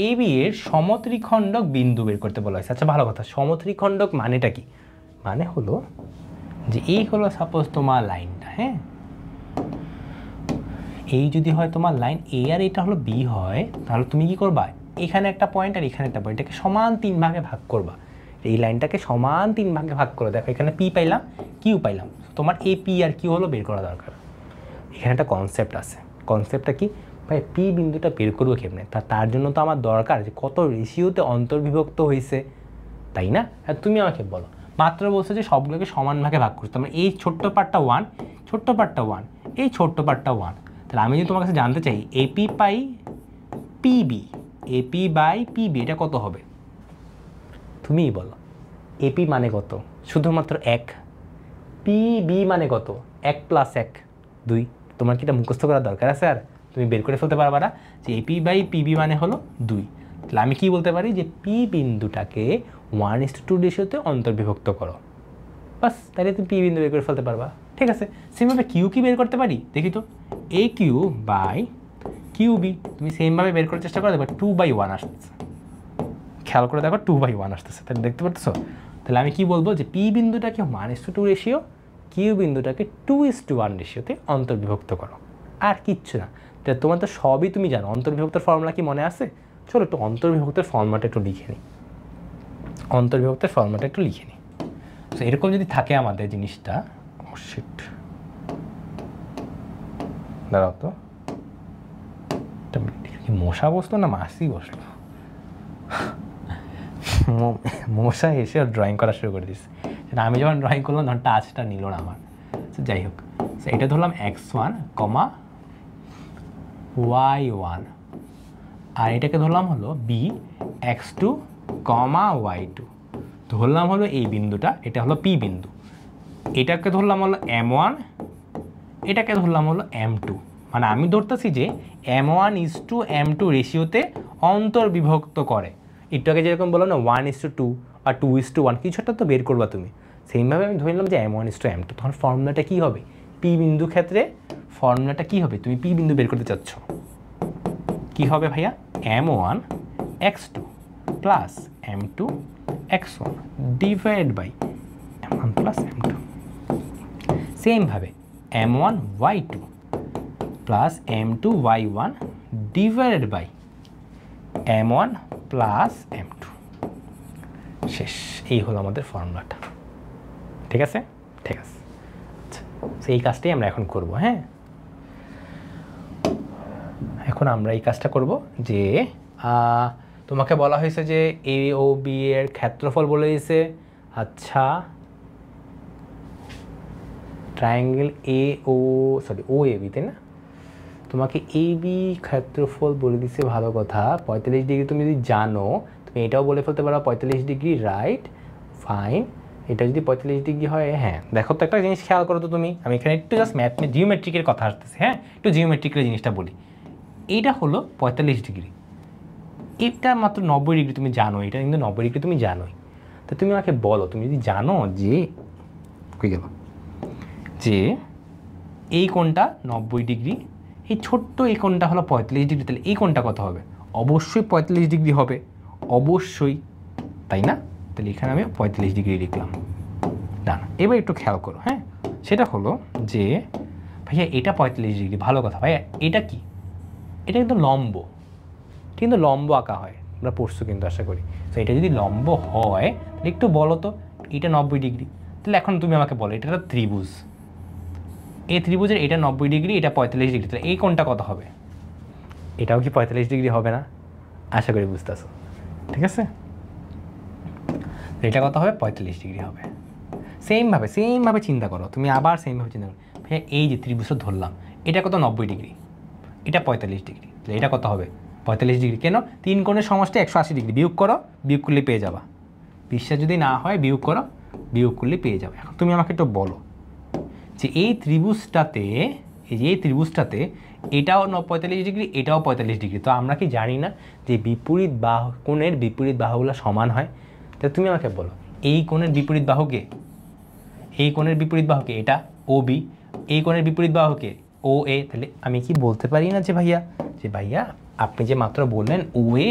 এ বি এর সমত্রিখণ্ডক বিন্দু বের করতে বলা হয়েছে। আচ্ছা ভালো কথা, সমত্রিখণ্ডক মানেটা কি? মানে হলো যে এই হলো সাপোজ তোমার লাইনটা, হ্যাঁ, এই যদি হয় তোমার লাইন এ আর এটা হলো বি হয়, তাহলে তুমি কি করবা, এখানে একটা পয়েন্ট আর এখানে একটা পয়েন্ট, এটাকে সমান 3 ভাগে ভাগ করবা। এই লাইনটাকে সমান 3 ভাগে ভাগ করে দেখো, এখানে পি পাইলাম, কিউ পাইলাম, তোমার এ পি আর কিউ হলো বের করা দরকার। এখানে একটা কনসেপ্ট আছে, কনসেপ্টটা কি ভাই, পি বিন্দুটা বের করবো কেমনে? তার জন্য তো আমার দরকার যে কত রেশিওতে অন্তর্বিভক্ত হয়েছে, তাই না? আর তুমি আমাকে বলো, মাত্র বলছো যে সবগুলোকে সমান ভাগে ভাগ করতে, মানে এই ছোট্ট পার্টটা 1, ছোট্ট পার্টটা 1, এই ছোট্ট পার্টটা 1। তাহলে আমি যদি তোমার কাছে জানতে চাই AP by PB, AP by PB এটা কত হবে? তুমিই বলো। এপি মানে কত? শুধুমাত্র 1। পিবি মানে কত? 1 + 1 2। তোমার কি এটা মুখস্থ করার দরকার আছে? আর তুমি বের করে ফেলতে পারবা না যে এপি বাই পিবি মানে হলো 2। তাহলে আমি কি বলতে পারি যে পি বিন্দুটাকে 1:2 রেশিওতে অন্তর্বিভক্ত করো, বাস, তাহলে তুমি পি বিন্দু বের করে ফেলতে পারবা। ঠিক আছে, সেমভাবে কিউ কি বের করতে পারি, দেখি তো, এ কিউ বাই কিউ বি, তুমি সেমভাবে বের করার চেষ্টা করো, দেখো 2/1 আসতেছে। খেয়াল করে দেখো 2/1 আসতেছে, তাহলে দেখতে পাচ্ছ? তাহলে আমি কি বলবো যে পি বিন্দুটাকে 1:2 রেশিও, কিউ বিন্দুটাকে 2:1 রেশিওতে অন্তর্বিভক্ত করো, আর কিচ্ছু না। তাহলে তোমার তো সবই তুমি জানো। অন্তর্বিভক্তের ফর্মুলা কি মনে আছে? চলো একটু অন্তর্বিভক্তের ফর্মুলাটা একটু লিখে নিই। অন্তর্বিভক্তের ফর্মুলাটা একটু লিখে নিই। তো এরকম যদি থাকে আমাদের জিনিসটা, দাঁড়াও তো, মশা বসলো না মাসি বসলো? মশা এসে ড্রয়িং করা শুরু করে দিচ্ছে। সেটা আমি যখন ড্রয়িং করলাম তখন টাচটা নিল না আমার। যাই হোক, এটা ধরলাম x1, y1, আর এটাকে ধরলাম হলো b x2, y2, ধরলাম হলো এই বিন্দুটা, এটা হলো p বিন্দু। এটাকে ধরলাম হলো m1, এটাকে ধরলাম হলো m2। মানে আমি ধরতেছি যে m1:m2 রেশিওতে অন্তর্বিভক্ত করে। একটু আগে যেরকম বললাম না 1:2 আর 2:1, কিছু একটা তো বের করবা তুমি। সেইভাবে আমি ধরে নিলাম যে m1:m2। তখন ফর্মুলাটা কী হবে? পি বিন্দু ক্ষেত্রে ফর্মুলাটা কী হবে? তুমি পি বিন্দু বের করতে চাচ্ছ, কী হবে ভাইয়া? m1x2 plus m2x1 divide by m1 plus m2। সেমভাবে m1y2 plus m2y1 divided by m1 plus m2। শেষ। এই হলো আমাদের ফর্মুলাটা। ঠিক আছে? ঠিক আছে, আচ্ছা, এই কাজটাই আমরা এখন করব। হ্যাঁ, এখন আমরা এই কাজটা করব যে তোমাকে বলা হয়েছে যে এ ও বি এর ক্ষেত্রফল বলে দিয়েছে। আচ্ছা, ট্রায়াঙ্গেল ও এ বি, তাই না? তোমাকে এ বি ক্ষেত্রফল বলে দিচ্ছে, ভালো কথা। 45 ডিগ্রি তুমি যদি জানো, তুমি এটাও বলে ফেলতে পারো 45 ডিগ্রি, রাইট, ফাইন। এটা যদি 45 ডিগ্রি হয়, হ্যাঁ, দেখো তো একটা জিনিস খেয়াল করো তো তুমি, আমি এখানে একটু জাস্ট জিওমেট্রিকের কথা আসতেছে। হ্যাঁ, একটু জিওমেট্রিকের জিনিসটা বলি। এইটা হলো 45 ডিগ্রি, এটা মাত্র 90 ডিগ্রি তুমি জানো, এটা কিন্তু 90 ডিগ্রি তুমি জানোই। তো তুমি আমাকে বলো, তুমি যদি জানো যে কই গেল, যে এই কোণটা 90 ডিগ্রি, এই ছোট্ট এই কোণটা হলো 45 ডিগ্রি, তাহলে এই কোণটা কত হবে? অবশ্যই 45 ডিগ্রি হবে, অবশ্যই, তাই না? তাহলে এখানে আমি 45 ডিগ্রি লিখলাম। ডান। এবার একটু খেয়াল করো, হ্যাঁ, সেটা হলো যে ভাইয়া এটা 45 ডিগ্রি, ভালো কথা। ভাইয়া এটা কি? এটা কিন্তু লম্ব, কিন্তু লম্ব আঁকা হয়, আমরা পড়ছো কিন্তু আশা করি। তো এটা যদি লম্ব হয় তাহলে একটু বলো তো, এটা 90 ডিগ্রি, তাহলে এখন তুমি আমাকে বলো এটা একটা ত্রিভুজ, এই ত্রিভুজের এটা 90 ডিগ্রি, এটা 45 ডিগ্রি, তাহলে এই কোণটা কত হবে? এটাও কি 45 ডিগ্রি হবে না? আশা করি বুঝতেছো। ঠিক আছে, এটা কত হবে? 45 ডিগ্রি হবে। সেমভাবে চিন্তা করো তুমি, আবার সেমভাবে চিন্তা করো। ভাইয়া এই যে ত্রিভুজটা ধরলাম, এটা কত? 90 ডিগ্রি, এটা 45 ডিগ্রি, তাহলে এটা কত হবে? 45 ডিগ্রি। কেন? 3 কোণের সমষ্টি 180 ডিগ্রি, বিয়োগ করো, বিয়োগ করলে পেয়ে যাবা। বিশ্বাস যদি না হয় বিয়োগ করো, বিয়োগ করলে পেয়ে যাবে। এখন তুমি আমাকে একটু বলো যে এই ত্রিভুজটাতে এটাও 45 ডিগ্রি, এটাও 45 ডিগ্রি, তো আমরা কি জানি না যে বিপরীত বাহু কোণের বিপরীত বাহুগুলো সমান হয়? তাহলে তুমি আমাকে বলো এই কোণের বিপরীত বাহুকে, এটা OB, এই কোণের বিপরীত বাহুকে OA। তাহলে আমি কি বলতে পারি না যে ভাইয়া আপনি যে মাত্র বললেন OA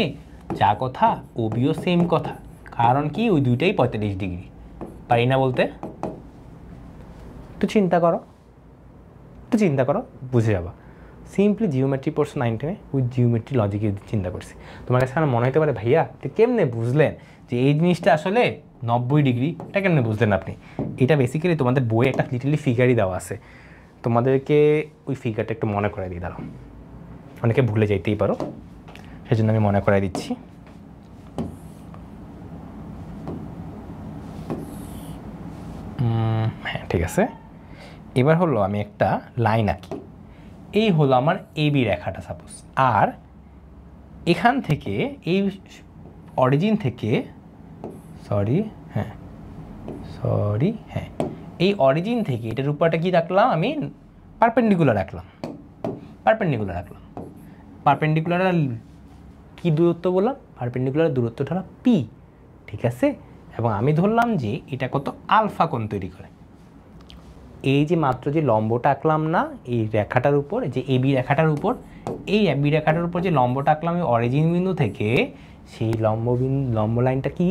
যা কথা OBও সেম কথা, কারণ কি ওই দুইটাই 45 ডিগ্রি, পারি না বলতে? একটু চিন্তা করো, বুঝে যাবা। সিম্পলি জিওমেট্রি পড়ছো 9 10-এ, ওই জিওমেট্রি লজিকে চিন্তা করছি। তোমার কাছে আমার মনে হতে পারে ভাইয়া তো কেমনে বুঝলেন যে এই জিনিসটা আসলে 90 ডিগ্রি, এটা কেমনে বুঝলেন আপনি? এটা বেসিক্যালি তোমাদের বইয়ে একটা লিটারলি ফিগারই দেওয়া আছে, তোমাদেরকে ওই ফিগারটা একটু মনে করাই দিই। দাঁড়াও, অনেকে ভুলে যাইতেই পারো, সেজন্য আমি মনে করাই দিচ্ছি। হ্যাঁ ঠিক আছে, এবার হলো আমি একটা লাইন আঁকি। এই হলো আমার AB রেখাটা সাপোজ, আর এখান থেকে এই অরিজিন থেকে এই অরিজিন থেকে এটার উপরটা কি রাখলাম আমি? পারপেন্ডিকুলার রাখলাম। পারপেন্ডিকুলার কি দূরত্ব বললাম? পারপেন্ডিকুলার দূরত্বটা হলো P, ঠিক আছে? এবং আমি ধরলাম যে এটা কত আলফা কোণ তৈরি করে। এই যে মাত্র যে লম্বটা আঁকলাম না এই রেখাটার উপর, যে AB রেখাটার উপর, এই AB রেখাটার উপর যে লম্বটা আঁকলাম এই অরিজিন বিন্দু থেকে, সেই লম্ব লাইনটা কি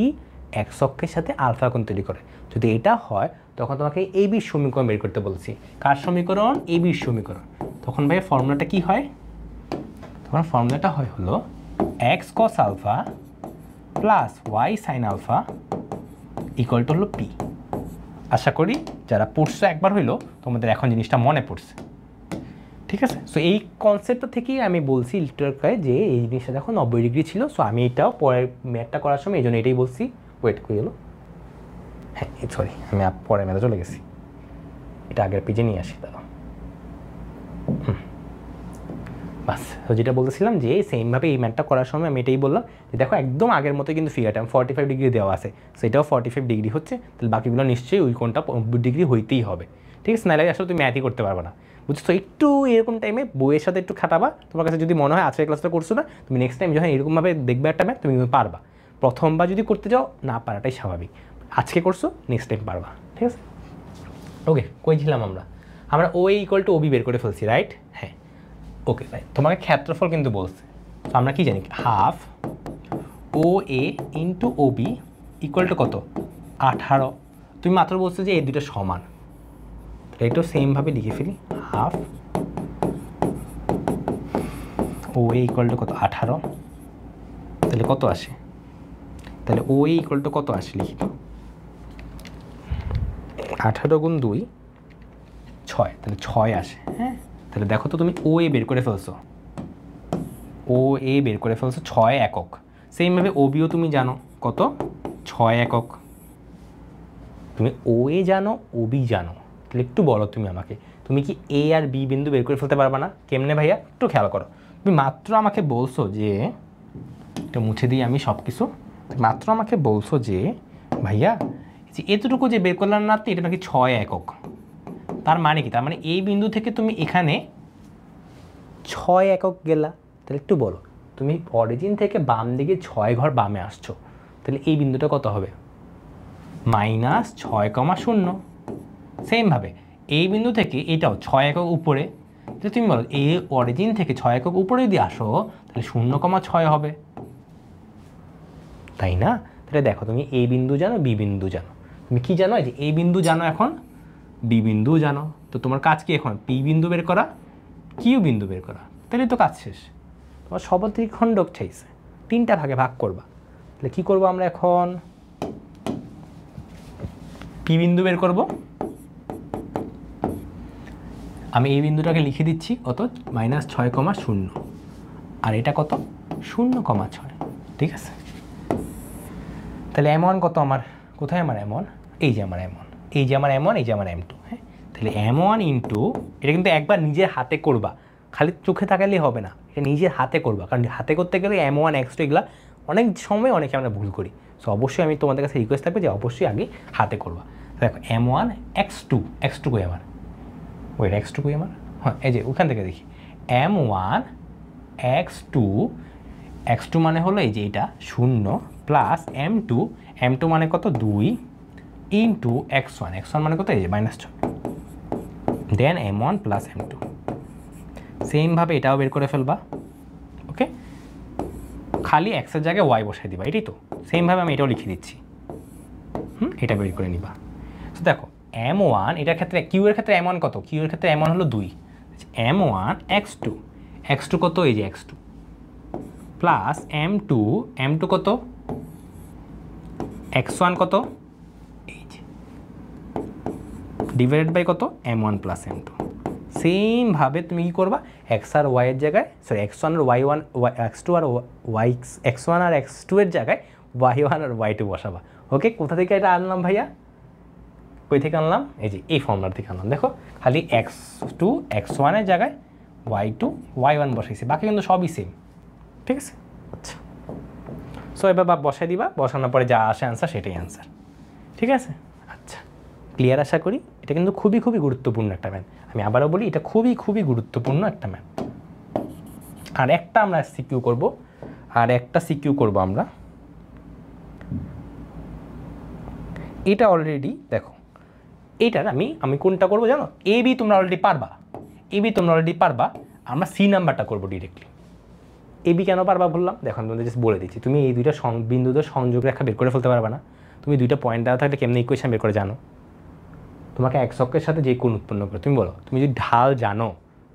এক্স অক্ষের সাথে আলফা কোণ তৈরি করে। যদি এটা হয় তখন তোমাকে AB সমীকরণ বের করতে বলছি। কার সমীকরণ? AB সমীকরণ। তখন ভাই ফর্মুলাটা কি হয়? তোমার ফর্মুলাটা হলো x cos alpha plus y sin alpha equal to হলো P। আশা করি যারা পড়ছো একবার হইলো তোমাদের এখন জিনিসটা মনে পড়ছে, ঠিক আছে? সো এই কনসেপ্টটা থেকেই আমি বলছি লিটারকায় যে এই জিনিসটা দেখো 90 ডিগ্রি ছিল। সো আমি এটাও পরের ম্যাথটা করার সময় এই জন্য এটাই বলছি। ওয়েট করে গেলো, হ্যাঁ সরি আমি পরের ম্যাথে চলে গেছি, এটা আগের পেজে নিয়ে আসি। দাঁড়াও, বাস। তো যেটা বলতেছিলাম যে সেমভাবে এই ম্যাথটা করার সময় আমি এটাই বললাম যে দেখো একদম আগের মতো কিন্তু ফিগারটা 45 ডিগ্রি দেওয়া আছে, সেটাও 45 ডিগ্রি হচ্ছে, তাহলে বাকিগুলো নিশ্চয়ই ওই কোণটা 90 ডিগ্রি হইতেই হবে, ঠিক আছে? নাহলে আসলে তুমি ম্যাথই করতে পারবে না, বুঝছো? একটু এরকম টাইমে বইয়ের সাথে একটু খাটাবা। তোমার কাছে যদি মনে হয় আজকের ক্লাসটা করছো না, তুমি নেক্সট টাইম যখন এরকমভাবে দেখবে একটা ম্যাথ তুমি পারবা। প্রথমবার যদি করতে যাও না পারাটাই স্বাভাবিক, আজকে করছো নেক্সট টাইম পারবা, ঠিক আছে? ওকে, কই ছিলাম আমরা OA ইকুয়াল টু OB বের করে ফেলছি, রাইট? হ্যাঁ ওকে রাইট। তোমাকে ক্ষেত্রফল কিন্তু বলছে, তো আমরা কি জানি half OA into OB equal to কত? 18। তুমি মাত্র বলছো যে এই দুটো সমান, এটাও সেমভাবে লিখে ফেলি, হাফ OA ইকুয়াল টু কত? 18। তাহলে কত আসে? তাহলে OA ইকুয়াল টু কত আসে লিখি তো, 18 গুণ 2 6, তাহলে 6 আসে। হ্যাঁ তাহলে দেখো তো তুমি OA বের করে ফেলছো, 6 একক। সেমভাবে OBও তুমি জানো কত? 6 একক। তুমি OA জানো, OB জানো, তাহলে একটু বলো তুমি আমাকে, তুমি কি A আর B বিন্দু বের করে ফেলতে পারবা না? কেমনে ভাইয়া একটু খেয়াল করো। তুমি মাত্র আমাকে বলছো যে, এটা মুছে দিই আমি সব কিছু, মাত্র আমাকে বলছো যে ভাইয়া যে এতটুকু যে বের করলাম না, এটা নাকি 6 একক। তার মানে কি? তার মানে এই বিন্দু থেকে তুমি এখানে 6 একক গেলা, তাহলে একটু বলো তুমি অরিজিন থেকে বাম দিকে 6 ঘর বামে আসছো, তাহলে এই বিন্দুটা কত হবে? -6,0। সেমভাবে এই বিন্দু থেকে এটাও 6 একক উপরে, তাহলে তুমি বলো এই অরিজিন থেকে 6 একক উপরে যদি আসো তাহলে 0,6 হবে, তাই না? তাহলে দেখো তুমি A বিন্দু জানো, B বিন্দু জানো, তুমি কি জানো? যে A বিন্দু জানো, এখন B বিন্দু জানো, তো তোমার কাজ কি এখন? P বিন্দু বের করা, Q বিন্দু বের করা, তাহলে তো কাজ শেষ। তোমার সবত্রিখণ্ডক চাইছে, 3টা ভাগে ভাগ করবা, তাহলে কি করবো আমরা এখন? P বিন্দু বের করব। আমি এই বিন্দুটাকে লিখে দিচ্ছি কত? -6,0, আর এটা কত? 0,6, ঠিক আছে? তাহলে M1 কত আমার? কোথায় আমার M1? এই যে আমার M1, এই যে আমার M1, এই যে আমার M2। হ্যাঁ তাহলে M1 ইন্টু, এটা কিন্তু একবার নিজের হাতে করবা, খালি চোখে তাকালেই হবে না, এটা নিজের হাতে করবা, কারণ হাতে করতে গেলে M1 X2 এগুলা অনেক সময় অনেকে আমরা ভুল করি। সো অবশ্যই আমি তোমাদের কাছে রিকোয়েস্ট থাকবে যে অবশ্যই আগে হাতে করবা। দেখো m1 x2 কই আমার, ওয়েট x2 কই আমার, হ্যাঁ এই যে ওখান থেকে দেখি m1 x2 মানে হলো এই যে এটা 0 প্লাস m2 মানে কত 2 ইন্টু x1 মানে কত এই যে -6, দেন m1 প্লাস m2। সেমভাবে এটাও বের করে ফেলবা। ওকে, খালি এক্সের জায়গায় ওয়াই বসাই দিবা, এটাই তো। সেমভাবে আমি এটাও লিখে দিচ্ছি, এটা বের করে নিবা। তো দেখো m1 এটার ক্ষেত্রে কিউ এর ক্ষেত্রে m1 কত, কিউ এর ক্ষেত্রে m1 হলো 2, m1 x2 কত এই যে x2 প্লাস m2 কত x1 কত এই যে ডিভাইডেড বাই কত m1 প্লাস m2। সেমভাবে তুমি কী করবা, x আর y এর জায়গায় সরি x1 আর y1 x2 আর x1 আর x2 এর জায়গায় y1 আর y2 বসাবা। ওকে, কোথা থেকে এটা আনলাম ভাইয়া, কই থেকে আনলাম, এই যে এই ফর্মুলা থেকে আনলাম। দেখো খালি x2 x1 এর জায়গায় y2 y1 বসাইছি, বাকি কিন্তু সবই সেম। ঠিক আছে, আচ্ছা। সো এবার বসাই দিবা, বসানোর পরে যা আসে অ্যান্সার সেটাই অ্যান্সার। ঠিক আছে, আচ্ছা ক্লিয়ার আশা করি। এটা কিন্তু খুবই গুরুত্বপূর্ণ একটা ম্যাথ, আমি আবারও বলি এটা খুবই গুরুত্বপূর্ণ একটা ম্যাথ। আর একটা আমরা সিকিউ করব, আমরা এটা অলরেডি দেখো, এইটার আমি কোনটা করব জানো, এ বি তোমরা অলরেডি পারবা, আমরা সি নাম্বারটা করব ডিরেক্টলি। এ বি কেন পারবা বললাম, দেখো আমি তোমাদের জাস্ট বলে দিচ্ছি। তুমি এই দুইটা বিন্দুদের সংযোগ রেখা বের করে ফেলতে পারবা না, তুমি দুইটা পয়েন্ট দেওয়া থাকলে কেমনি ইকুয়েশন বের করে জানো। তোমাকে এক অক্ষের সাথে যে কোণ উৎপন্ন করে, তুমি বলো তুমি যদি ঢাল জানো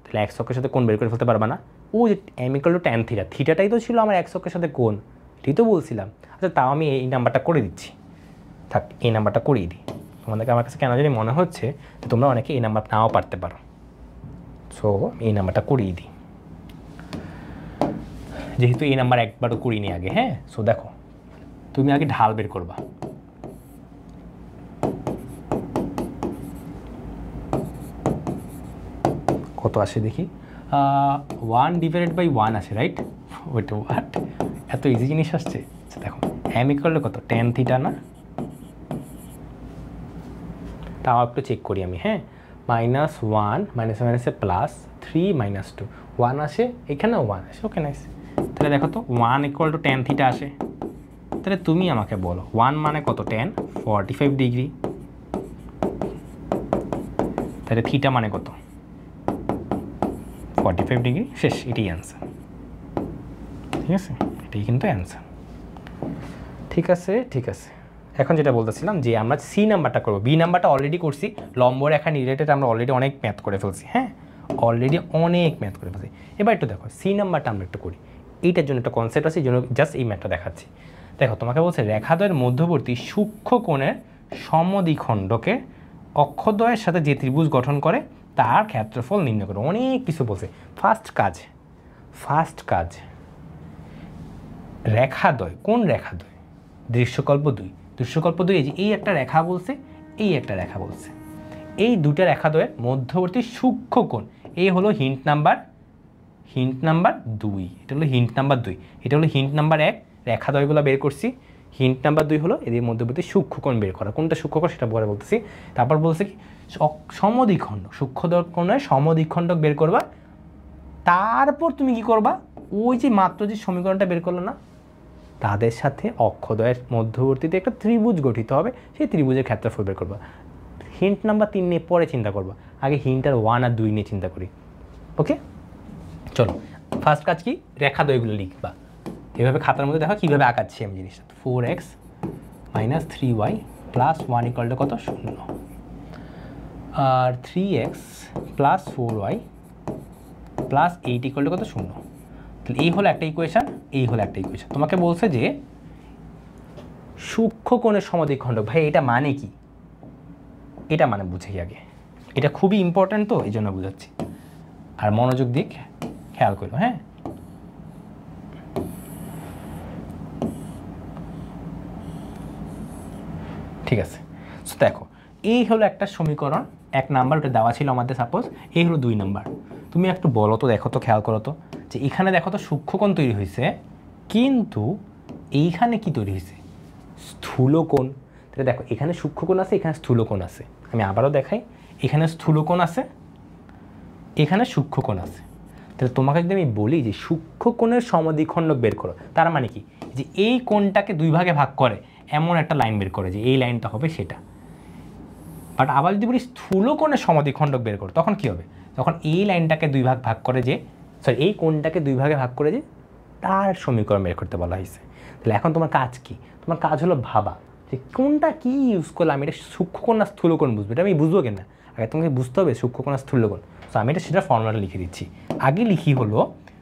তাহলে এক অক্ষের সাথে কোণ বের করে ফেলতে পারবা না। ও যে m = tan θ, থিটাটাই তো ছিল আমার এক অক্ষের সাথে কোণ, এটাই তো বলছিলাম। আচ্ছা তাও আমি এই নাম্বারটা করে দিচ্ছি, থাক এই নাম্বারটা করিয়ে দিই। তোমাদেরকে আমার কাছে কেন জানি মনে হচ্ছে যে তোমরা অনেকে এই নাম্বার নাও পারতে পারো, সো এই নাম্বারটা করিয়ে দিই, যেহেতু এই নাম্বার একবারও করিনি আগে। হ্যাঁ, সো দেখো তুমি আগে ঢাল বের করবা। কত আসে দেখি, 1/1 আসে, রাইট? ওইটা হোয়াট, এত ইজি জিনিস আসছে। আচ্ছা দেখো m = কত tan θ না, তাও একটু চেক করি আমি। হ্যাঁ, -1 -1 প্লাস 3 -2 1 আসে, এখানেও 1 আসে। ওকে নাইস, তাহলে দেখো তো 1 = tan θ আসে। তাহলে তুমি আমাকে বলো 1 মানে কত, tan 45 ডিগ্রি, তাহলে থিটা মানে কত 45 ডিগ্রি, শেষ, এটাই অ্যান্সার। ঠিক আছে, এটাই কিন্তু অ্যান্সার। ঠিক আছে, এখন যেটা বলতেছিলাম যে আমরা সি নাম্বারটা করবো, বি নাম্বারটা অলরেডি করছি, লম্ব রেখা রিলেটেড আমরা অলরেডি অনেক ম্যাথ করে ফেলছি। হ্যাঁ, এবার একটু দেখো সি নাম্বারটা আমরা একটু করি। এইটার জন্য একটা কনসেপ্ট আছে, এই জন্য জাস্ট এই ম্যাথটা দেখাচ্ছি। দেখো তোমাকে বলছে রেখাদ্বয়ের মধ্যবর্তী সূক্ষ্ম কোণের সমদ্বিখণ্ডকে অক্ষদ্বয়ের সাথে যে ত্রিভুজ গঠন করে তার ক্ষেত্রফল নির্ণয় করো। অনেক কিছু বলছে। ফার্স্ট কাজ রেখাদ্বয়, কোন রেখাদ্বয়, দৃশ্যকল্প 2 এই যে এই একটা রেখা বলছে, এই একটা রেখা বলছে, এই দুটা রেখাদ্বয়ের মধ্যবর্তী সূক্ষ্ম কোণ, এই হলো হিন্ট নাম্বার 2, এটা হলো হিন্ট নাম্বার 2, এটা হলো হিন্ট নাম্বার 1, রেখাদ্বয়গুলো বের করছি। হিন্ট নাম্বার 2 হলো এদের মধ্যবর্তী সূক্ষ্মকোণ বের করা। কোনটা সূক্ষ্মকোণ সেটা পরে বলতেছি। তারপর বলছে কি সমদ্বিখণ্ড, সূক্ষ্মকোণের সমদ্বিখণ্ডক বের করবা। তারপর তুমি কি করবা, ওই যে মাত্র যে সমীকরণটা বের করলো না, তাদের সাথে অক্ষদ্বয়ের মধ্যবর্তীতে একটা ত্রিভুজ গঠিত হবে, সেই ত্রিভুজের ক্ষেত্রফল বের করবা। হিন্ট নাম্বার 3 নিয়ে পরে চিন্তা করবা, আগে হিন্ট আর 1 আর 2 নিয়ে চিন্তা করি। ওকে, চলো ফার্স্ট কাজ কি, রেখাদ্বয়গুলো লিখবা। এভাবে খাতার মধ্যে দেখো কীভাবে আঁকাচ্ছি আমি জিনিসটা। 4x - 3y + 1 = কত 0, আর 3x + 4y + 8 = কত 0। তাহলে এই হলো একটা ইকুয়েশান, তোমাকে বলছে যে সূক্ষ্মকোণের সমদ্বিখণ্ডক। ভাই এটা মানে কি, এটা মানে বুঝে আগে, এটা খুবই ইম্পর্ট্যান্ট, তো এই জন্য বুঝাচ্ছি। আর মনোযোগ দিক খেয়াল করো। হ্যাঁ, ঠিক আছে, দেখো এই হলো একটা সমীকরণ, 1 নাম্বার, ওটা দেওয়া ছিল আমাদের সাপোজ। এই হলো 2 নাম্বার। তুমি একটু বলো তো, দেখো তো, খেয়াল করো তো, যে এখানে দেখো তো সূক্ষ্মকোণ তৈরি হয়েছে, কিন্তু এইখানে কি তৈরি হয়েছে, স্থূলকোণ। তাহলে দেখো এখানে সূক্ষ্মকোণ আছে, এখানে স্থূলকোণ আছে। আমি আবারও দেখাই, এখানে স্থূলকোণ আছে, এখানে সূক্ষ্মকোণ আছে। তাহলে তোমাকে যদি আমি বলি যে সূক্ষ্মকোণের সমদ্বিখণ্ডক বের করো, তার মানে কি যে এই কোণটাকে 2 ভাগে ভাগ করে এমন একটা লাইন বের করে, যে এই লাইনটা হবে সেটা। বাট আবার যদি বলি স্থূলকোণের সমদ্বিখণ্ডক বের করো, তখন কি হবে? তখন এই লাইনটাকে 2 ভাগ ভাগ করে যে, সরি এই কোণটাকে 2 ভাগে ভাগ করে যে তার সমীকরণ বের করতে বলা হয়েছে। তাহলে এখন তোমার কাজ কি? তোমার কাজ হলো ভাবা যে কোনটা কি ইউজ করলে আমি এটা সূক্ষ্মকোণ না স্থূলকোণ বুঝবো। এটা আমি বুঝবো কেন? আগে তোমাকে বুঝতে হবে সূক্ষ্মকোণ আর স্থূলকোণ। তো আমি এটা সেটা ফর্মুলাটা লিখে দিচ্ছি। আগে লিখি হলো,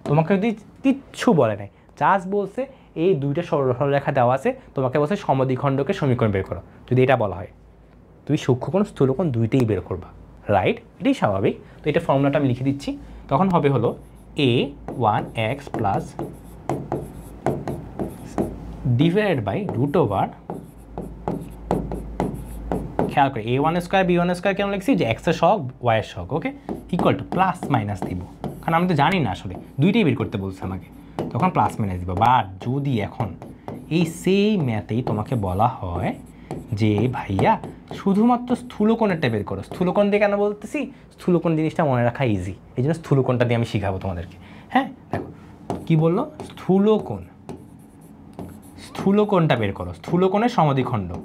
তোমাকে যদি কিচ্ছু বলে নাই, জাস্ট বলছে এই 2টা সরলরেখা দেওয়া আছে, তোমাকে বলছে সমদ্বিখণ্ডকের সমীকরণ বের করো। যদি এটা বলা হয়, তুমি সূক্ষ্মকোণ স্থূলকোণ 2টেই বের করবা, রাইট? এটাই স্বাভাবিক। তো এটা ফর্মুলাটা আমি লিখে দিচ্ছি। তখন হবে হলো a1x plus divided by root over, খেয়াল করে a1 স্কোয়ার b1 স্কোয়ার কেন লিখছি, যে এক্সের সহগ ওয়াইয়ের সহগ, ওকে, ইকুয়াল টু প্লাস মাইনাস দিব, কারণ আমি তো জানি না আসলে 2টেই বের করতে বলছে আমাকে, তখন প্লাস মাইনাস দিব। বাট যদি এখন এই সেই ম্যাথেই তোমাকে বলা হয় যে ভাইয়া শুধুমাত্র স্থূলকোণেরটা বের করো, স্থূলকোণ দিয়ে কেন বলতেছি, স্থূলকোণ জিনিসটা মনে রাখা ইজি, এই জন্য স্থূলকোণটা দিয়ে আমি শিখাবো তোমাদেরকে। হ্যাঁ দেখো কি বললো, স্থূলকোণটা বের করো, স্থূলকোণের সমদ্বিখণ্ডক,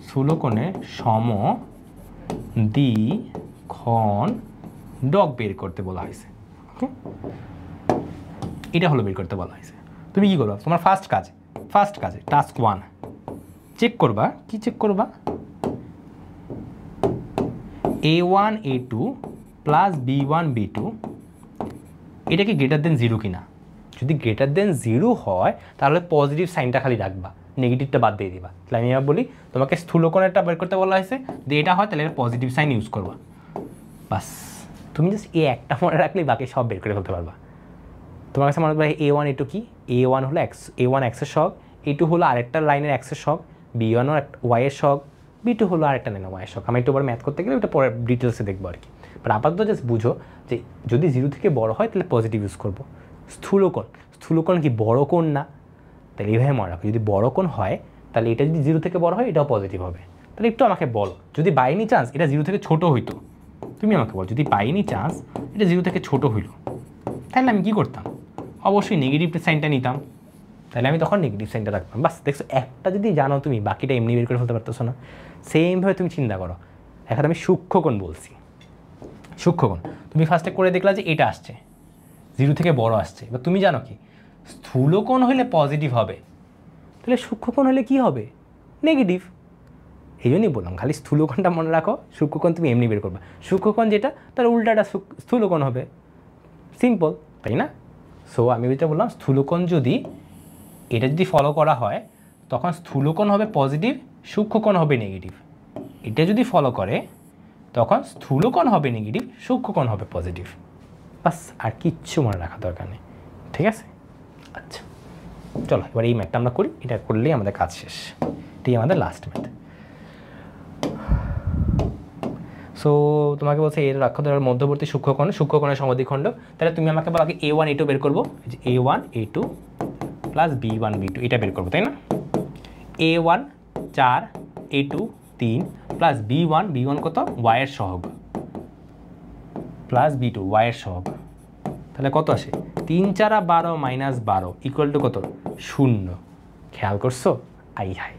স্থূলকোণের সমদ্বিখণ্ডক বের করতে বলা হয়েছে। ওকে, এটা হলো বের করতে বলা হয়েছে। তুমি কি করবা? তোমার ফার্স্ট কাজে টাস্ক 1 চেক করবা। কি চেক করবা? a1 a2 plus b1 b2 এটা কি গ্রেটার দেন 0 কিনা। যদি গ্রেটার দেন 0 হয় তাহলে পজিটিভ সাইনটা খালি রাখবা, নেগেটিভটা বাদ দিয়ে দিবা। তাহলে আমি বলি তোমাকে স্থূলকোণেরটা বের করতে বলা হয়েছে, যদি এটা হয় তাহলে পজিটিভ সাইন ইউজ করবা। বাস, তুমি জাস্ট এই একটা মনে রাখলেই বাকি সব বের করে ফেলতে পারবা। তোমার কাছে মনে রাখবে a1 a2 কি, a1 হলো a1 এক্সের সহগ, a2 হলো আরেকটা লাইনের এক্সের সহগ, b1 ও ওয়াইয়ের সহগ, b2 হলো আরেকটা লাইনের ওয়াইয়ের সহগ। আমি একটু পরে ম্যাথ করতে গেলে ওটা পরে ডিটেলসে দেখবো আর কি। বাট আপাতত জাস্ট বুঝো যে যদি 0 থেকে বড় হয় তাহলে পজিটিভ ইউজ করবো। স্থূলকোণ কি বড় কোণ না? তাহলে এইভাবে মনে রাখো, যদি বড় কোণ হয় তাহলে এটা যদি 0 থেকে বড় হয় এটাও পজিটিভ হবে। তাহলে একটু আমাকে বলো, যদি বাই এনি চান্স এটা 0 থেকে ছোট হইতো, তুমি আমাকে বলো যদি বাই এনি চান্স এটা 0 থেকে ছোট হইলো, তাহলে আমি কী করতাম? অবশ্যই নেগেটিভ সাইনটা নিতাম। তাহলে আমি তখন নেগেটিভ সাইনটা রাখতাম। বাস, দেখছো একটা যদি জানো তুমি বাকিটা এমনি বের করে ফেলতে পারতেছো না। সেমভাবে তুমি চিন্তা করো, এখন আমি সূক্ষ্মকোণ বলছি। সূক্ষ্মকোণ তুমি ফার্স্টে করে দেখলা যে এটা আসছে 0 থেকে বড় আসছে, এবার তুমি জানো কি স্থূলকোণ হলে পজিটিভ হবে, তাহলে সূক্ষ্মকোণ হলে কি হবে? নেগেটিভ। এই জন্যই বললাম খালি স্থূলকোণটা মনে রাখো, সূক্ষ্মকোণ তুমি এমনি বের করবা। সূক্ষ্মকোণ যেটা তার উল্টাটা স্থূলকোণ হবে, সিম্পল, তাই না? সো আমি যেটা বললাম, স্থূলকোণ যদি এটা যদি ফলো করা হয় তখন স্থূলকোণ হবে পজিটিভ, সূক্ষ্মকোণ হবে নেগেটিভ। এটা যদি ফলো করে তখন স্থূলকোণ হবে নেগেটিভ, সূক্ষ্মকোণ হবে পজিটিভ। বাস, আর কিচ্ছু মনে রাখা দরকার নেই, ঠিক আছে? আচ্ছা চলো এবার এই ম্যাথটা আমরা করি, এটা করলেই আমাদের কাজ শেষ। এটাই আমাদের লাস্ট ম্যাথ। সো তোমাকে বলছে এর অক্ষরের মধ্যবর্তী সূক্ষ্মকোণের সমদ্বিখণ্ডক। তাহলে তুমি আমাকে বলো আগে a1 a2 বের করবো, যে a1 a2 plus b1 b2 এটা বের করবো, তাই না? a1 4 a2 3 প্লাস b1 কত, ওয়াইয়ের সহগ, প্লাস b2 ওয়াইয়ের সহগ। তাহলে কত আসে? 3 4 12 মাইনাস 12 ইকুয়াল টু কত? 0। খেয়াল করছো? আই হাই,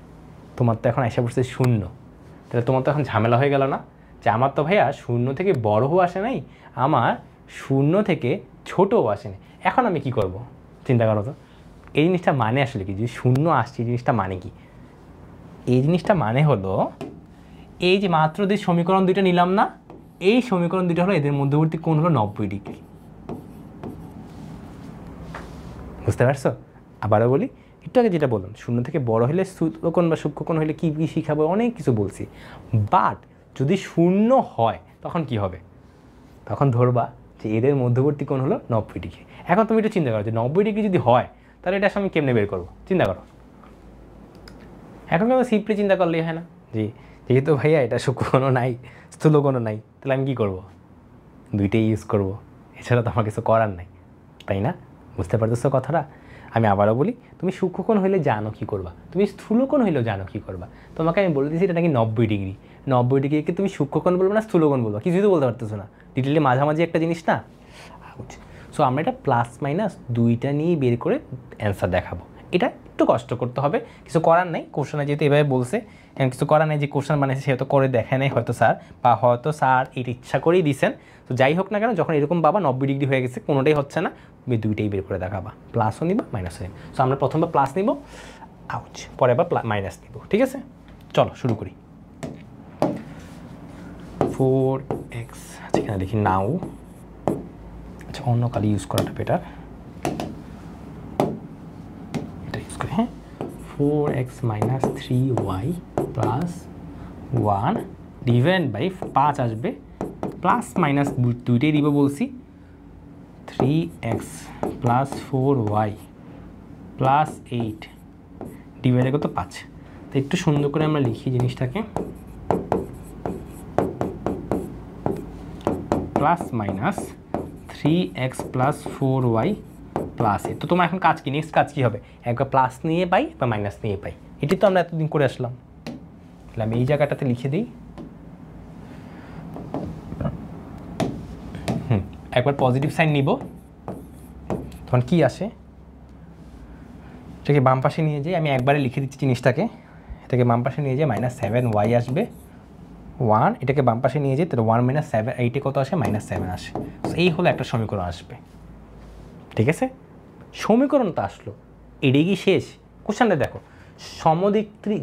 তোমার তো এখন আশা পড়ছে 0। তাহলে তোমার তো এখন ঝামেলা হয়ে গেল না, যে আমার তো ভাইয়া 0 থেকে বড়ও আসে নাই, আমার 0 থেকে ছোটও আসে নাই। এখন আমি কি করব? চিন্তা করো তো, এই জিনিসটা মানে আসলে কি? যে 0 আসছে এই জিনিসটা মানে কি? এই জিনিসটা মানে হলো এই যে মাত্র যে সমীকরণ দুইটা নিলাম না, এই সমীকরণ দুইটা হলো এদের মধ্যবর্তী কোণ হলো 90 ডিগ্রি। বুঝতে পারছো? আবারও বলি, একটু আগে যেটা বললাম 0 থেকে বড় হলে স্থূলকোণ বা সূক্ষ্মকোণ হলে কী কী শিখাবো, অনেক কিছু বলছি। বাট যদি 0 হয় তখন কি হবে? তখন ধরবা যে এদের মধ্যবর্তী কোণ হলো 90 ডিগ্রি। এখন তুমি একটু চিন্তা করো যে 90 ডিগ্রি যদি হয় তাহলে এটা আমি কেমনে বের করবো? চিন্তা করো। এখন কিন্তু সিম্পলি চিন্তা করলেই হয় না, যেহেতু ভাইয়া এটা সূক্ষ্মকোণও নাই স্থূলকোণও নাই, তাহলে আমি কী করবো? 2টেই ইউজ করবো, এছাড়া তো আমার কিছু করার নাই, তাই না? বুঝতে পারতেছো কথাটা? আমি আবারও বলি, তুমি সূক্ষ্মকোণ হইলে জানো কী করবা, তুমি স্থূলকোণ হইলেও জানো কী করবা। তোমাকে আমি বলে দিয়েছি এটা নাকি 90 ডিগ্রি, 90 ডিগ্রিকে তুমি সূক্ষ্মকোণ বলবো না স্থূলকোণ বলবো, কিছুই তো বলতে পারতেছো না, ডিটেলি মাঝামাঝি একটা জিনিস না। সো আমরা এটা প্লাস মাইনাস দুইটা নিয়েই বের করে অ্যান্সার দেখাবো। এটা একটু কষ্ট করতে হবে, কিছু করার নাই, কোশ্চেনে যেহেতু এভাবে বলছে, কিছু করার নেই, যে কোশ্চেন বানিয়েছে সে হয়তো করে দেখায় নাই হয়তো স্যার, বা হয়তো স্যার এটা ইচ্ছা করেই দিছেন। তো যাই হোক না কেন, যখন এরকম বাবা 90 ডিগ্রি হয়ে গেছে, কোনোটাই হচ্ছে না, তুমি দুইটাই বের করে দেখাবা, প্লাসও নিবা মাইনাসও নিবা। সো আমরা প্রথমবার প্লাস নিব, আউচ, পরে আবার মাইনাস নিব, ঠিক আছে? চলো শুরু করি। 4x, আচ্ছা এখানে দেখি নাও, আচ্ছা অন্য কালি ইউজ করাটা বেটার, এটা ইউজ করি। হ্যাঁ, 4x minus 3y plus 1 divide by 5 আসবে, প্লাস মাইনাস দুইটাই দিব বলছি, 3x প্লাস 4y প্লাস 8 ডিভাইডে কত 5। তো একটু সুন্দর করে আমরা লিখি জিনিসটাকে, plus minus 3x plus 4y plus 8। তো তোমার এখন কাজ কি, নেক্সট কাজ কী হবে, একবার প্লাস নিয়ে পাই বা মাইনাস নিয়ে পাই, এটি তো আমরা এতদিন করে আসলাম। তাহলে আমি এই জায়গাটাতে লিখে দিই, একবার পজিটিভ সাইন নিব, তখন কি আসে, এটাকে বাম পাশে নিয়ে যাই, আমি একবারে লিখে দিচ্ছি জিনিসটাকে, এটাকে বাম পাশে নিয়ে যাই, মাইনাস 7y আসবে 1, এটাকে বাম পাশে নিয়ে যাই, তাহলে 1 মাইনাস 7, এইটে কত আসে, মাইনাস 7 আসে। এই হলো একটা সমীকরণ আসবে, ঠিক আছে? সমীকরণ তো আসলো, এটাই কি শেষ? কোশ্চেনটা দেখো,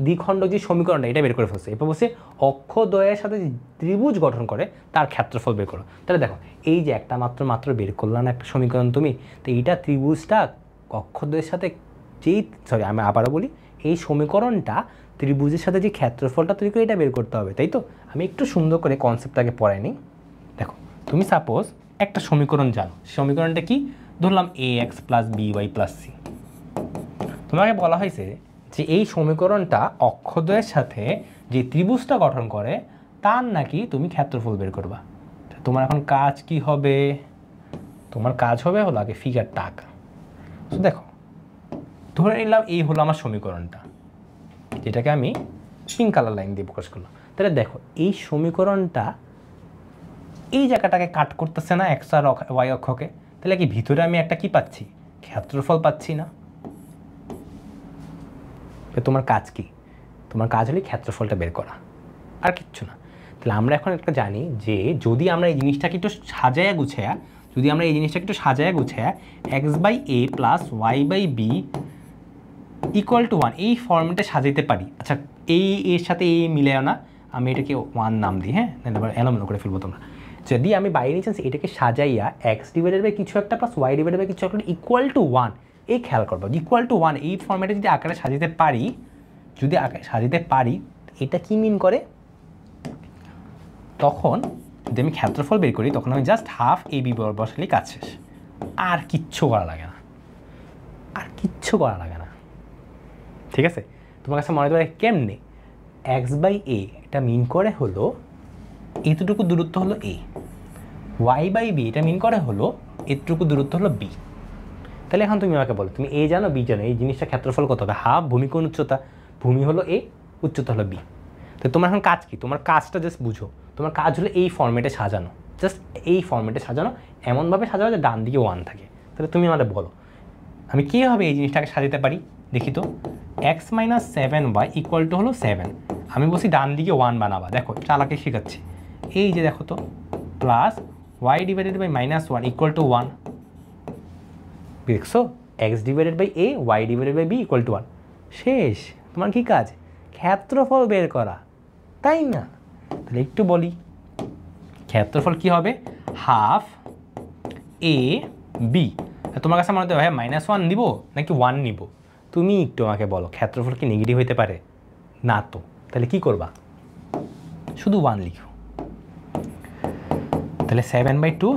দ্বিখণ্ডক যে সমীকরণটা এটা বের করে ফেলছে, এরপর বলছে অক্ষদ্বয়ের সাথে যে ত্রিভুজ গঠন করে তার ক্ষেত্রফল বের করো। তাহলে দেখো, এই যে একটা মাত্র বের করলাম না একটা সমীকরণ তুমি, তো এইটা ত্রিভুজটা অক্ষদ্বয়ের সাথে আমি আবারও বলি, এই সমীকরণটা ত্রিভুজের সাথে যে ক্ষেত্রফলটা তৈরি করে এটা বের করতে হবে, তাই তো? আমি একটু সুন্দর করে কনসেপ্টটাকে পড়াই নিই। দেখো, তুমি সাপোজ একটা সমীকরণ জানো, সমীকরণটা কি ধরলাম, ax plus by plus c। তোমাকে বলা হয়েছে যে এই সমীকরণটা অক্ষদ্বয়ের সাথে যে ত্রিভুজটা গঠন করে তার নাকি তুমি ক্ষেত্রফল বের করবা। তোমার এখন কাজ কি হবে, তোমার কাজ হবে হলো আগে ফিগারটা আঁকা। তো দেখো, ধরে নিলাম এই হলো আমার সমীকরণটা, যেটাকে আমি পিঙ্ক কালার লাইন দিয়ে প্রকাশ করলাম। তাহলে দেখো, এই সমীকরণটা এই জায়গাটাকে কাট করতেছে না এক্স আর ওয়াই অক্ষকে, তাহলে কি ভিতরে আমি একটা কি পাচ্ছি, ক্ষেত্রফল পাচ্ছি না? তোমার কাজ কি, তোমার কাজ হলো ক্ষেত্রফলটা বের করা, আর কিচ্ছু না। তাহলে আমরা এখন একটা জানি যে যদি আমরা এই জিনিসটাকে একটু সাজায়া গুছায়া, x by a plus y by b equal to 1 এই ফর্মেটে সাজাইতে পারি। আচ্ছা, এই এর সাথে এই মিলেও না, আমি এটাকে 1 নাম দিই, হ্যাঁ, তারপর এলোমেলো করে ফেলবো তোমরা। যদি আমি বাই এনি চান্স এটাকে সাজাইয়া এক্স ডিভাইডেড বাই কিছু একটা প্লাস ওয়াই ডিভাইডেড বাই কিছু একটা ইকুয়াল টু 1, এই খেয়াল করবো, ইকুয়াল টু 1 এই ফর্মেটে যদি আকারে সাজাতে পারি, এটা কি মিন করে, তখন যদি আমি ক্ষেত্রফল বের করি তখন আমি জাস্ট হাফ এ বি বসালেই কাজ শেষ, আর কিচ্ছু করা লাগে না, ঠিক আছে? তোমার কাছে মনে করে কেমনে, এক্স বাই এ এটা মিন করে হলো এতটুকু দূরত্ব হলো এ, ওয়াই বাই বি এটা মিন করে হলো এতটুকু দূরত্ব হলো বি। তাহলে এখন তুমি আমাকে বলো, তুমি এ জানো বি জানো, এই জিনিসটা ক্ষেত্রফল কত হবে, হাফ ভূমি কোণ উচ্চতা, ভূমি হলো এ, উচ্চতা হলো বি। তো তোমার এখন কাজ কি, তোমার কাজটা জাস্ট বুঝো, তোমার কাজ হলো এই ফর্মেটে সাজানো, জাস্ট এই ফর্মেটে সাজানো, এমনভাবে সাজানো যে ডান দিকে 1 থাকে। তাহলে তুমি আমাদের বলো আমি কীভাবে এই জিনিসটাকে সাজাতে পারি, দেখি তো। X minus 7y equal to হলো 7, আমি বলছি ডান দিকে 1 বানাবা, দেখো চালাকে শেখাচ্ছি, এই যে দেখো তো, plus y divided by minus 1 equal to 1, দেখছো, x divided by a y divided by b equal to 1, শেষ। তোমার কি কাজ, ক্ষেত্রফল বের করা, তাই না? তাহলে একটু বলি, ক্ষেত্রফল কি হবে, হাফ এ বি। তোমার কাছে মনে হতে ভাই -1 নিব নাকি 1 নিব, তুমি একটু আমাকে বলো, ক্ষেত্রফল কি নেগেটিভ হতে পারে না? তো তাহলে কি করবা, শুধু 1 লিখো। তাহলে 7/2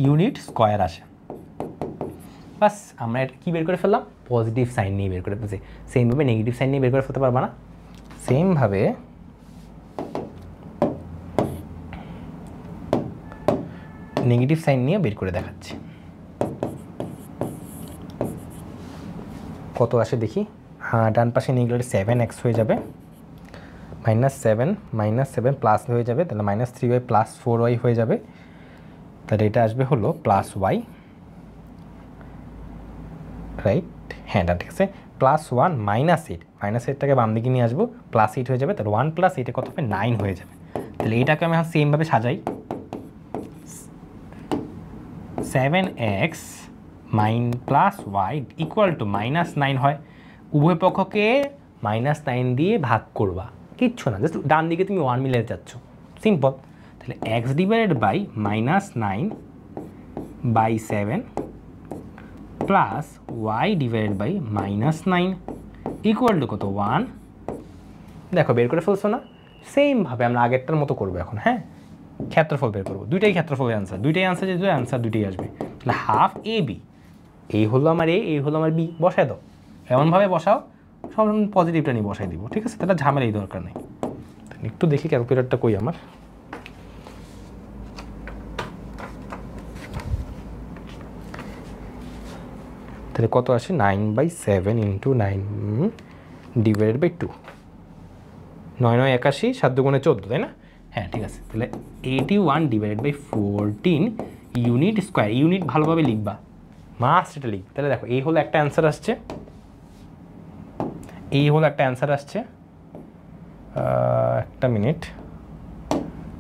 ইউনিট স্কোয়ার আসে, বাস। আমরা এটা কী বের করে ফেললাম, পজিটিভ সাইন নিয়ে বের করে ফেলছি। সেমভাবে নেগেটিভ সাইন নিয়ে বের করে ফেলতে পারবা না, সেমভাবে নেগেটিভ সাইন নিয়ে বের করে দেখাচ্ছি। কত আসে দেখি। হ্যাঁ, ডান পাশে নিয়ে গেলে 7x হয়ে যাবে, -7 প্লাস হয়ে যাবে, তাহলে -3y প্লাস 4y হয়ে যাবে। তাহলে এটা আসবে হলো +y, রাইট? হ্যাঁ, ডান, ঠিক আছে। +1 -8, -8টাকে বাম দিকে নিয়ে আসবো, +8 হয়ে যাবে। তাহলে 1 + 8 কত হবে? 9 হয়ে যাবে। তাহলে এটাকে আমি সেমভাবে সাজাই, 7x + y = -9 হয়। উভয় পক্ষকে -9 দিয়ে ভাগ করবা, কিচ্ছু না, জাস্ট ডান দিকে তুমি 1 মিলে যাচ্ছ, সিম্পল। তাহলে x divided by -9/7 plus y divided by -9 equal to কত? 1। দেখো বের করে ফেলছো না? সেমভাবে আমরা আগেরটার মতো করবো এখন। হ্যাঁ, ক্ষেত্রফল বের করবো, দুইটাই ক্ষেত্রফলের অ্যান্সার, দুইটাই অ্যান্সার, যেহেতু অ্যান্সার দুইটাই আসবে। তাহলে হাফ AB, এই হলো আমার A, এই হলো আমার B, বসায় দাও। এমনভাবে বসাও সব পজিটিভটা নিয়ে বসাই দিব, ঠিক আছে? তাহলে ঝামেলাই দরকার নেই। একটু দেখি ক্যালকুলেটরটা কই আমার। তাহলে কত আসে? 9/7 × 9 ডিভাইডেড বাই 2, 9 9 81, 7 2 × 14, তাই না? হ্যাঁ, ঠিক আছে। তাহলে 81 divided by 14 unit square. Unit ভালোভাবে লিখবা, মাস্ট এটা লিখবে। তাহলে দেখো এই হলো একটা অ্যান্সার আসছে, এই হলো একটা অ্যান্সার আসছে। একটা মিনিট,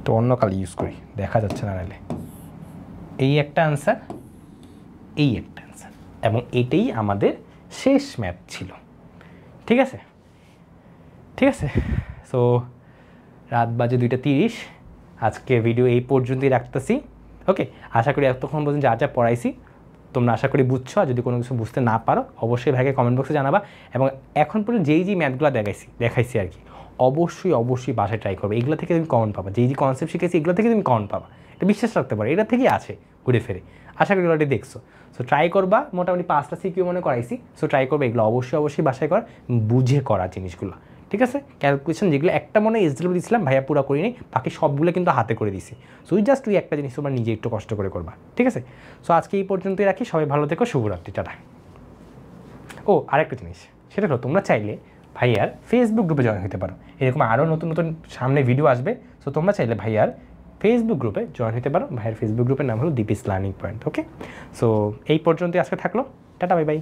তো অন্য কালি ইউজ করি, দেখা যাচ্ছে না নাহলে। এই একটা অ্যান্সার, এই একটা অ্যান্সার, এবং এটাই আমাদের শেষ ম্যাথ ছিল, ঠিক আছে? ঠিক আছে, সো রাত বাজে 2:30, আজকে ভিডিও এই পর্যন্তই রাখতেছি। ওকে, আশা করি এতক্ষণ পর্যন্ত যা যা পড়াইছি তোমরা আশা করি বুঝছো। আর যদি কোনো কিছু বুঝতে না পারো অবশ্যই ভাইকে কমেন্ট বক্সে জানাবা। এবং এখন পর্যন্ত যেই ম্যাথগুলো দেখাইছি আর কি, অবশ্যই বাসায় ট্রাই করবে। এগুলো থেকে তুমি কমন পাবা, যেই কনসেপ্ট শিখেছি এগুলো থেকে তুমি কমন পাবা, এটা বিশ্বাস রাখতে পারো, এটা থেকেই আছে ঘুরে ফিরে। আশা করি অলরেডি দেখছো। সো ট্রাই করবা, মোটামুটি 5টা সিকিউ মনে করাইছি। সো ট্রাই করবে এগুলো অবশ্যই বাসায় করা, বুঝে করা জিনিসগুলো, ঠিক আছে? ক্যালকুলেশন যেগুলো একটা মনে এসডব্লিউ দিয়েছিলাম ভাইয়া পুরো করি নেই, বাকি সবগুলো কিন্তু হাতে করে দিছি। সো তুই একটা জিনিস তোমার নিজে একটু কষ্ট করে করবা, ঠিক আছে? সো আজকে এই পর্যন্তই রাখি, সবাই ভালো থেকো, শুভরাত্রি, টাটা। ও আরেকটা জিনিস, সেটা হলো তোমরা চাইলে ভাইয়ার ফেসবুক গ্রুপে জয়েন হতে পারো। এরকম আরও নতুন সামনে ভিডিও আসবে। সো তোমরা চাইলে ভাইয়ার ফেসবুক গ্রুপে জয়েন হতে পারো। ভাইয়ার ফেসবুক গ্রুপের নাম হলো দীপিস লার্নিং পয়েন্ট। ওকে, সো এই পর্যন্তই আজকে থাকলো, টাটা, বাই বাই।